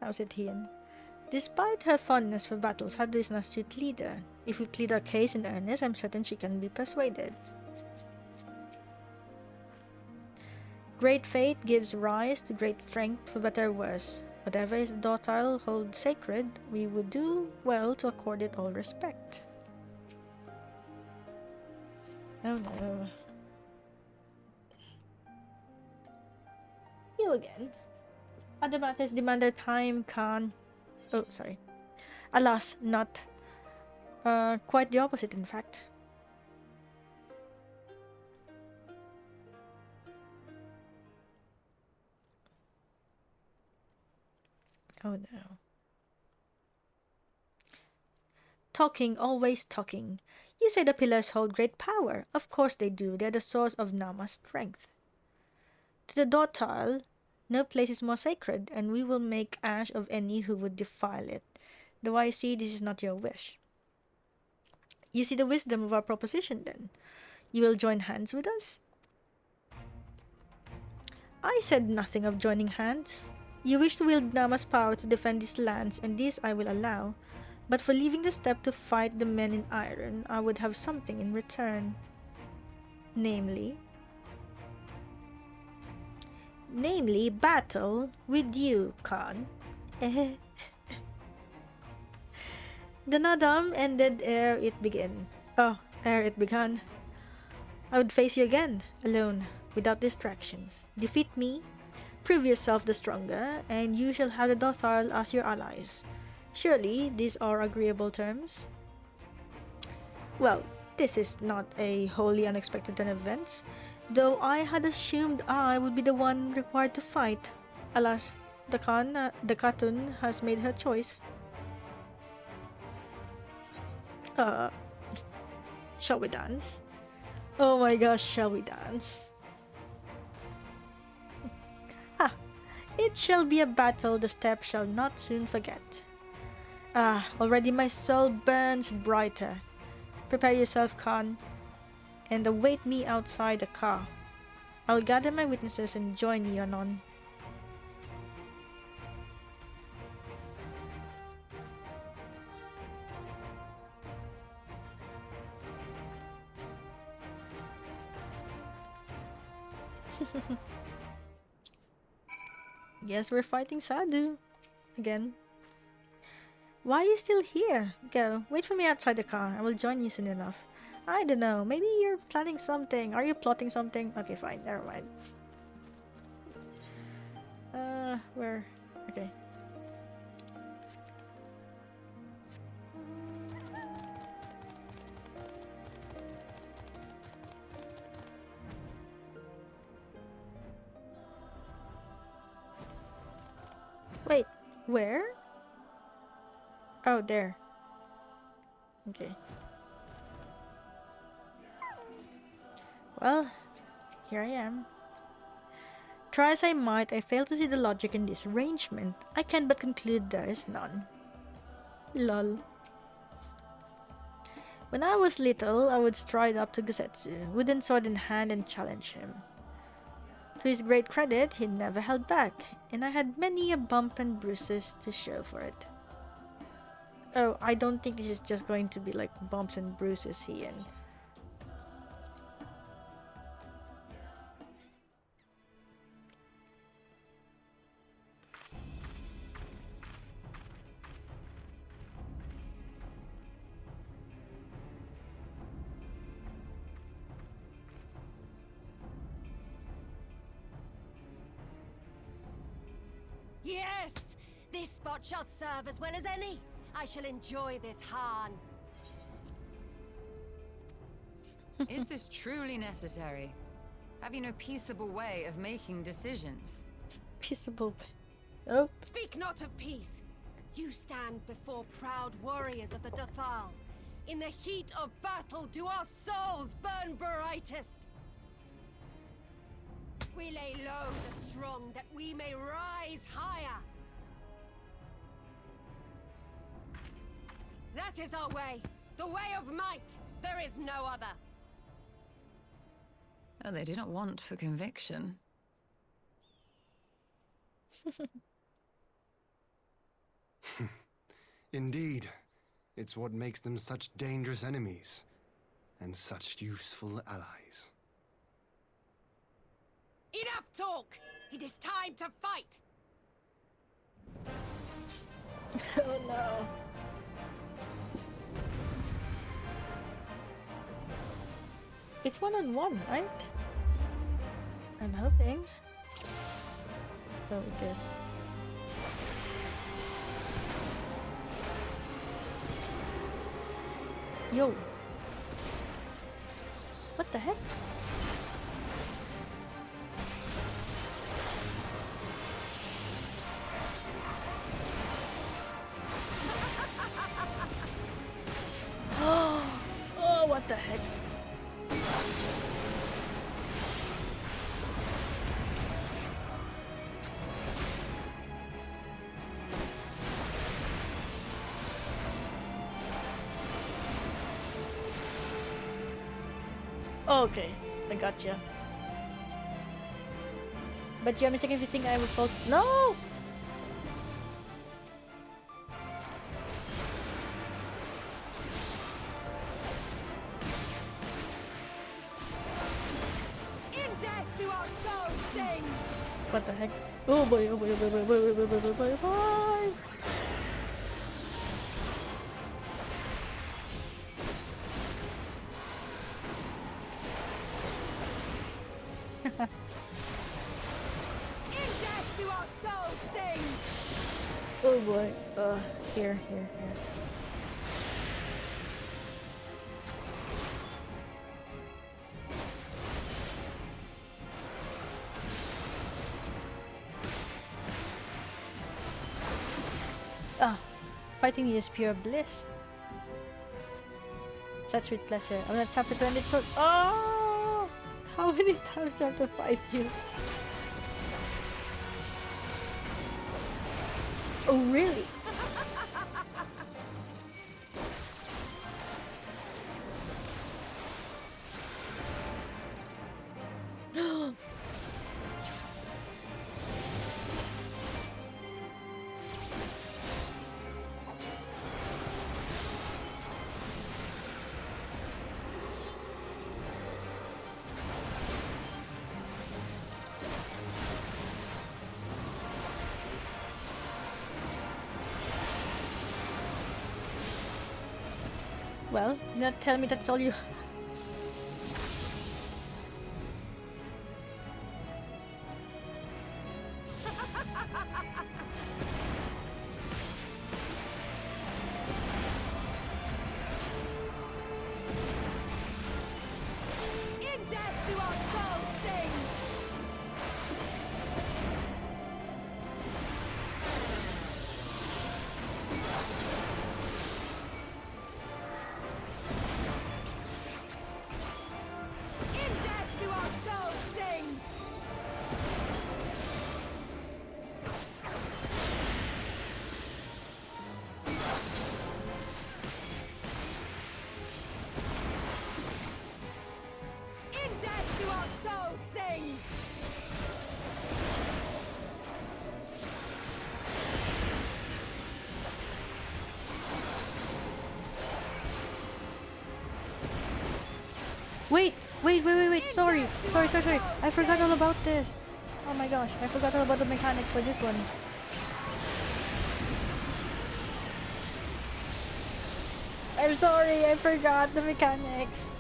How's it, Hien? Despite her fondness for battles, Sadu is an astute leader. If we plead our case in earnest, I'm certain she can be persuaded. Great faith gives rise to great strength, for better or worse. Whatever his Dothal holds sacred, we would do well to accord it all respect. Oh no. You again. Other matters demand their time, Khan. Oh, sorry. Alas, not. Quite the opposite, in fact. Oh no. Talking, always talking. You say the pillars hold great power. Of course they do. They're the source of Nama's strength. To the Dothal, no place is more sacred, and we will make ash of any who would defile it. Though I see this is not your wish. You see the wisdom of our proposition, then. You will join hands with us? I said nothing of joining hands. You wish to wield Nama's power to defend these lands, and this I will allow. But for leaving the steppe to fight the men in iron, I would have something in return. Namely, battle with you, Khan. The Nadam ended ere it began. I would face you again, alone, without distractions. Defeat me, prove yourself the stronger, and you shall have the Dothal as your allies. Surely these are agreeable terms? Well, this is not a wholly unexpected turn of events, though I had assumed I would be the one required to fight. Alas, the Katun has made her choice. Shall we dance? Oh my gosh, shall we dance? Ha! It shall be a battle the steppe shall not soon forget. Already my soul burns brighter. Prepare yourself, Khan, and await me outside the car. I'll gather my witnesses and join you anon. Guess we're fighting Sadu again. Why are you still here? Go, wait for me outside the car. I will join you soon enough. I don't know, maybe you're planning something. Are you plotting something? Okay, fine, never mind. Where? Okay. Wait, where? Oh, there. Okay. Well, here I am. Try as I might, I fail to see the logic in this arrangement. I can but conclude there is none. Lol. When I was little, I would stride up to Gusetsu, wooden sword in hand, and challenge him. To his great credit, he never held back, and I had many a bump and bruises to show for it. Oh, I don't think this is just going to be like bumps and bruises, Hien. Yes! This spot shall serve as well as any. I shall enjoy this, Hien. Is this truly necessary? Have you no peaceable way of making decisions? Peaceable. Oh. Speak not of peace. You stand before proud warriors of the Dothal. In the heat of battle do our souls burn brightest. We lay low the strong that we may rise higher. That is our way. The way of might. There is no other. Oh, they do not want for conviction. Indeed. It's what makes them such dangerous enemies. And such useful allies. Enough talk! It is time to fight! Oh no. It's one-on-one, right? I'm hoping. Let's go with this. Yo. What the heck? Oh, what the heck? Okay, I gotcha. But you understand if you think I was false. No! What the heck? Oh boy, oh boy, oh boy, oh boy, oh boy, oh boy, oh boy, oh boy. Oh boy. Here. Fighting you is pure bliss. Such sweet pleasure. I'm not happy to end it so. Oh! How many times do I have to fight you? Oh, really? Well, do not tell me that's all you... In death do our souls sing! In death do our souls sing! In death do our souls sing! Wait. Sorry. I forgot all about this. Oh my gosh, I forgot all about the mechanics for this one. I'm sorry, I forgot the mechanics.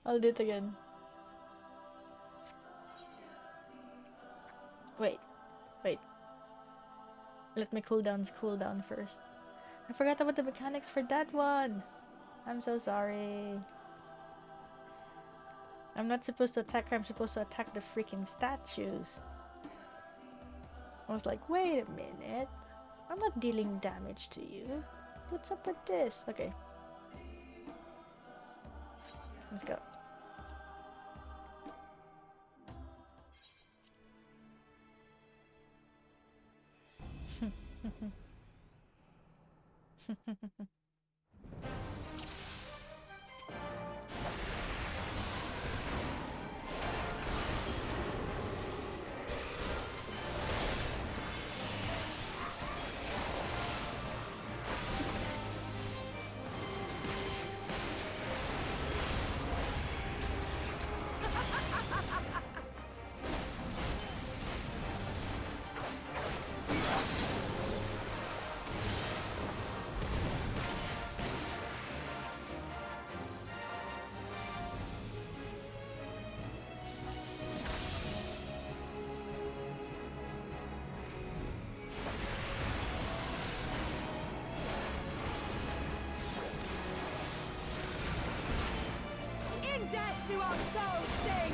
I'll do it again. Wait. Let my cooldowns cool down first. I forgot about the mechanics for that one. I'm so sorry. I'm not supposed to attack her, I'm supposed to attack the freaking statues. I was like, wait a minute. I'm not dealing damage to you. What's up with this? Okay. Let's go. In death do our souls sing!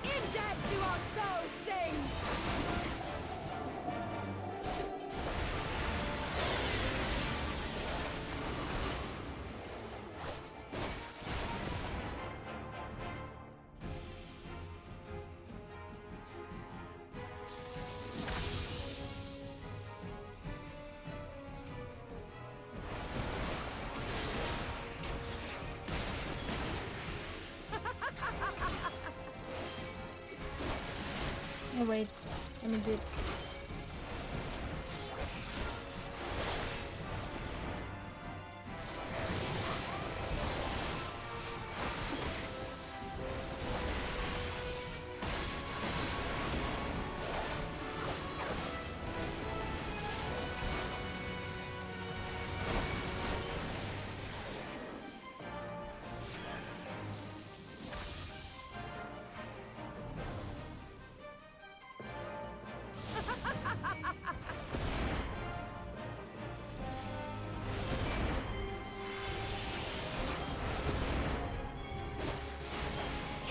In death do our souls sing! Oh wait, let me do it.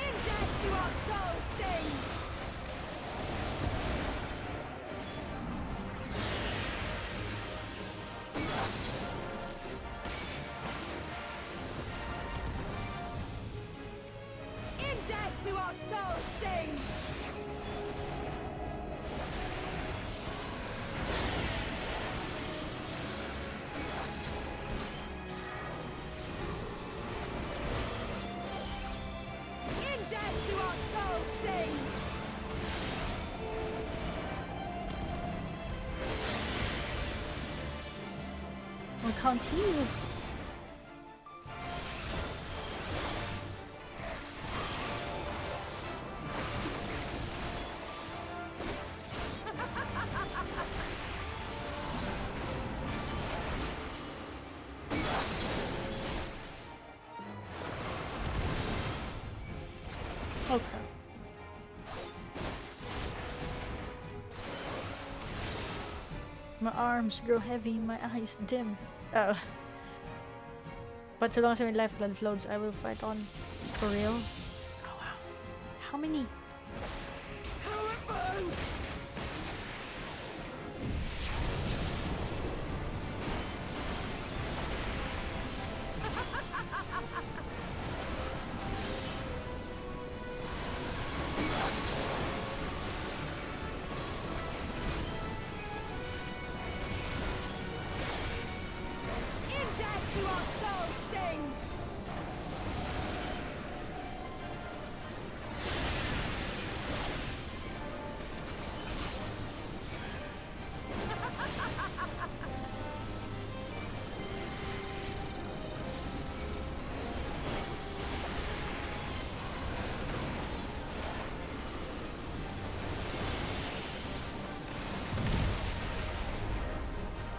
In death do our souls sing! In death do our souls sing! In death do our souls sing! Oh can't see you. Okay. My arms grow heavy, my eyes dim. Oh. But so long as my lifeblood flows, I will fight on. For real? Oh wow. How many?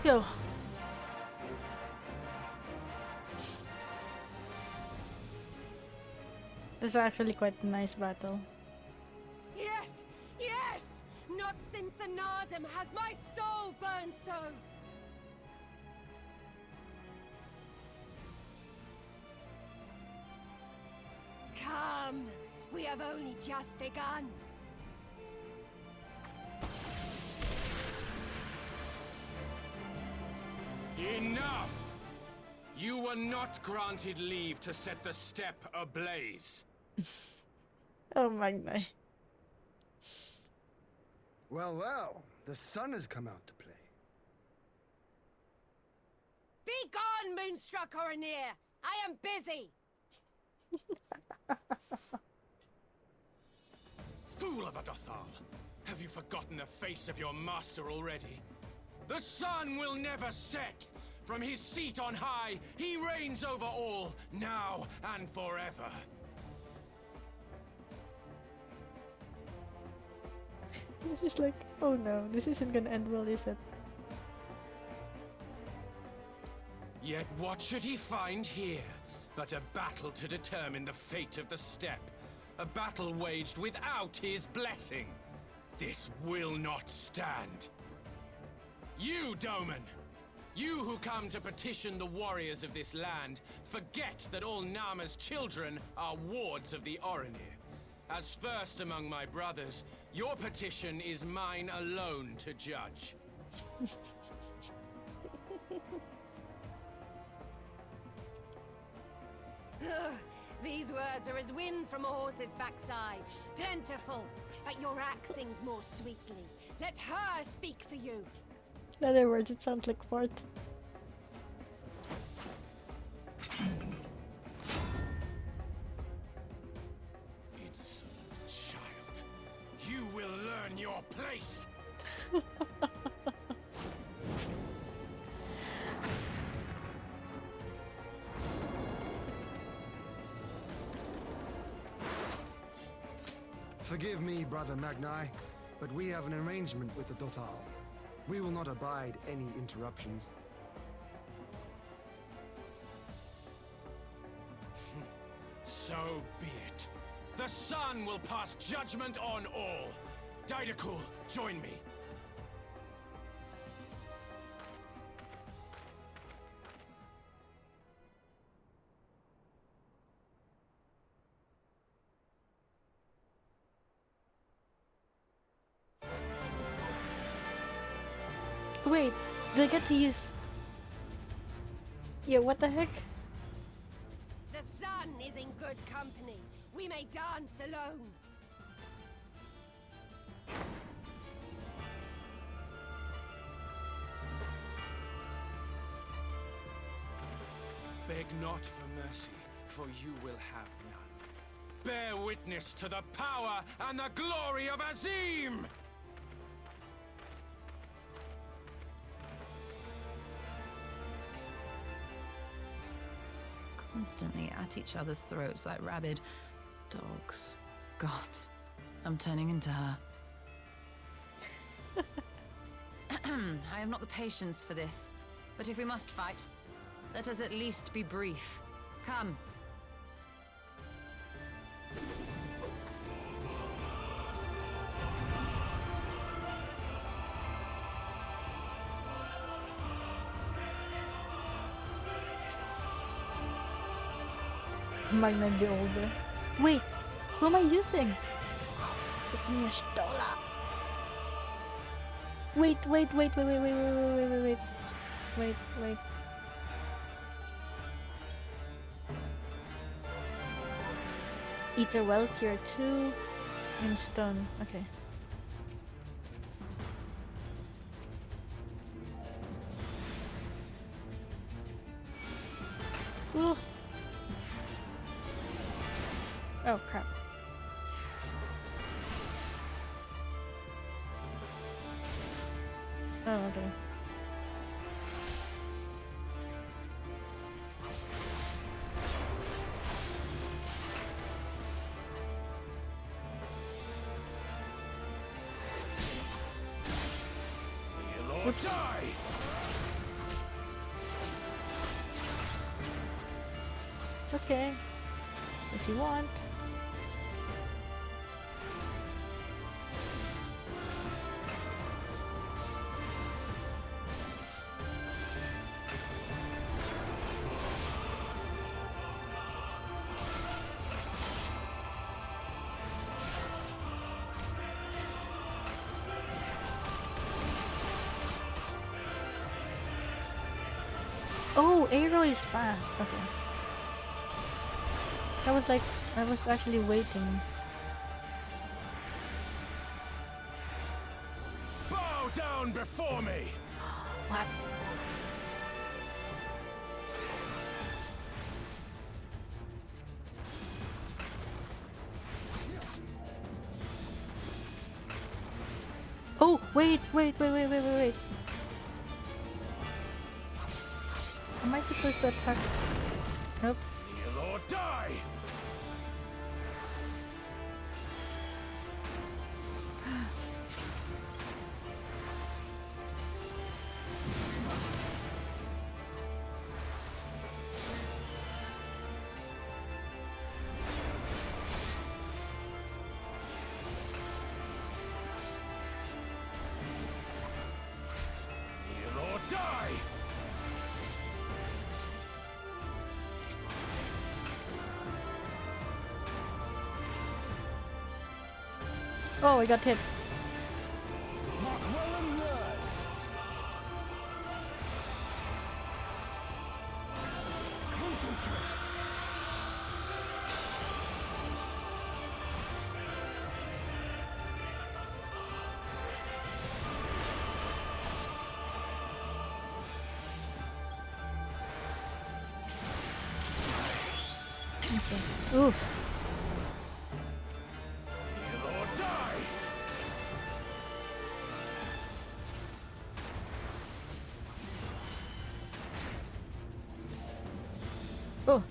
Go. This is actually quite a nice battle. Yes! Yes! Not since the Nardum has my soul burned so! Come! We have only just begun. Enough! You were not granted leave to set the steppe ablaze. Oh Magnai. Well, well, the sun has come out to play. Be gone, Moonstruck Oranir! I am busy! Fool of a Dothal! Have you forgotten the face of your master already? The sun will never set! From his seat on high, he reigns over all, now and forever. It's just like, oh no, this isn't gonna end well, is it? Yet what should he find here but a battle to determine the fate of the steppe? A battle waged without his blessing. This will not stand. You, Doman! You who come to petition the warriors of this land, forget that all Nama's children are wards of the Oranir. As first among my brothers, your petition is mine alone to judge. These words are as wind from a horse's backside. Plentiful, but your axe sings more sweetly. Let her speak for you. In other words, it sounds like fart. Insolent child. You will learn your place! Forgive me, Brother Magnai, but we have an arrangement with the Dothal. We will not abide any interruptions. So be it. The sun will pass judgment on all. Didakul, join me. Wait, do I get to use... Yeah, what the heck? The sun is in good company. We may dance alone. Beg not for mercy, for you will have none. Bear witness to the power and the glory of Azim! constantly at each other's throats like rabid dogs. God, I'm turning into her. I have not the patience for this, but if we must fight, let us at least be brief. Come. Magnai the older. Wait, who am I using? Freaking Stola. Wait. Ether well, cure 2, and stun. Okay. Ooh. Oh crap. Oh, okay. Oops. Okay. If you want. Oh, arrow is fast. Okay. I was actually waiting. Bow down before me! What? Oh, wait. Am I supposed to attack? Nope. Kneel or die! Kneel or die! Oh, I got hit. Okay. Oof. Kneel or die! Oh.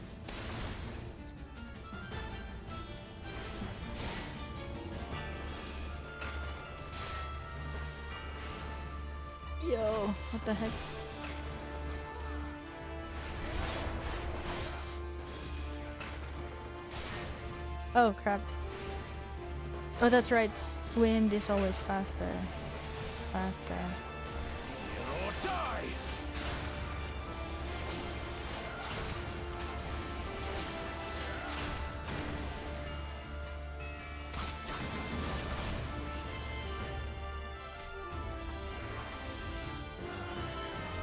Yo, what the heck? Oh crap. Oh, that's right. Wind is always faster. Faster. Kneel or die!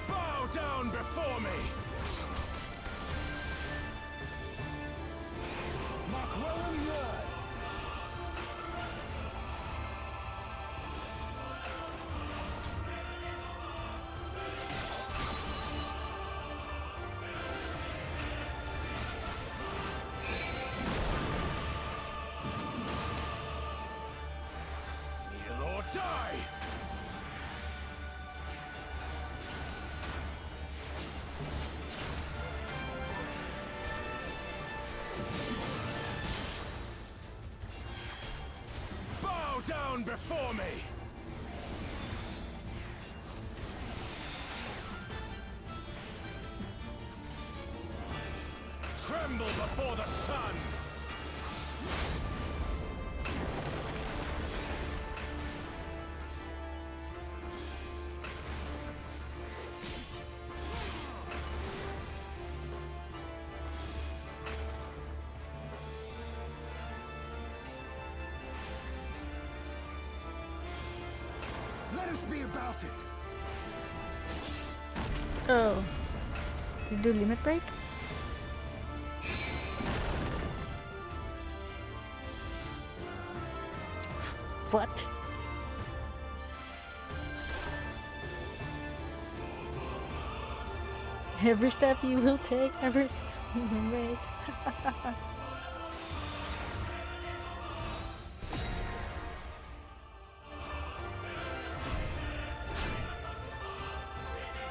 Bow down before me! before me! Tremble before the sun! Let us be about it! Oh. You do limit break? What? Every step you will take, every step you will make.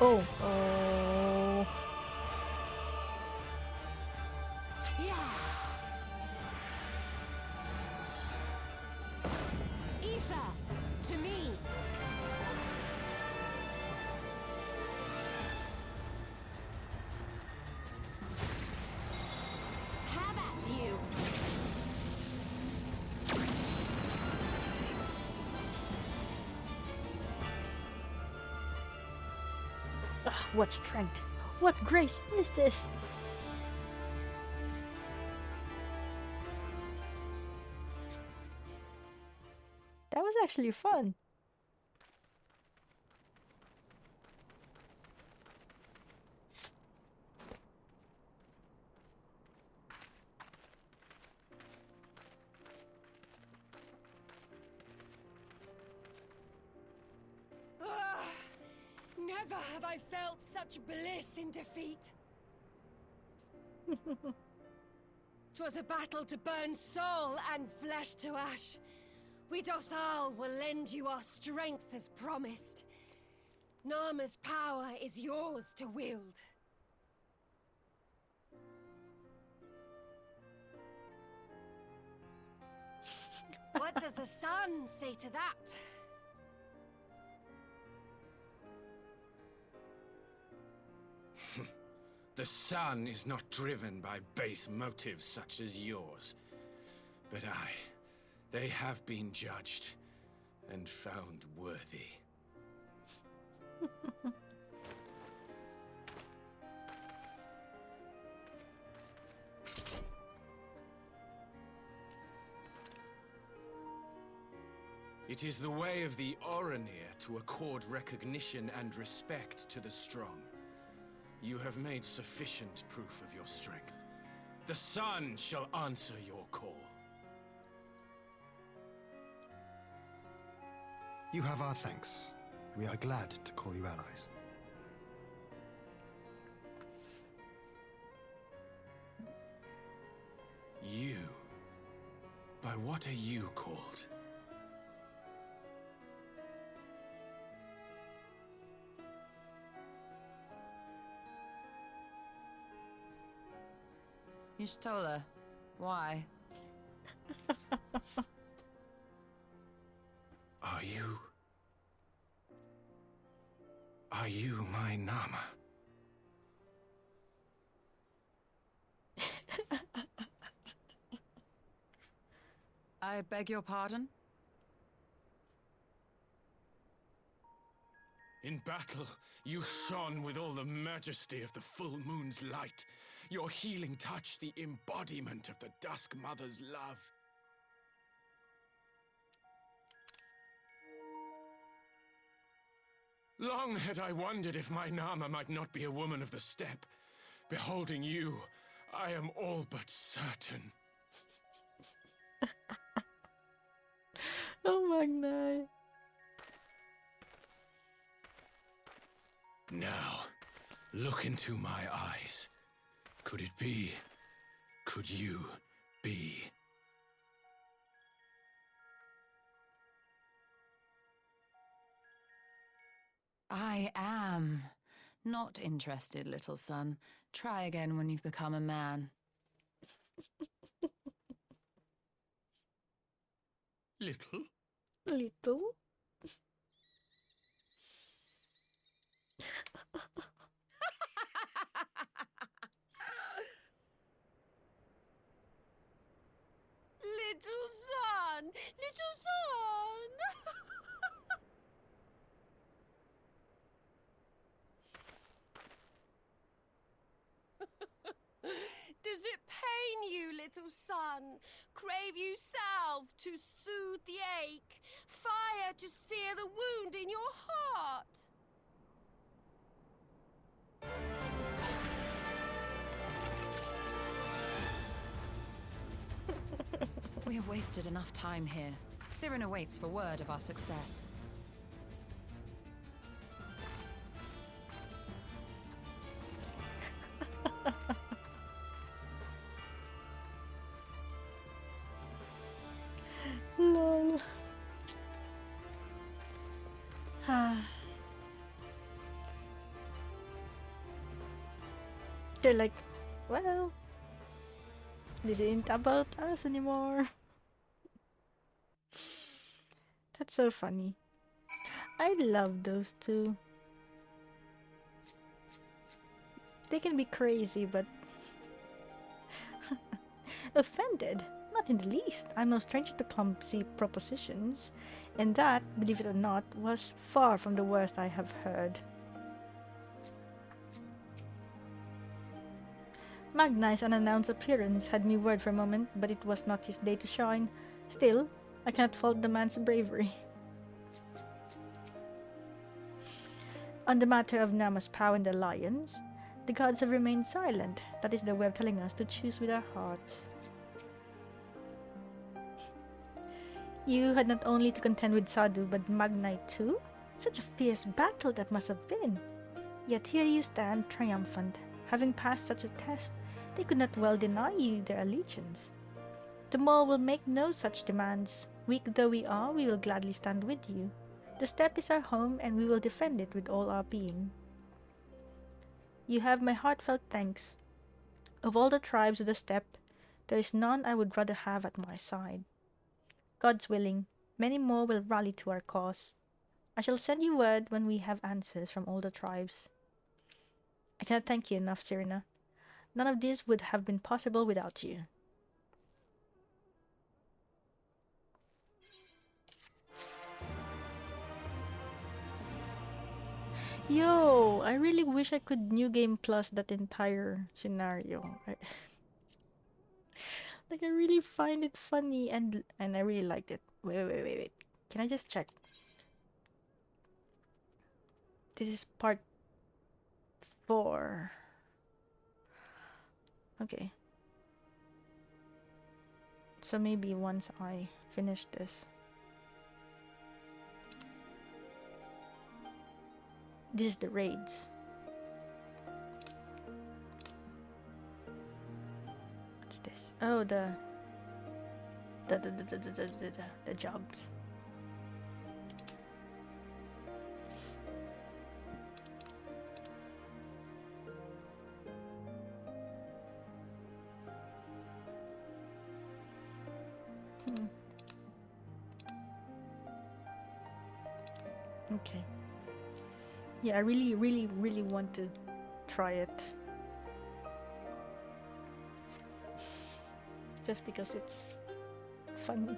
Oh, oh. Yeah. Aoife, to me. Have at you. What strength? What grace is this? That was actually fun. Never have I felt such bliss in defeat. 'Twas a battle to burn soul and flesh to ash. We Dothal will lend you our strength as promised. Narma's power is yours to wield. What does the sun say to that? The sun is not driven by base motives such as yours. But they have been judged and found worthy. It is the way of the Oranir to accord recognition and respect to the strong. You have made sufficient proof of your strength. The sun shall answer your call. You have our thanks. We are glad to call you allies. You? By what are you called? Y'shtola, why? Are you my Nama? I beg your pardon? In battle, you shone with all the majesty of the full moon's light. Your healing touch, the embodiment of the Dusk Mother's love. Long had I wondered if my Nama might not be a woman of the steppe. Beholding you, I am all but certain. Oh, Magnai. Now, look into my eyes. Could it be? Could you be? I am. Not interested, little son. Try again when you've become a man. Little? Little? Little son! Little son! Does it pain you, little son? Crave you salve to soothe the ache? Fire to sear the wound in your heart? We have wasted enough time here. Cyrena waits for word of our success. Lol. They're like, well, this ain't about us anymore. That's so funny. I love those two. They can be crazy, but offended? Not in the least. I'm no stranger to clumsy propositions, and that, believe it or not, was far from the worst I have heard. Magnai's unannounced appearance had me worried for a moment, but it was not his day to shine. Still, I cannot fault the man's bravery. On the matter of Nama's power and the Alliance, the gods have remained silent. That is their way of telling us to choose with our hearts. You had not only to contend with Sadu, but Magnai too? Such a fierce battle that must have been. Yet here you stand, triumphant. Having passed such a test, they could not well deny you their allegiance. The Mole will make no such demands. Weak though we are, we will gladly stand with you. The steppe is our home, and we will defend it with all our being. You have my heartfelt thanks. Of all the tribes of the steppe, there is none I would rather have at my side. God's willing, many more will rally to our cause. I shall send you word when we have answers from all the tribes. I cannot thank you enough, Cyrena. None of this would have been possible without you. Yo, I really wish I could New Game Plus that entire scenario. I really find it funny and I really liked it. Wait. Can I just check? This is part 4. Okay. So maybe once I finish this. This is the raids. What's this? Oh, the jobs. Okay. Yeah, I really want to try it. Just because it's fun.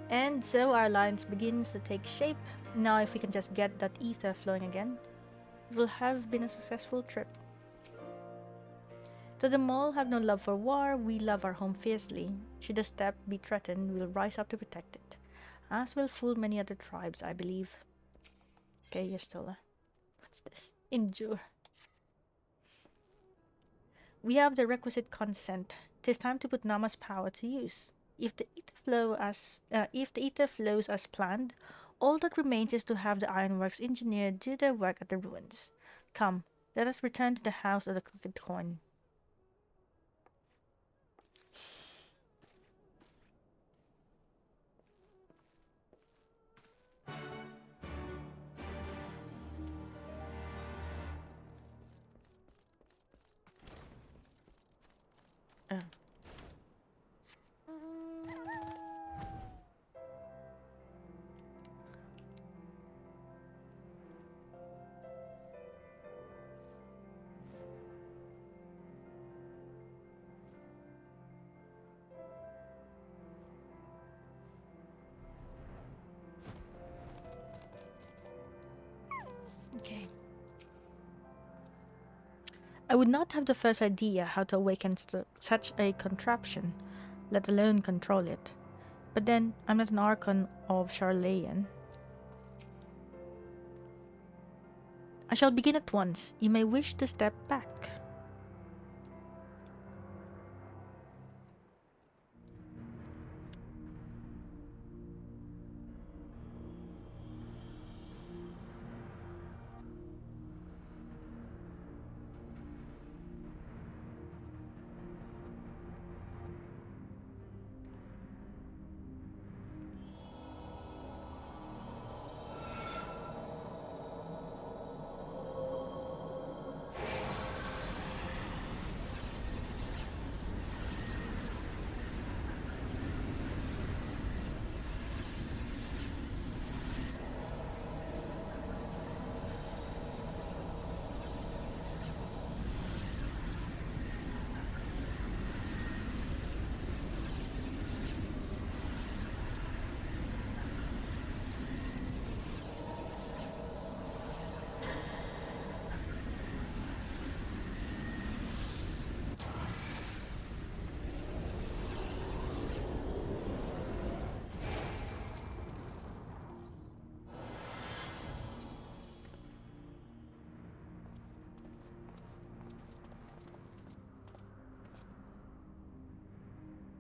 And so our alliance begins to take shape. Now if we can just get that ether flowing again, it will have been a successful trip. Though the Mole have no love for war, we love our home fiercely. Should the steppe be threatened, we will rise up to protect it. As will full many other tribes, I believe. Okay, Yestola. What's this? Endure. We have the requisite consent. 'Tis time to put Nama's power to use. If the ether flows as planned, all that remains is to have the ironworks engineer do their work at the ruins. Come, let us return to the house of the crooked coin. I would not have the first idea how to awaken such a contraption, let alone control it. But then, I'm not an Archon of Charlayan. I shall begin at once. You may wish to step back.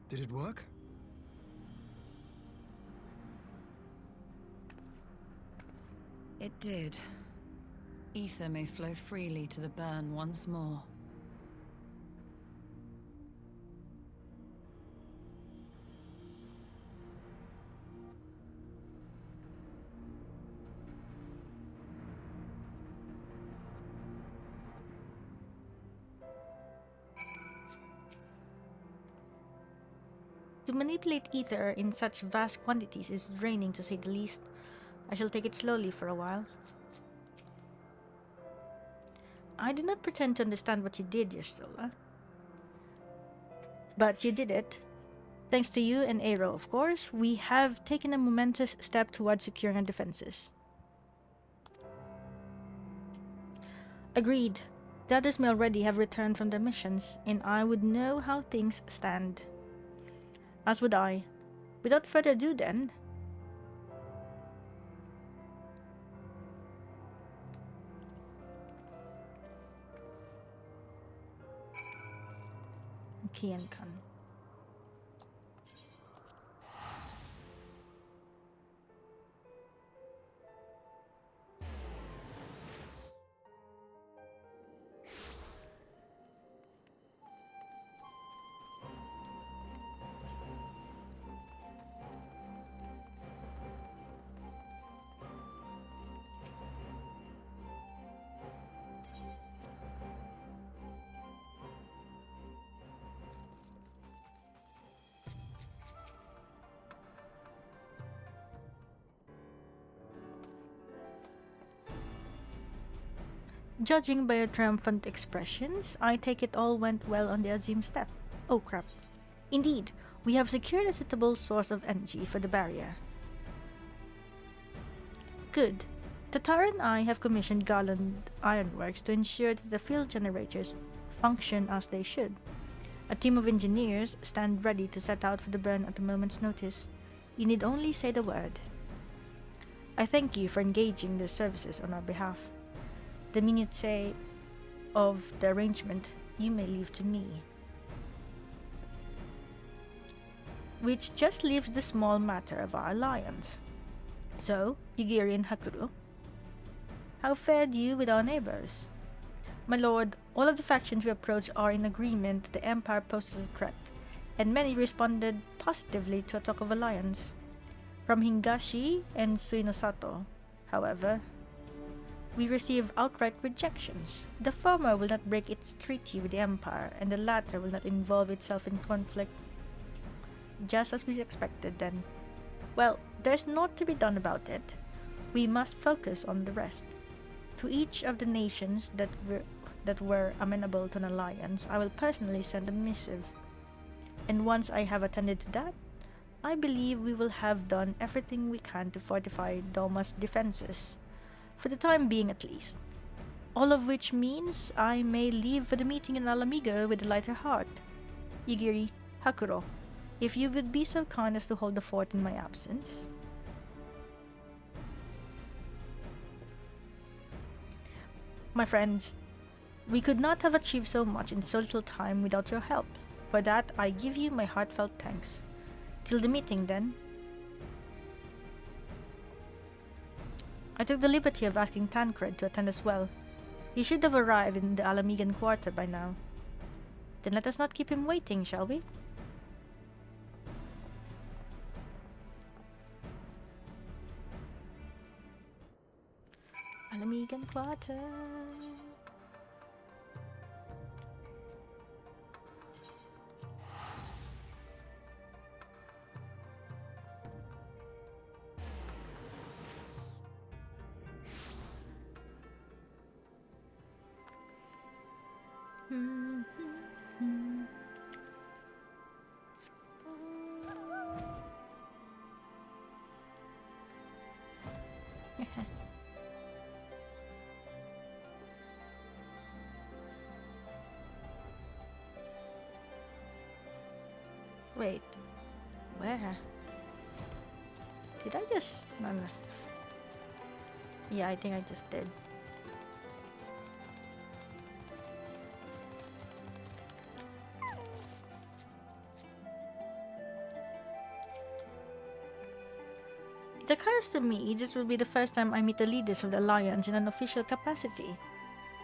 Did it work? It did. Ether may flow freely to the burn once more. To manipulate ether in such vast quantities is draining, to say the least. I shall take it slowly for a while. I did not pretend to understand what you did, Yerstola. But you did it. Thanks to you and Aero, of course, we have taken a momentous step towards securing our defenses. Agreed. The others may already have returned from their missions, and I would know how things stand. As would I. Without further ado then, Hien. Judging by your triumphant expressions, I take it all went well on the Azim Steppe. Oh crap. Indeed, we have secured a suitable source of energy for the barrier. Good. Tatara and I have commissioned Garland Ironworks to ensure that the field generators function as they should. A team of engineers stand ready to set out for the burn at a moment's notice. You need only say the word. I thank you for engaging the services on our behalf. The minutiae of the arrangement you may leave to me. Which just leaves the small matter of our alliance. So, Yugiri and Hakuru, how fared you with our neighbors? My lord, all of the factions we approach are in agreement that the Empire poses a threat, and many responded positively to a talk of alliance. From Hingashi and Suinosato, however, we receive outright rejections. The former will not break its treaty with the Empire, and the latter will not involve itself in conflict. Just as we expected, then. Well, there's naught to be done about it. We must focus on the rest. To each of the nations that were amenable to an alliance, I will personally send a missive. And once I have attended to that, I believe we will have done everything we can to fortify Doma's defenses. For the time being, at least. All of which means I may leave for the meeting in Alamigo with a lighter heart. Yigiri, Hakuro, if you would be so kind as to hold the fort in my absence. My friends, we could not have achieved so much in so little time without your help. For that, I give you my heartfelt thanks. Till the meeting, then. I took the liberty of asking Tancred to attend as well. He should have arrived in the Alamigan quarter by now. Then let us not keep him waiting, shall we? Alamigan quarter. Wait, where? Did I just... No. Yeah, I think I just did. It occurs to me this will be the first time I meet the leaders of the Alliance in an official capacity.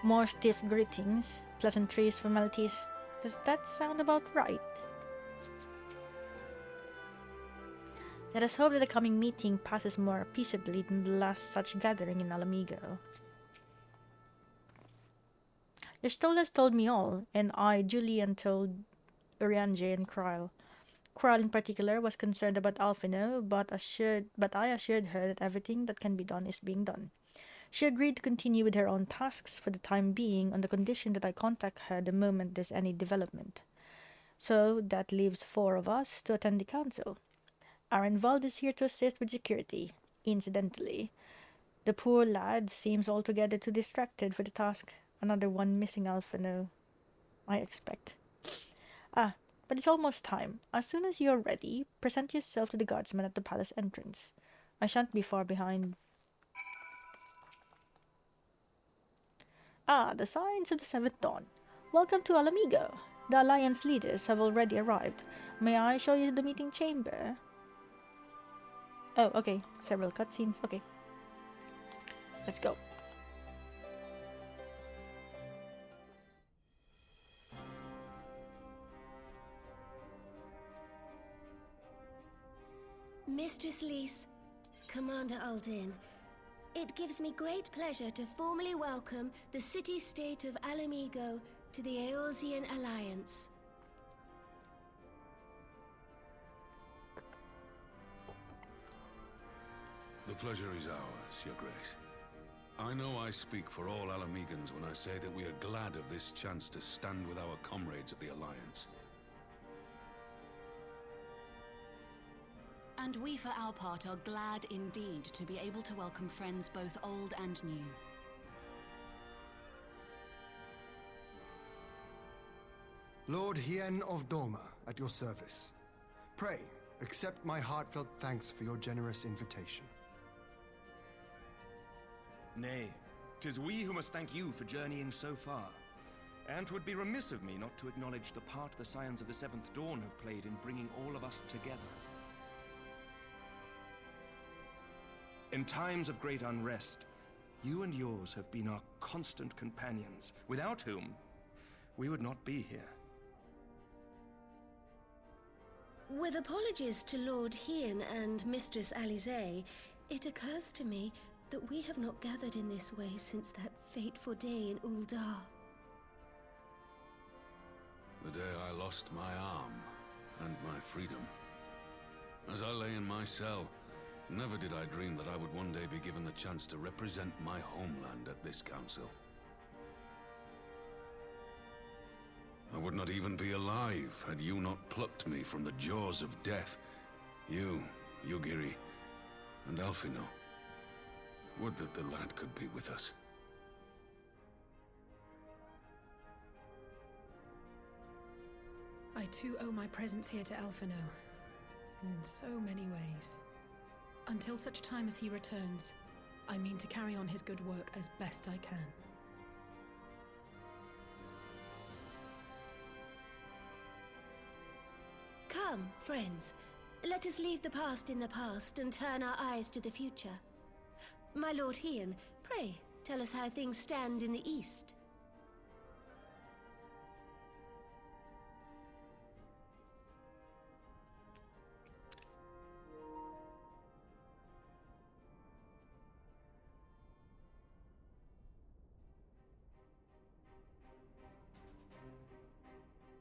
More stiff greetings, pleasantries, formalities. Does that sound about right? Let us hope that the coming meeting passes more peaceably than the last such gathering in Alamigo. Your Stolas told me all, and I, Julian, told Urianger and Kryle. Kryle in particular was concerned about Alphinaud, but I assured her that everything that can be done is being done. She agreed to continue with her own tasks for the time being on the condition that I contact her the moment there's any development. So that leaves 4 of us to attend the council. Arenvald is here to assist with security. Incidentally, the poor lad seems altogether too distracted for the task. Another one missing Alphinaud, I expect. But it's almost time. As soon as you're ready, present yourself to the guardsman at the palace entrance. I shan't be far behind. The signs of the 7th dawn. Welcome to Alamigo. The Alliance leaders have already arrived. May I show you the meeting chamber? Oh, okay. Several cutscenes. Okay. Let's go. Mistress Lys, Commander Aldin, it gives me great pleasure to formally welcome the city-state of Alamigo to the Eorzean Alliance. The pleasure is ours, Your Grace. I know I speak for all Alamegans when I say that we are glad of this chance to stand with our comrades of the Alliance. And we for our part are glad indeed to be able to welcome friends both old and new. Lord Hien of Doma, at your service. Pray, accept my heartfelt thanks for your generous invitation. Nay, 'tis we who must thank you for journeying so far. And 'twould be remiss of me not to acknowledge the part the Scions of the 7th Dawn have played in bringing all of us together. In times of great unrest, you and yours have been our constant companions, without whom we would not be here. With apologies to Lord Hien and Mistress Alize, it occurs to me that we have not gathered in this way since that fateful day in Uldar. The day I lost my arm and my freedom. As I lay in my cell, never did I dream that I would one day be given the chance to represent my homeland at this council. I would not even be alive had you not plucked me from the jaws of death. You, Yugiri, and Alphinaud. Would that the lad could be with us. I too owe my presence here to Alphinaud, in so many ways. Until such time as he returns, I mean to carry on his good work as best I can. Come, friends. Let us leave the past in the past and turn our eyes to the future. My Lord Hien, pray, tell us how things stand in the east.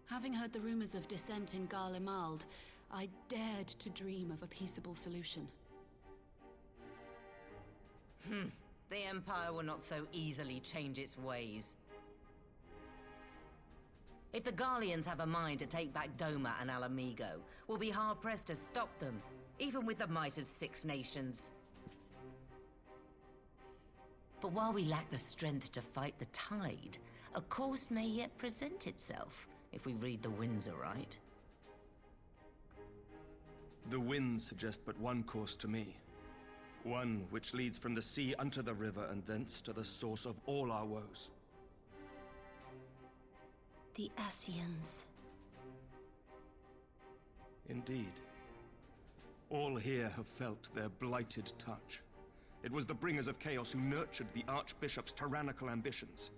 Having heard the rumors of dissent in Garlemald, I dared to dream of a peaceable solution. The Empire will not so easily change its ways. If the Garleans have a mind to take back Doma and Alamigo, we'll be hard-pressed to stop them, even with the might of 6 nations. But while we lack the strength to fight the tide, a course may yet present itself, if we read the winds aright. The winds suggest but one course to me. One which leads from the sea unto the river and thence to the source of all our woes. The Ascians. Indeed. All here have felt their blighted touch. It was the bringers of chaos who nurtured the Archbishop's tyrannical ambitions.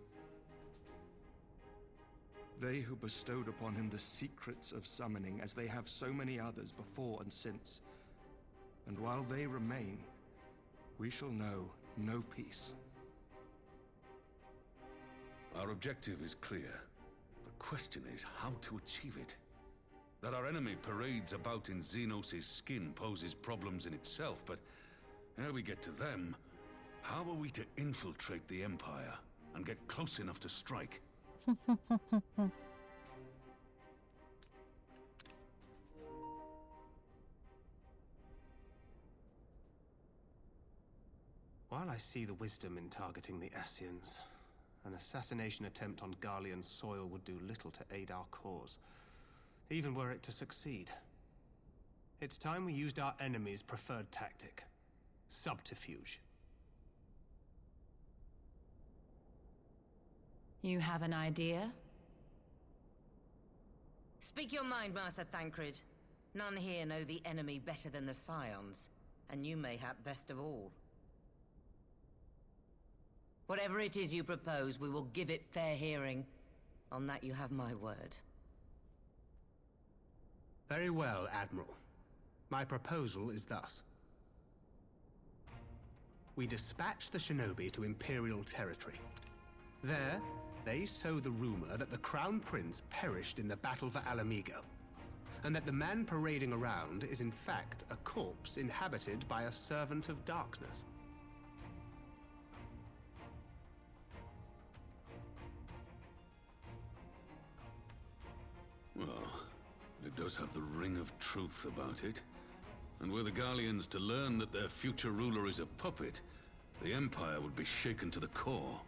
They who bestowed upon him the secrets of summoning, as they have so many others before and since. And while they remain, we shall know no peace. Our objective is clear. The question is how to achieve it. That our enemy parades about in Xenos' skin poses problems in itself, but ere we get to them, how are we to infiltrate the Empire and get close enough to strike? While I see the wisdom in targeting the Ascians, an assassination attempt on Garlean soil would do little to aid our cause, even were it to succeed. It's time we used our enemy's preferred tactic: subterfuge. You have an idea? Speak your mind, Master Thancred. None here know the enemy better than the Scions, and you mayhap best of all. Whatever it is you propose, we will give it fair hearing. On that you have my word. Very well, Admiral. My proposal is thus. We dispatch the shinobi to Imperial territory. There, they sow the rumor that the Crown Prince perished in the battle for Alamigo, and that the man parading around is in fact a corpse inhabited by a servant of darkness. Well, it does have the ring of truth about it. And were the Garleans to learn that their future ruler is a puppet, the Empire would be shaken to the core.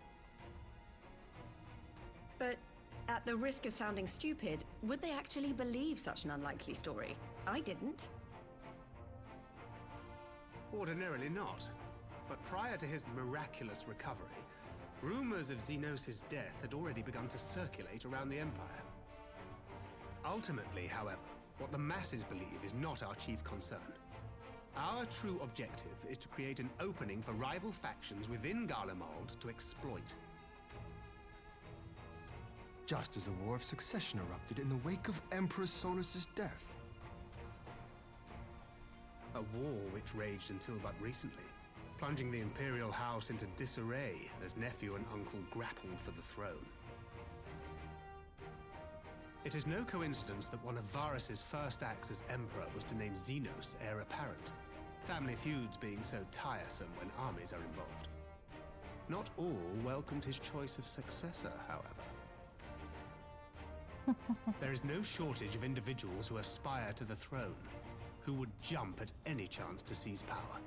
But at the risk of sounding stupid, would they actually believe such an unlikely story? I didn't. Ordinarily not. But prior to his miraculous recovery, rumors of Xenos' death had already begun to circulate around the Empire. Ultimately, however, what the masses believe is not our chief concern. Our true objective is to create an opening for rival factions within Garlemald to exploit. Just as a war of succession erupted in the wake of Emperor Solus's death. A war which raged until but recently, plunging the Imperial House into disarray as nephew and uncle grappled for the throne. It is no coincidence that one of Varus's first acts as Emperor was to name Xenos heir apparent, family feuds being so tiresome when armies are involved. Not all welcomed his choice of successor, however. There is no shortage of individuals who aspire to the throne, who would jump at any chance to seize power.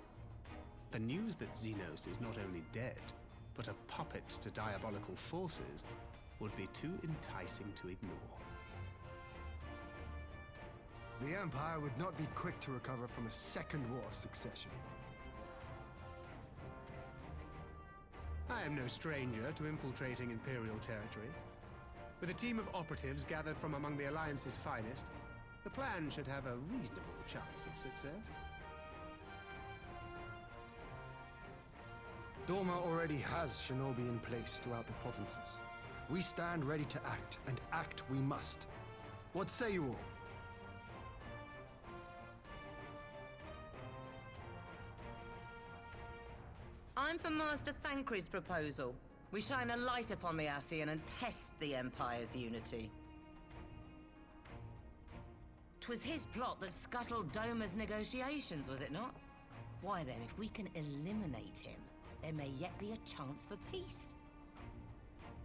The news that Xenos is not only dead, but a puppet to diabolical forces would be too enticing to ignore. The Empire would not be quick to recover from a second war of succession. I am no stranger to infiltrating Imperial territory. With a team of operatives gathered from among the Alliance's finest, the plan should have a reasonable chance of success. Doma already has shinobi in place throughout the provinces. We stand ready to act, and act we must. What say you all? I'm for Master Thancred's proposal. We shine a light upon the Ascian and test the Empire's unity. 'Twas his plot that scuttled Doma's negotiations, was it not? Why then, if we can eliminate him, there may yet be a chance for peace.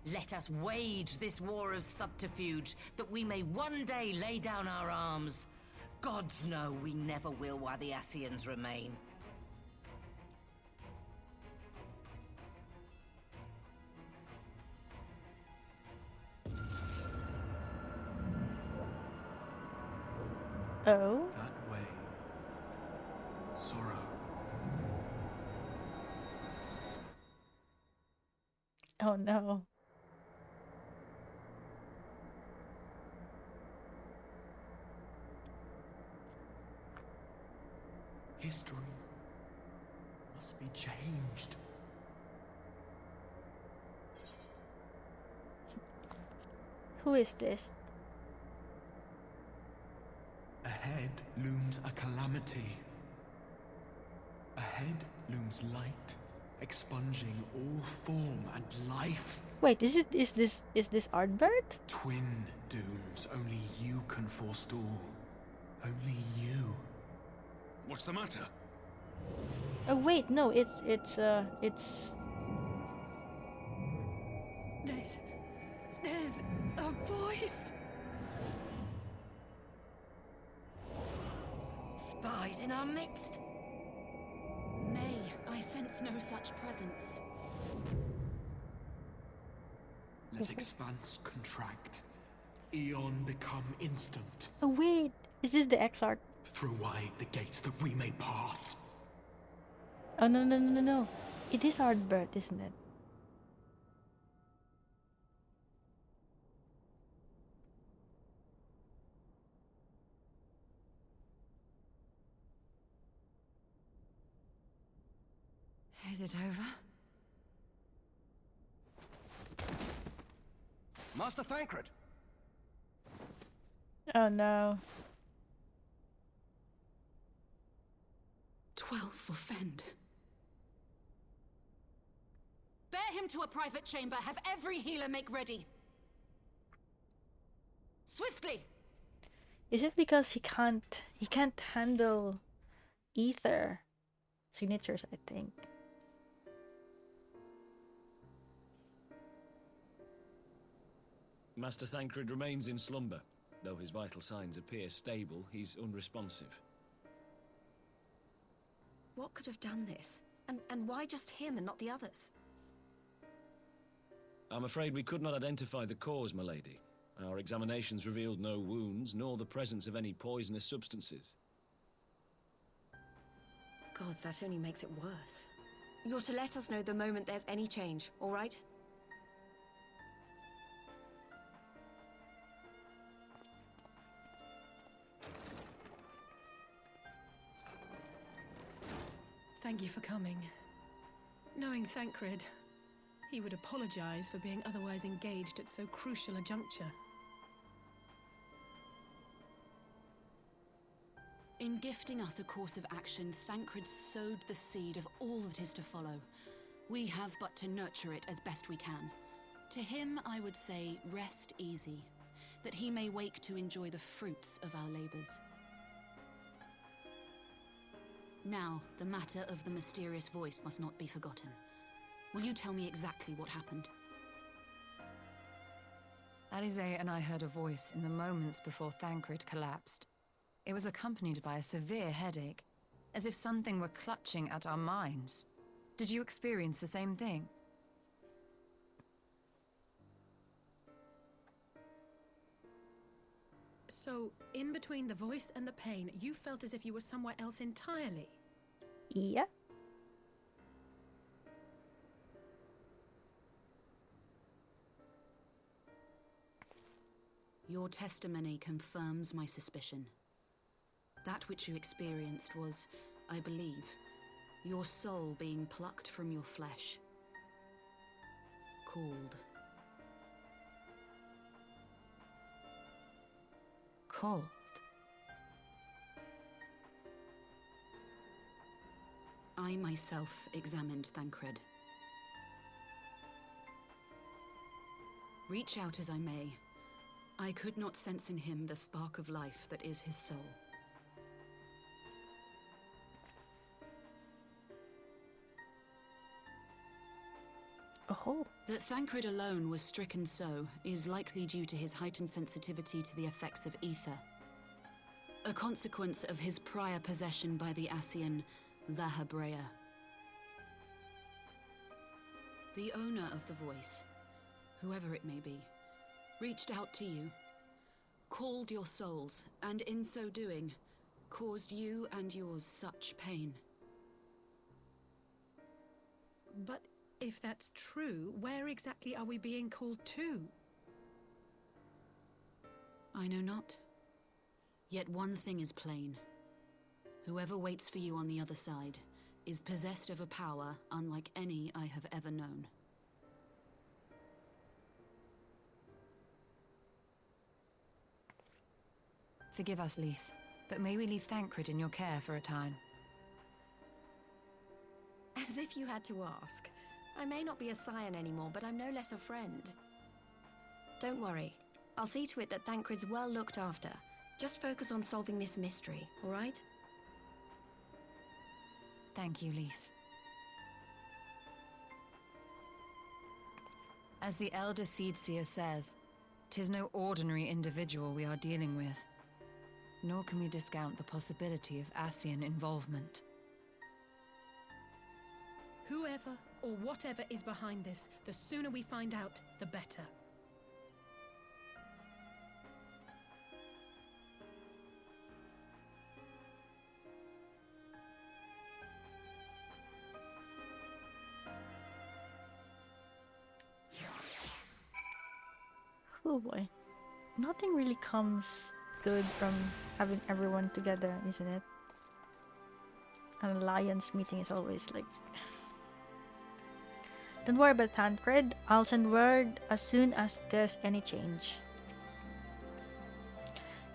Let us wage this war of subterfuge, that we may one day lay down our arms. Gods know we never will while the Ascians remain. Oh? That way. Sorrow. Oh no. History must be changed. Who is this? Ahead looms a calamity. Ahead looms light, expunging all form and life. Wait, is this Ardbert? Twin dooms only you can forestall. Only you. What's the matter? Oh wait, no, it's There's a voice. Spies in our midst? Nay, I sense no such presence. Let expanse contract. Eon become instant. Oh wait, is this the Exarch? Throw wide the gates that we may pass. Oh no. It is Ardbert, isn't it? Is it over? Master Thancred! Oh no. 12 for Fend. Bear him to a private chamber. Have every healer make ready. Swiftly! Is it because he can't handle ether signatures, I think. Master Thancred remains in slumber. Though his vital signs appear stable, he's unresponsive. What could have done this? And why just him and not the others? I'm afraid we could not identify the cause, my lady. Our examinations revealed no wounds, nor the presence of any poisonous substances. Gods, that only makes it worse. You're to let us know the moment there's any change, all right? Thank you for coming. Knowing Thancred, he would apologize for being otherwise engaged at so crucial a juncture. In gifting us a course of action, Thancred sowed the seed of all that is to follow. We have but to nurture it as best we can. To him, I would say, rest easy, that he may wake to enjoy the fruits of our labors. Now, the matter of the mysterious voice must not be forgotten. Will you tell me exactly what happened? Alizé and I heard a voice in the moments before Thancred collapsed. It was accompanied by a severe headache, as if something were clutching at our minds. Did you experience the same thing? So, in between the voice and the pain, you felt as if you were somewhere else entirely? Yeah. Your testimony confirms my suspicion. That which you experienced was, I believe, your soul being plucked from your flesh. Called. Called? I myself examined Thancred. Reach out as I may, I could not sense in him the spark of life that is his soul. Oh. That Thancred alone was stricken so is likely due to his heightened sensitivity to the effects of ether. A consequence of his prior possession by the Ascian La Habrea. The owner of the voice, whoever it may be, reached out to you, called your souls, and in so doing, caused you and yours such pain. But if that's true, where exactly are we being called to? I know not. Yet one thing is plain. Whoever waits for you on the other side is possessed of a power unlike any I have ever known. Forgive us, Lys, but may we leave Thancred in your care for a time? As if you had to ask. I may not be a scion anymore, but I'm no less a friend. Don't worry. I'll see to it that Thancred's well looked after. Just focus on solving this mystery, all right? Thank you, Lys. As the Elder Seedseer says, 'tis no ordinary individual we are dealing with. Nor can we discount the possibility of Ascian involvement. Whoever or whatever is behind this, the sooner we find out, the better. Oh boy. Nothing really comes good from having everyone together, isn't it? An alliance meeting is always like... Don't worry about Thancred. I'll send word as soon as there's any change.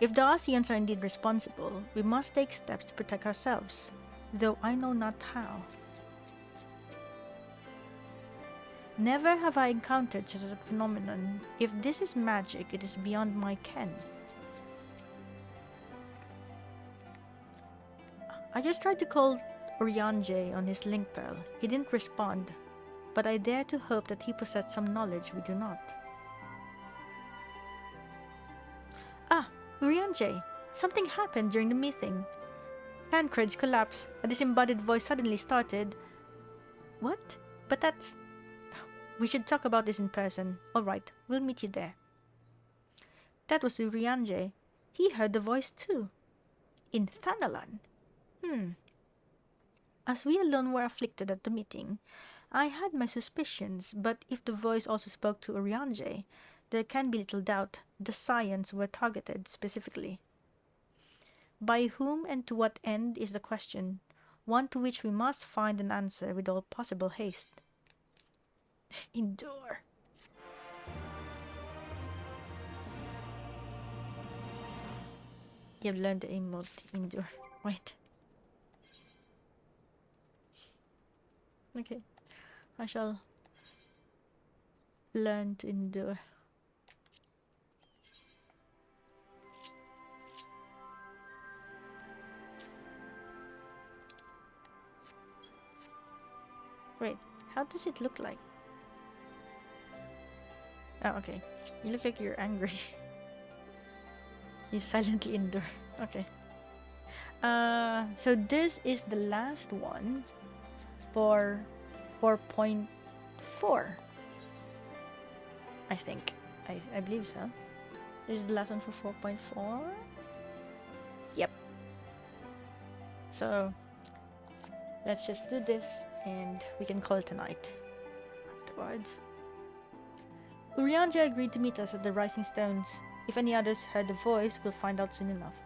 If the Ascians are indeed responsible, we must take steps to protect ourselves, though I know not how. Never have I encountered such a phenomenon. If this is magic, it is beyond my ken. I just tried to call Urianger on his link pearl. He didn't respond, but I dare to hope that he possessed some knowledge we do not. Ah, Urianger! Something happened during the meeting. Thancred's collapse. A disembodied voice suddenly started. What? But that's... We should talk about this in person. Alright, we'll meet you there. That was Urianger. He heard the voice too. In Thanalan. As we alone were afflicted at the meeting, I had my suspicions, but if the voice also spoke to Urianger, there can be little doubt the scions were targeted specifically. By whom and to what end is the question, one to which we must find an answer with all possible haste. Endure. You've learned the emote endure. Wait. Okay. I shall learn to endure. Wait, how does it look like? Oh, okay. You look like you're angry. You silently endure. Okay. So this is the last one for 4.4. I think. I believe so. This is the last one for 4.4. Yep. So let's just do this and we can call it a night afterwards. Urianger agreed to meet us at the Rising Stones. If any others heard the voice, we'll find out soon enough.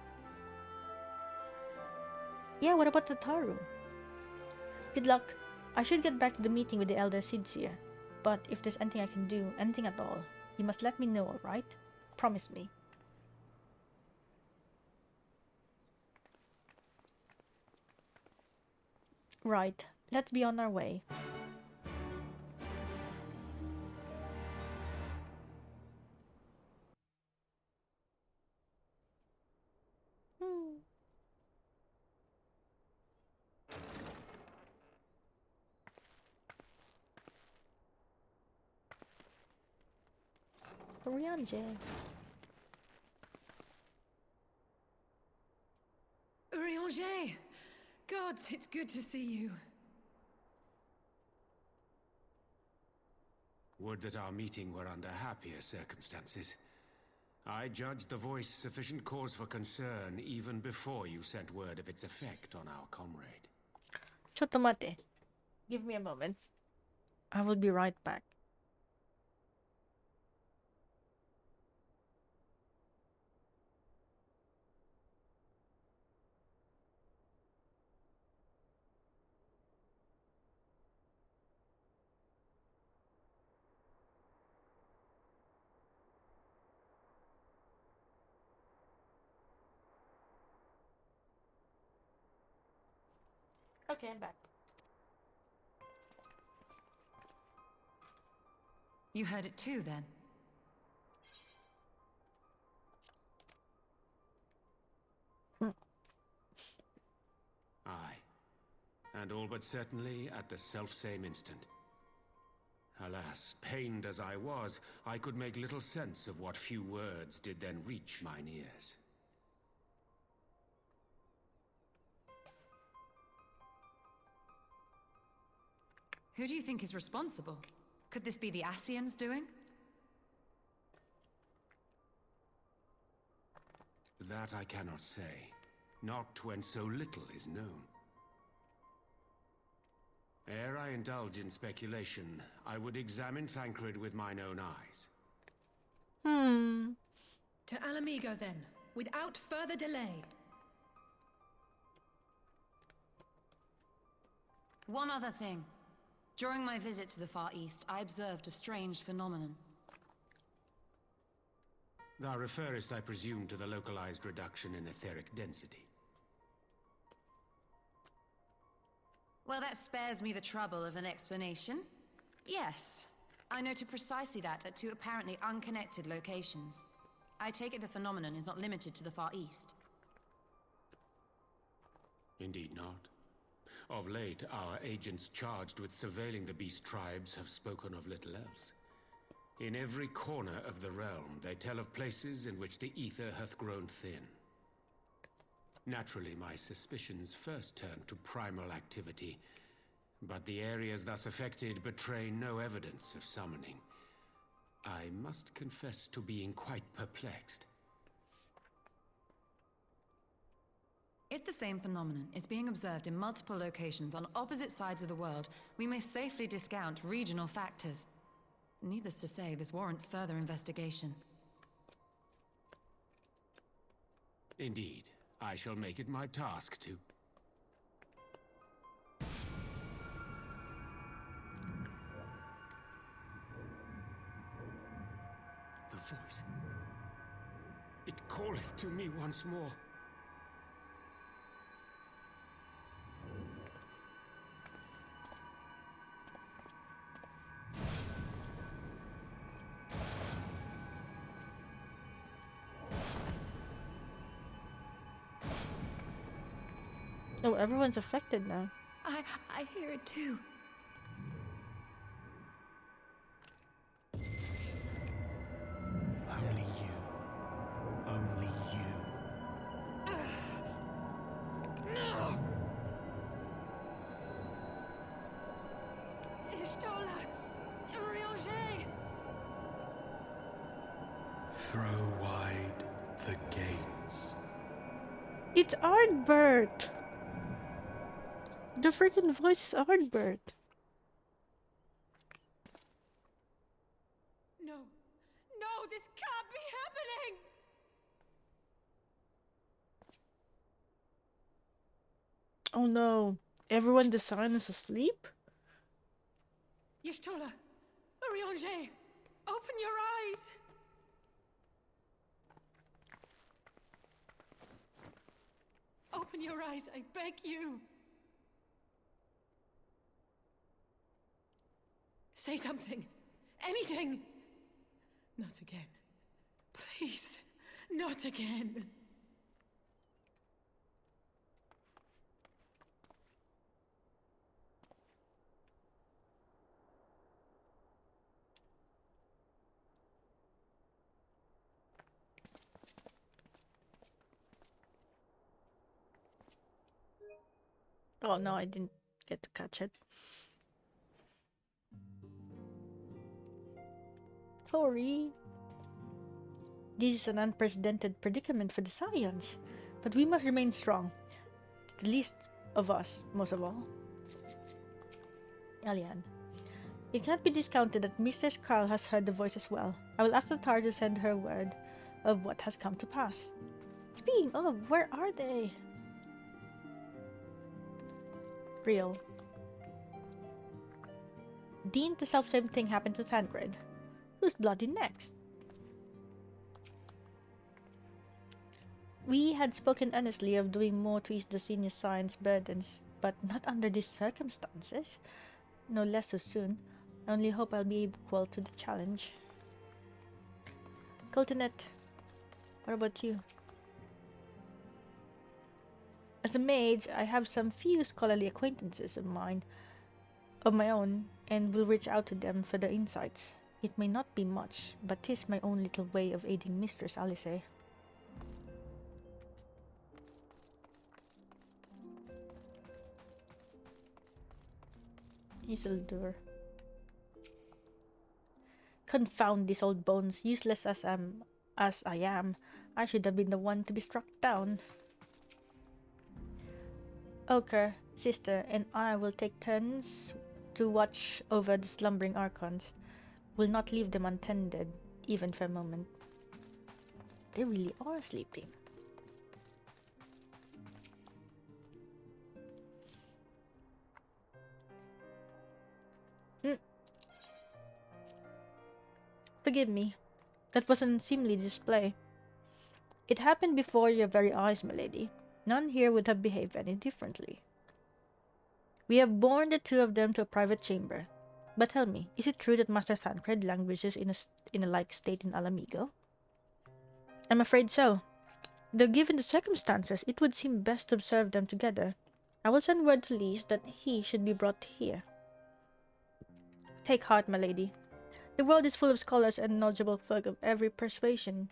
Yeah, what about the Taru? Good luck. I should get back to the meeting with the Elder Sidseer. But if there's anything I can do, anything at all, you must let me know, alright? Promise me. Right, let's be on our way. Urianger. Urianger! Gods, it's good to see you. Would that our meeting were under happier circumstances. I judged the voice sufficient cause for concern even before you sent word of its effect on our comrade. Chotomate. Give me a moment. I will be right back. Okay, I'm back. You heard it too, then? Aye. And all but certainly at the selfsame instant. Alas, pained as I was, I could make little sense of what few words did then reach mine ears. Who do you think is responsible? Could this be the Ascians doing? That I cannot say. Not when so little is known. Ere I indulge in speculation, I would examine Thancred with mine own eyes. To Alamigo, then, without further delay. One other thing. During my visit to the Far East, I observed a strange phenomenon. Thou referrest, I presume, to the localized reduction in etheric density. Well, that spares me the trouble of an explanation. Yes, I noted precisely that at two apparently unconnected locations. I take it the phenomenon is not limited to the Far East. Indeed not. Of late, our agents charged with surveilling the beast tribes have spoken of little else. In every corner of the realm, they tell of places in which the ether hath grown thin. Naturally, my suspicions first turned to primal activity, but the areas thus affected betray no evidence of summoning. I must confess to being quite perplexed. If the same phenomenon is being observed in multiple locations on opposite sides of the world, we may safely discount regional factors. Needless to say, this warrants further investigation. Indeed. I shall make it my task to... The voice. It calleth to me once more. Oh, everyone's affected now. I hear it too. Only you. Only you. No! Ishtola! Urianger! Throw wide the gates. It's Artbert! The freaking voice is Artbert. No. No, this can't be happening! Oh no. Everyone the sign is asleep? Y'shtola, Urianger, open your eyes! Open your eyes, I beg you! Say something! Anything! Not again. Please, not again. Oh no, I didn't get to catch it. Sorry. This is an unprecedented predicament for the Scions, but we must remain strong. The least of us, most of all. Alian. It cannot be discounted that Mistress Carl has heard the voice as well. I will ask the Tar to send her word of what has come to pass. Speaking of, where are they? Real. Didn't the self-same thing happen to Thancred? Who's bloody next? We had spoken earnestly of doing more to ease the senior science burdens, but not under these circumstances. No less so soon. I only hope I'll be equal to the challenge. Coltonet, what about you? As a mage, I have some few scholarly acquaintances of my own, and will reach out to them for their insights. It may not be much, but 'tis my own little way of aiding Mistress Alice. Isildur. Confound these old bones, useless as I am. I should have been the one to be struck down. Oker, sister, and I will take turns to watch over the slumbering Archons. Will not leave them untended, even for a moment. They really are sleeping. Forgive me. That was an unseemly display. It happened before your very eyes, my lady. None here would have behaved any differently. We have borne the two of them to a private chamber. But tell me, is it true that Master Thancred languishes in a like state in Alamigo? I'm afraid so. Though given the circumstances, it would seem best to observe them together. I will send word to Lise that he should be brought here. Take heart, my lady. The world is full of scholars and knowledgeable folk of every persuasion.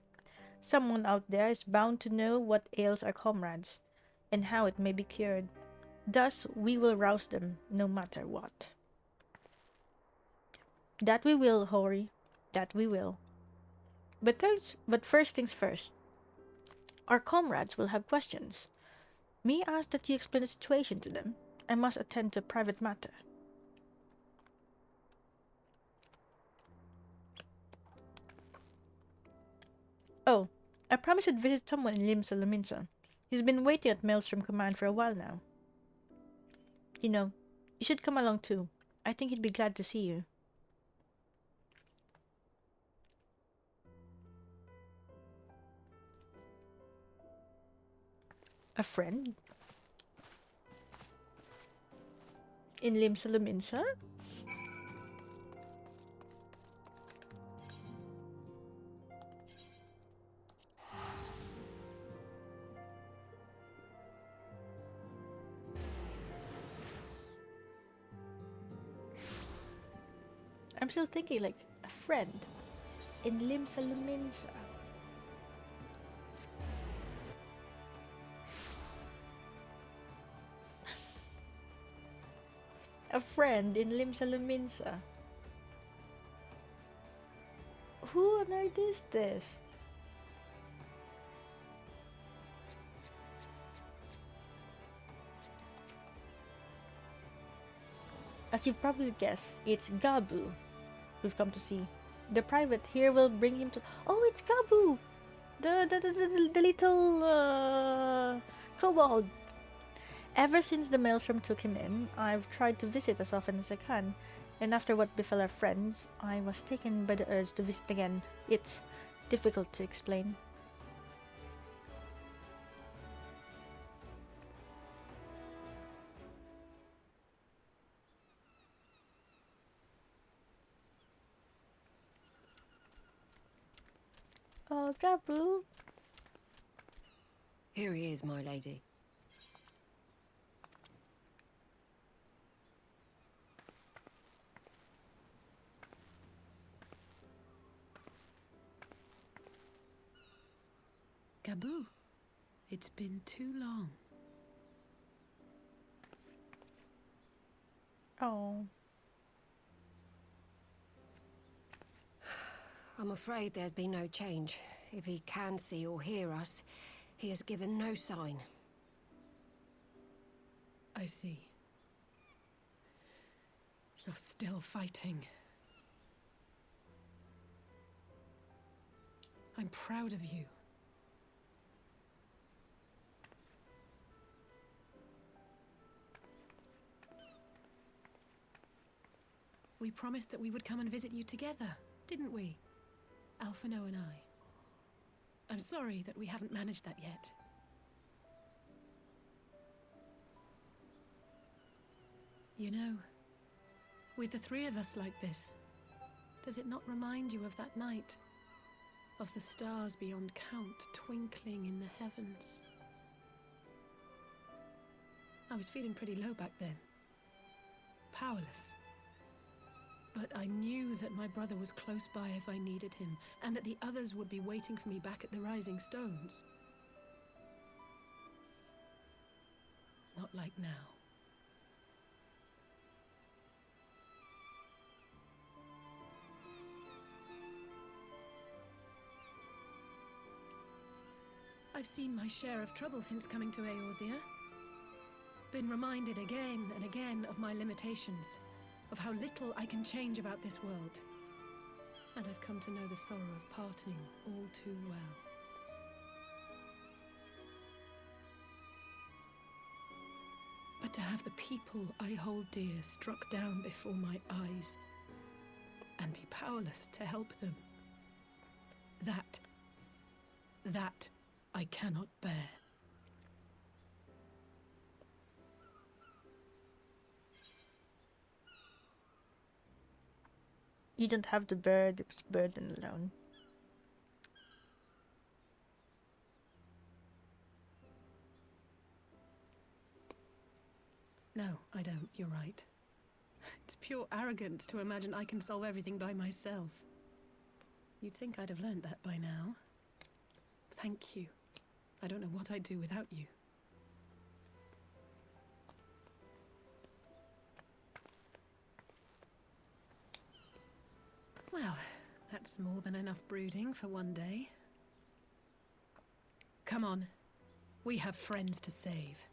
Someone out there is bound to know what ails our comrades, and how it may be cured. Thus, we will rouse them, no matter what. That we will, Hori. That we will. But first things first. Our comrades will have questions. May I ask that you explain the situation to them? I must attend to a private matter. Oh, I promised I'd visit someone in Limsa Lominsa. He's been waiting at Maelstrom Command for a while now. You know, you should come along too. I think he'd be glad to see you. A friend? In Limsa Lominsa? I'm still thinking like a friend in Limsa Lominsa. A friend in Limsa Lominsa. Who on earth is this? As you've probably guessed, it's Gabu we've come to see. The private here will bring him to... Oh, it's Gabu! The little kobold. Ever since the maelstrom took him in, I've tried to visit as often as I can, and after what befell our friends, I was taken by the urge to visit again. It's difficult to explain. Oh, Gabu. Here he is, my lady. Gabu, it's been too long. Oh. I'm afraid there's been no change. If he can see or hear us, he has given no sign. I see. You're still fighting. I'm proud of you. We promised that we would come and visit you together, didn't we? Alphinaud and I. I'm sorry that we haven't managed that yet. You know, with the three of us like this, does it not remind you of that night? Of the stars beyond count twinkling in the heavens? I was feeling pretty low back then. Powerless. But I knew that my brother was close by if I needed him, and that the others would be waiting for me back at the Rising Stones. Not like now. I've seen my share of trouble since coming to Eorzea. Been reminded again and again of my limitations, of how little I can change about this world. And I've come to know the sorrow of parting all too well. But to have the people I hold dear struck down before my eyes, and be powerless to help them, that I cannot bear. You don't have to bear this burden alone. No, I don't. You're right. It's pure arrogance to imagine I can solve everything by myself. You'd think I'd have learned that by now. Thank you. I don't know what I'd do without you. Well, that's more than enough brooding for one day. Come on. We have friends to save.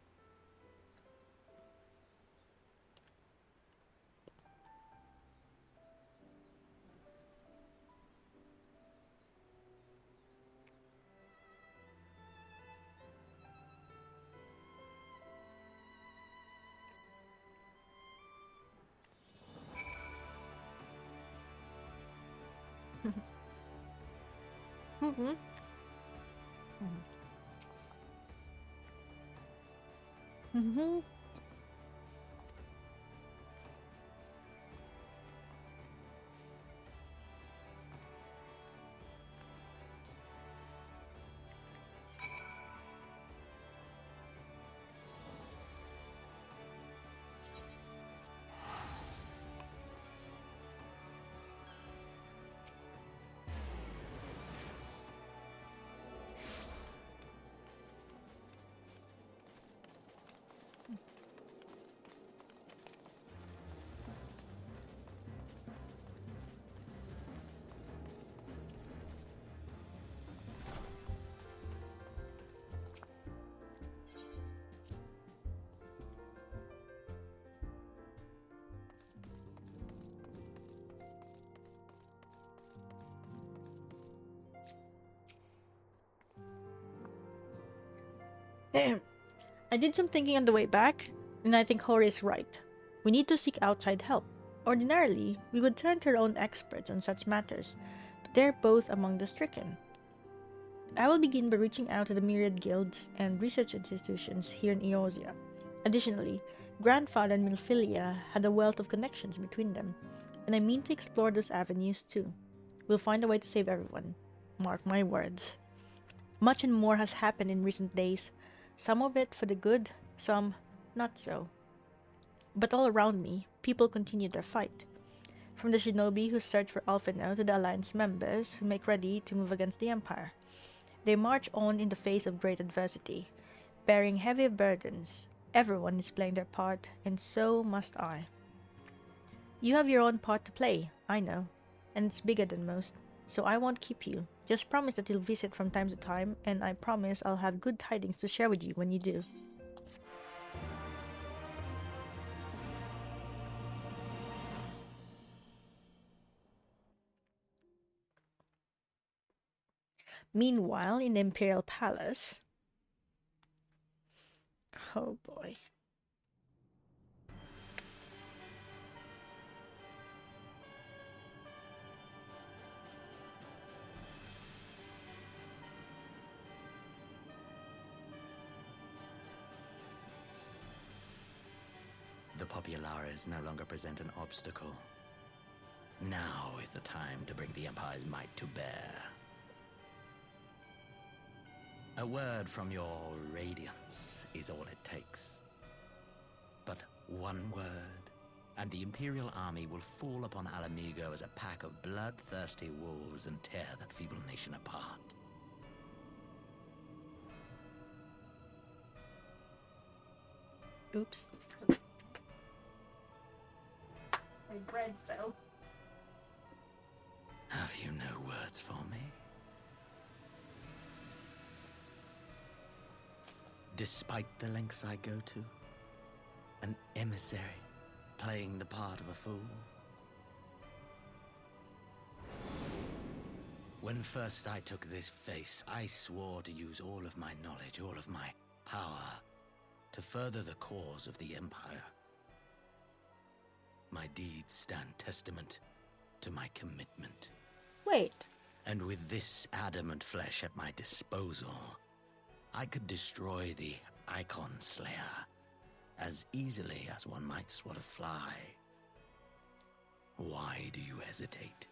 Mm-hmm. Mm-hmm. I did some thinking on the way back, and I think Hori is right. We need to seek outside help. Ordinarily, we would turn to our own experts on such matters, but they're both among the stricken. I will begin by reaching out to the myriad guilds and research institutions here in Eosia. Additionally, Grandfather and Milphilia had a wealth of connections between them, and I mean to explore those avenues too. We'll find a way to save everyone. Mark my words. Much and more has happened in recent days, some of it for the good, some not so. But all around me, people continue their fight. From the shinobi who search for Alphinaud to the Alliance members who make ready to move against the Empire. They march on in the face of great adversity, bearing heavy burdens. Everyone is playing their part, and so must I. You have your own part to play, I know, and it's bigger than most, so I won't keep you. Just promise that you'll visit from time to time, and I promise I'll have good tidings to share with you when you do. Meanwhile, in the Imperial Palace... Oh boy. The Populares no longer present an obstacle. Now is the time to bring the Empire's might to bear. A word from your radiance is all it takes. But one word, and the Imperial army will fall upon Alamigo as a pack of bloodthirsty wolves and tear that feeble nation apart. Oops. My bread fell. Have you no words for me? Despite the lengths I go to, an emissary playing the part of a fool. When first I took this face, I swore to use all of my knowledge, all of my power, to further the cause of the Empire. My deeds stand testament to my commitment. Wait. And with this adamant flesh at my disposal, I could destroy the Icon Slayer as easily as one might swat a fly. Why do you hesitate?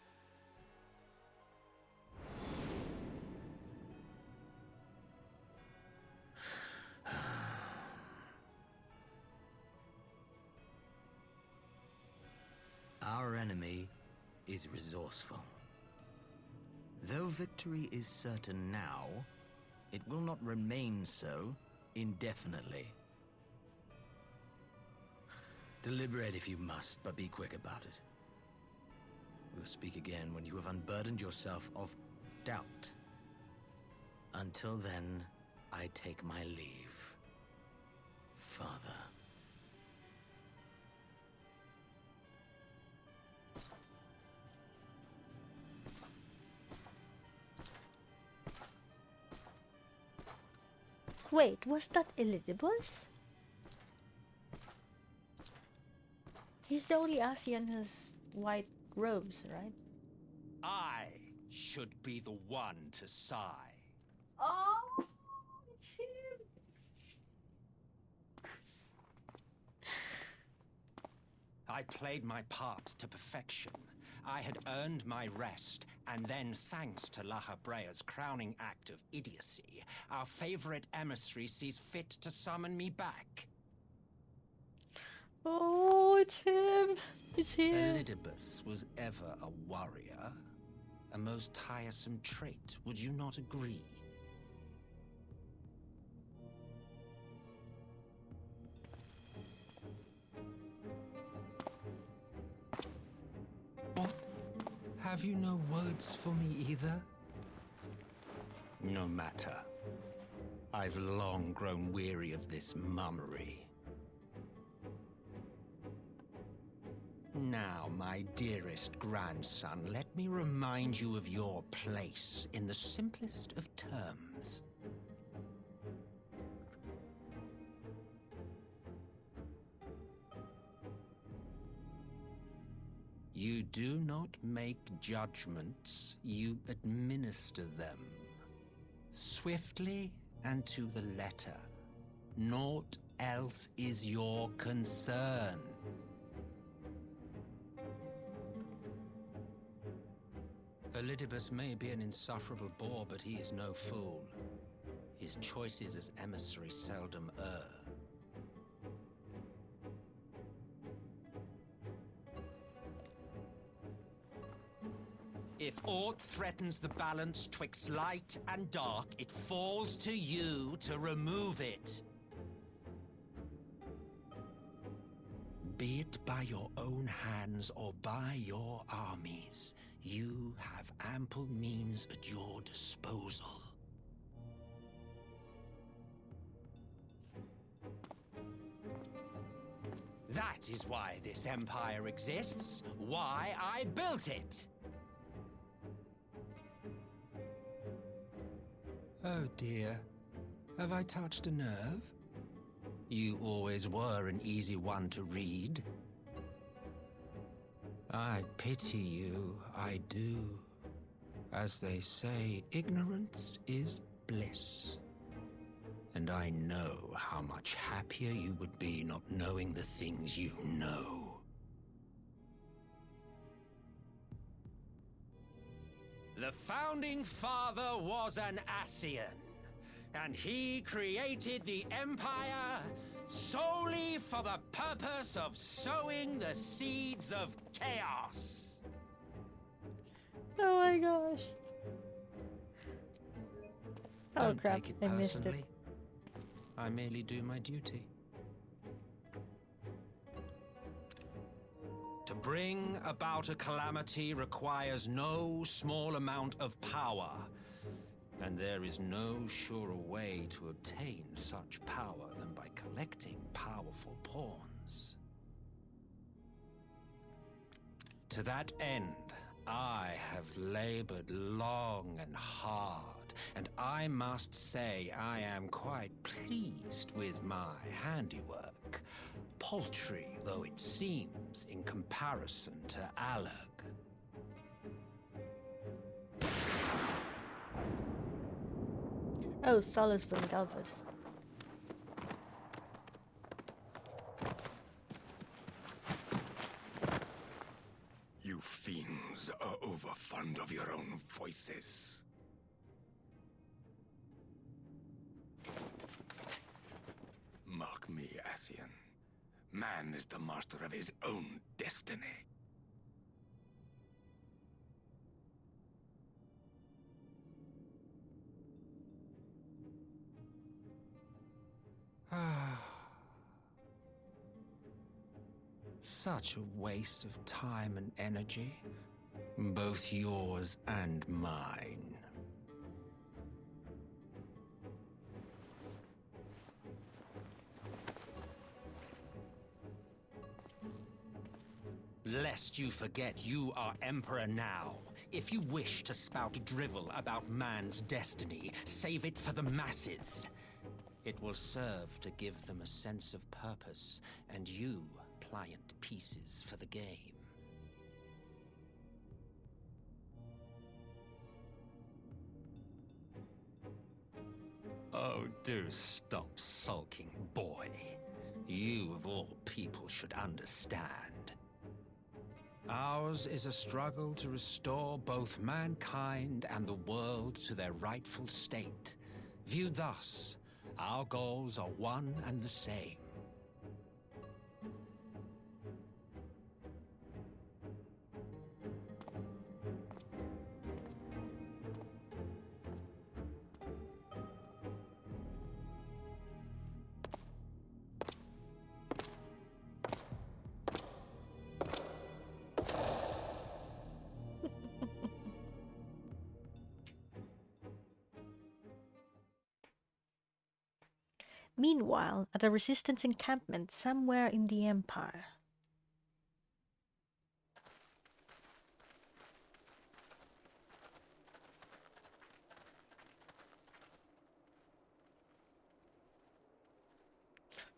Our enemy is resourceful. Though victory is certain now, it will not remain so indefinitely. Deliberate if you must, but be quick about it. We'll speak again when you have unburdened yourself of doubt. Until then, I take my leave, Father. Wait, was that Elidibus? He's the only Asian who has white robes, right? I should be the one to sigh. Oh, it's him! I played my part to perfection. I had earned my rest, and then, thanks to La Habrea's crowning act of idiocy, our favorite emissary sees fit to summon me back. Oh, it's him! It's him! Elidibus was ever a warrior. A most tiresome trait, would you not agree? What? Have you no words for me either? No matter. I've long grown weary of this mummery. Now, my dearest grandson, let me remind you of your place in the simplest of terms. You do not make judgments, you administer them. Swiftly and to the letter. Naught else is your concern. Elidibus may be an insufferable bore, but he is no fool. His choices as emissary seldom err. If aught threatens the balance twixt light and dark, it falls to you to remove it. Be it by your own hands or by your armies, you have ample means at your disposal. That is why this empire exists, why I built it. Oh dear, have I touched a nerve? You always were an easy one to read. I pity you, I do. As they say, ignorance is bliss. And I know how much happier you would be not knowing the things you know. The founding father was an Ascian, and he created the Empire solely for the purpose of sowing the seeds of chaos. Oh my gosh. Oh Don't crap, take it I missed it. personally. I merely do my duty. To bring about a calamity requires no small amount of power, and there is no surer way to obtain such power than by collecting powerful pawns. To that end, I have labored long and hard, and I must say I am quite pleased with my handiwork, paltry though it seems in comparison to Alag. Oh, Solace from Galvas. You fiends are overfond of your own voices. Mark me, Ascian. Man is the master of his own destiny. Such a waste of time and energy, both yours and mine. Lest you forget you are Emperor now. If you wish to spout drivel about man's destiny, save it for the masses. It will serve to give them a sense of purpose, and you pliant pieces for the game. Oh, do stop sulking, boy. You, of all people, should understand. Ours is a struggle to restore both mankind and the world to their rightful state. Viewed thus, our goals are one and the same. Meanwhile, at a resistance encampment somewhere in the Empire.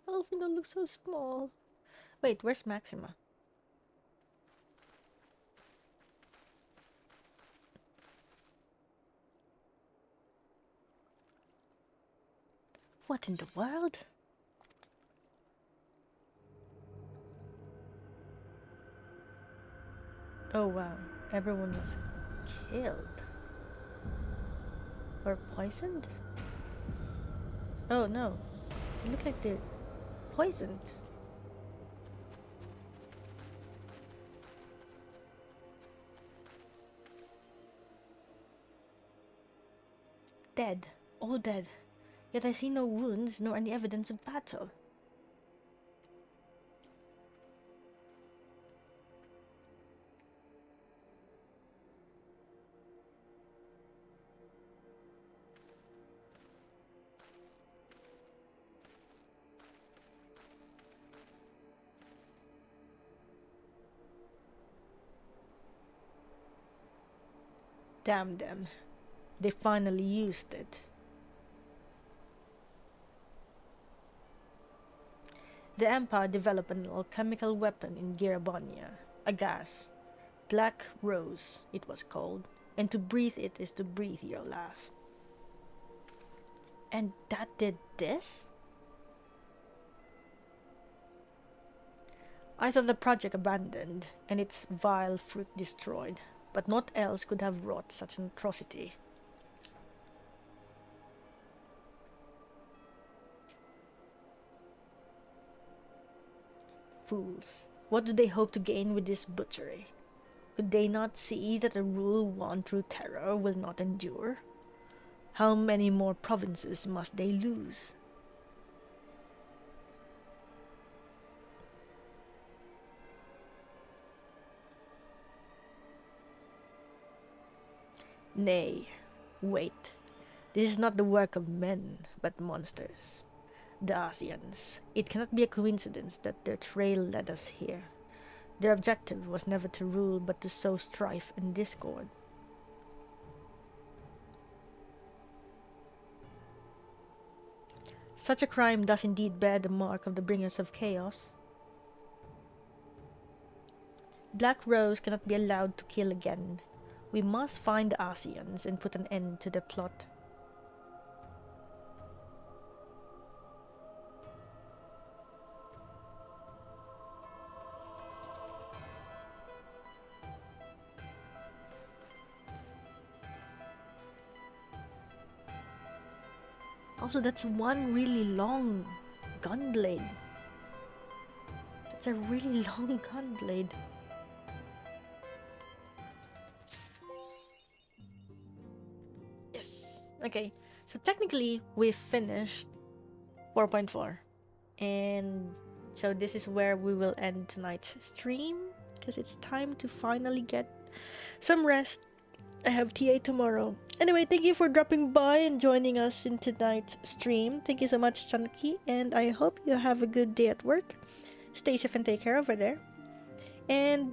Alphinaud looks so small. Wait, where's Maxima? What in the world? Oh wow, everyone was killed. Or poisoned? Oh no, they look like they're poisoned. Dead, all dead. Yet I see no wounds nor any evidence of battle. Damn them. They finally used it. The Empire developed an alchemical weapon in Girabonia, a gas. Black Rose, it was called, and to breathe it is to breathe your last. And that did this? I thought the project abandoned, and its vile fruit destroyed, but naught else could have wrought such an atrocity. Fools, what do they hope to gain with this butchery? Could they not see that a rule won through terror will not endure? How many more provinces must they lose? Nay, wait. This is not the work of men, but monsters. The Asians. It cannot be a coincidence that their trail led us here. Their objective was never to rule, but to sow strife and discord. Such a crime does indeed bear the mark of the bringers of chaos. Black Rose cannot be allowed to kill again. We must find the Asians and put an end to their plot. Also, that's one really long gun blade. That's a really long gun blade. Yes. Okay. So technically, we've finished 4.4. And so this is where we will end tonight's stream, because it's time to finally get some rest. I have TA tomorrow. Anyway, thank you for dropping by and joining us in tonight's stream. Thank you so much, Chunky, and I hope you have a good day at work. Stay safe and take care over there. And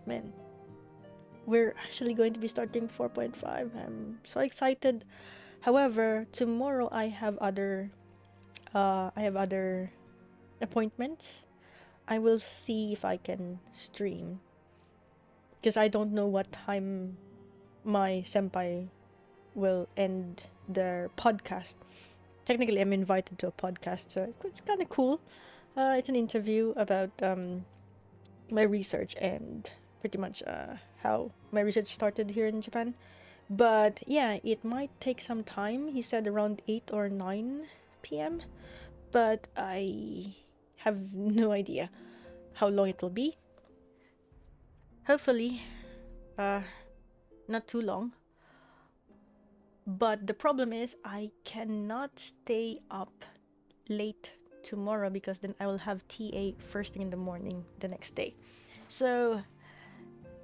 man, we're actually going to be starting 4.5. I'm so excited. However, tomorrow I have other appointments. I will see if I can stream, because I don't know what time my senpai will end their podcast. Technically, I'm invited to a podcast, so it's kind of cool. It's an interview about my research and pretty much how my research started here in Japan. But yeah, it might take some time. He said around 8 or 9 p.m. But I have no idea how long it will be. Hopefully, not too long. But the problem is I cannot stay up late tomorrow, because then I will have TA first thing in the morning the next day. So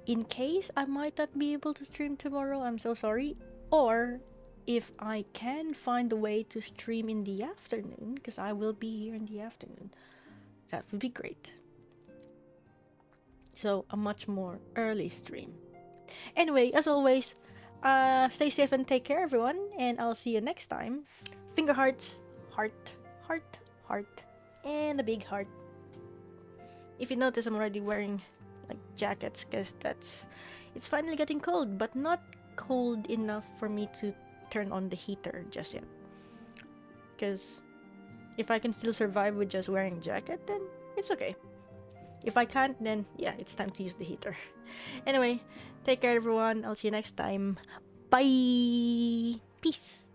in case I might not be able to stream tomorrow, I'm so sorry. Or if I can find a way to stream in the afternoon, because I will be here in the afternoon, that would be great. So a much more early stream. Anyway, as always, stay safe and take care, everyone, and I'll see you next time. Finger hearts, heart, heart, heart, and a big heart. If you notice, I'm already wearing like jackets, because it's finally getting cold, but not cold enough for me to turn on the heater just yet. because if I can still survive with just wearing a jacket, then it's okay. If I can't, then yeah, it's time to use the heater. Anyway, take care everyone. I'll see you next time. Bye! Peace!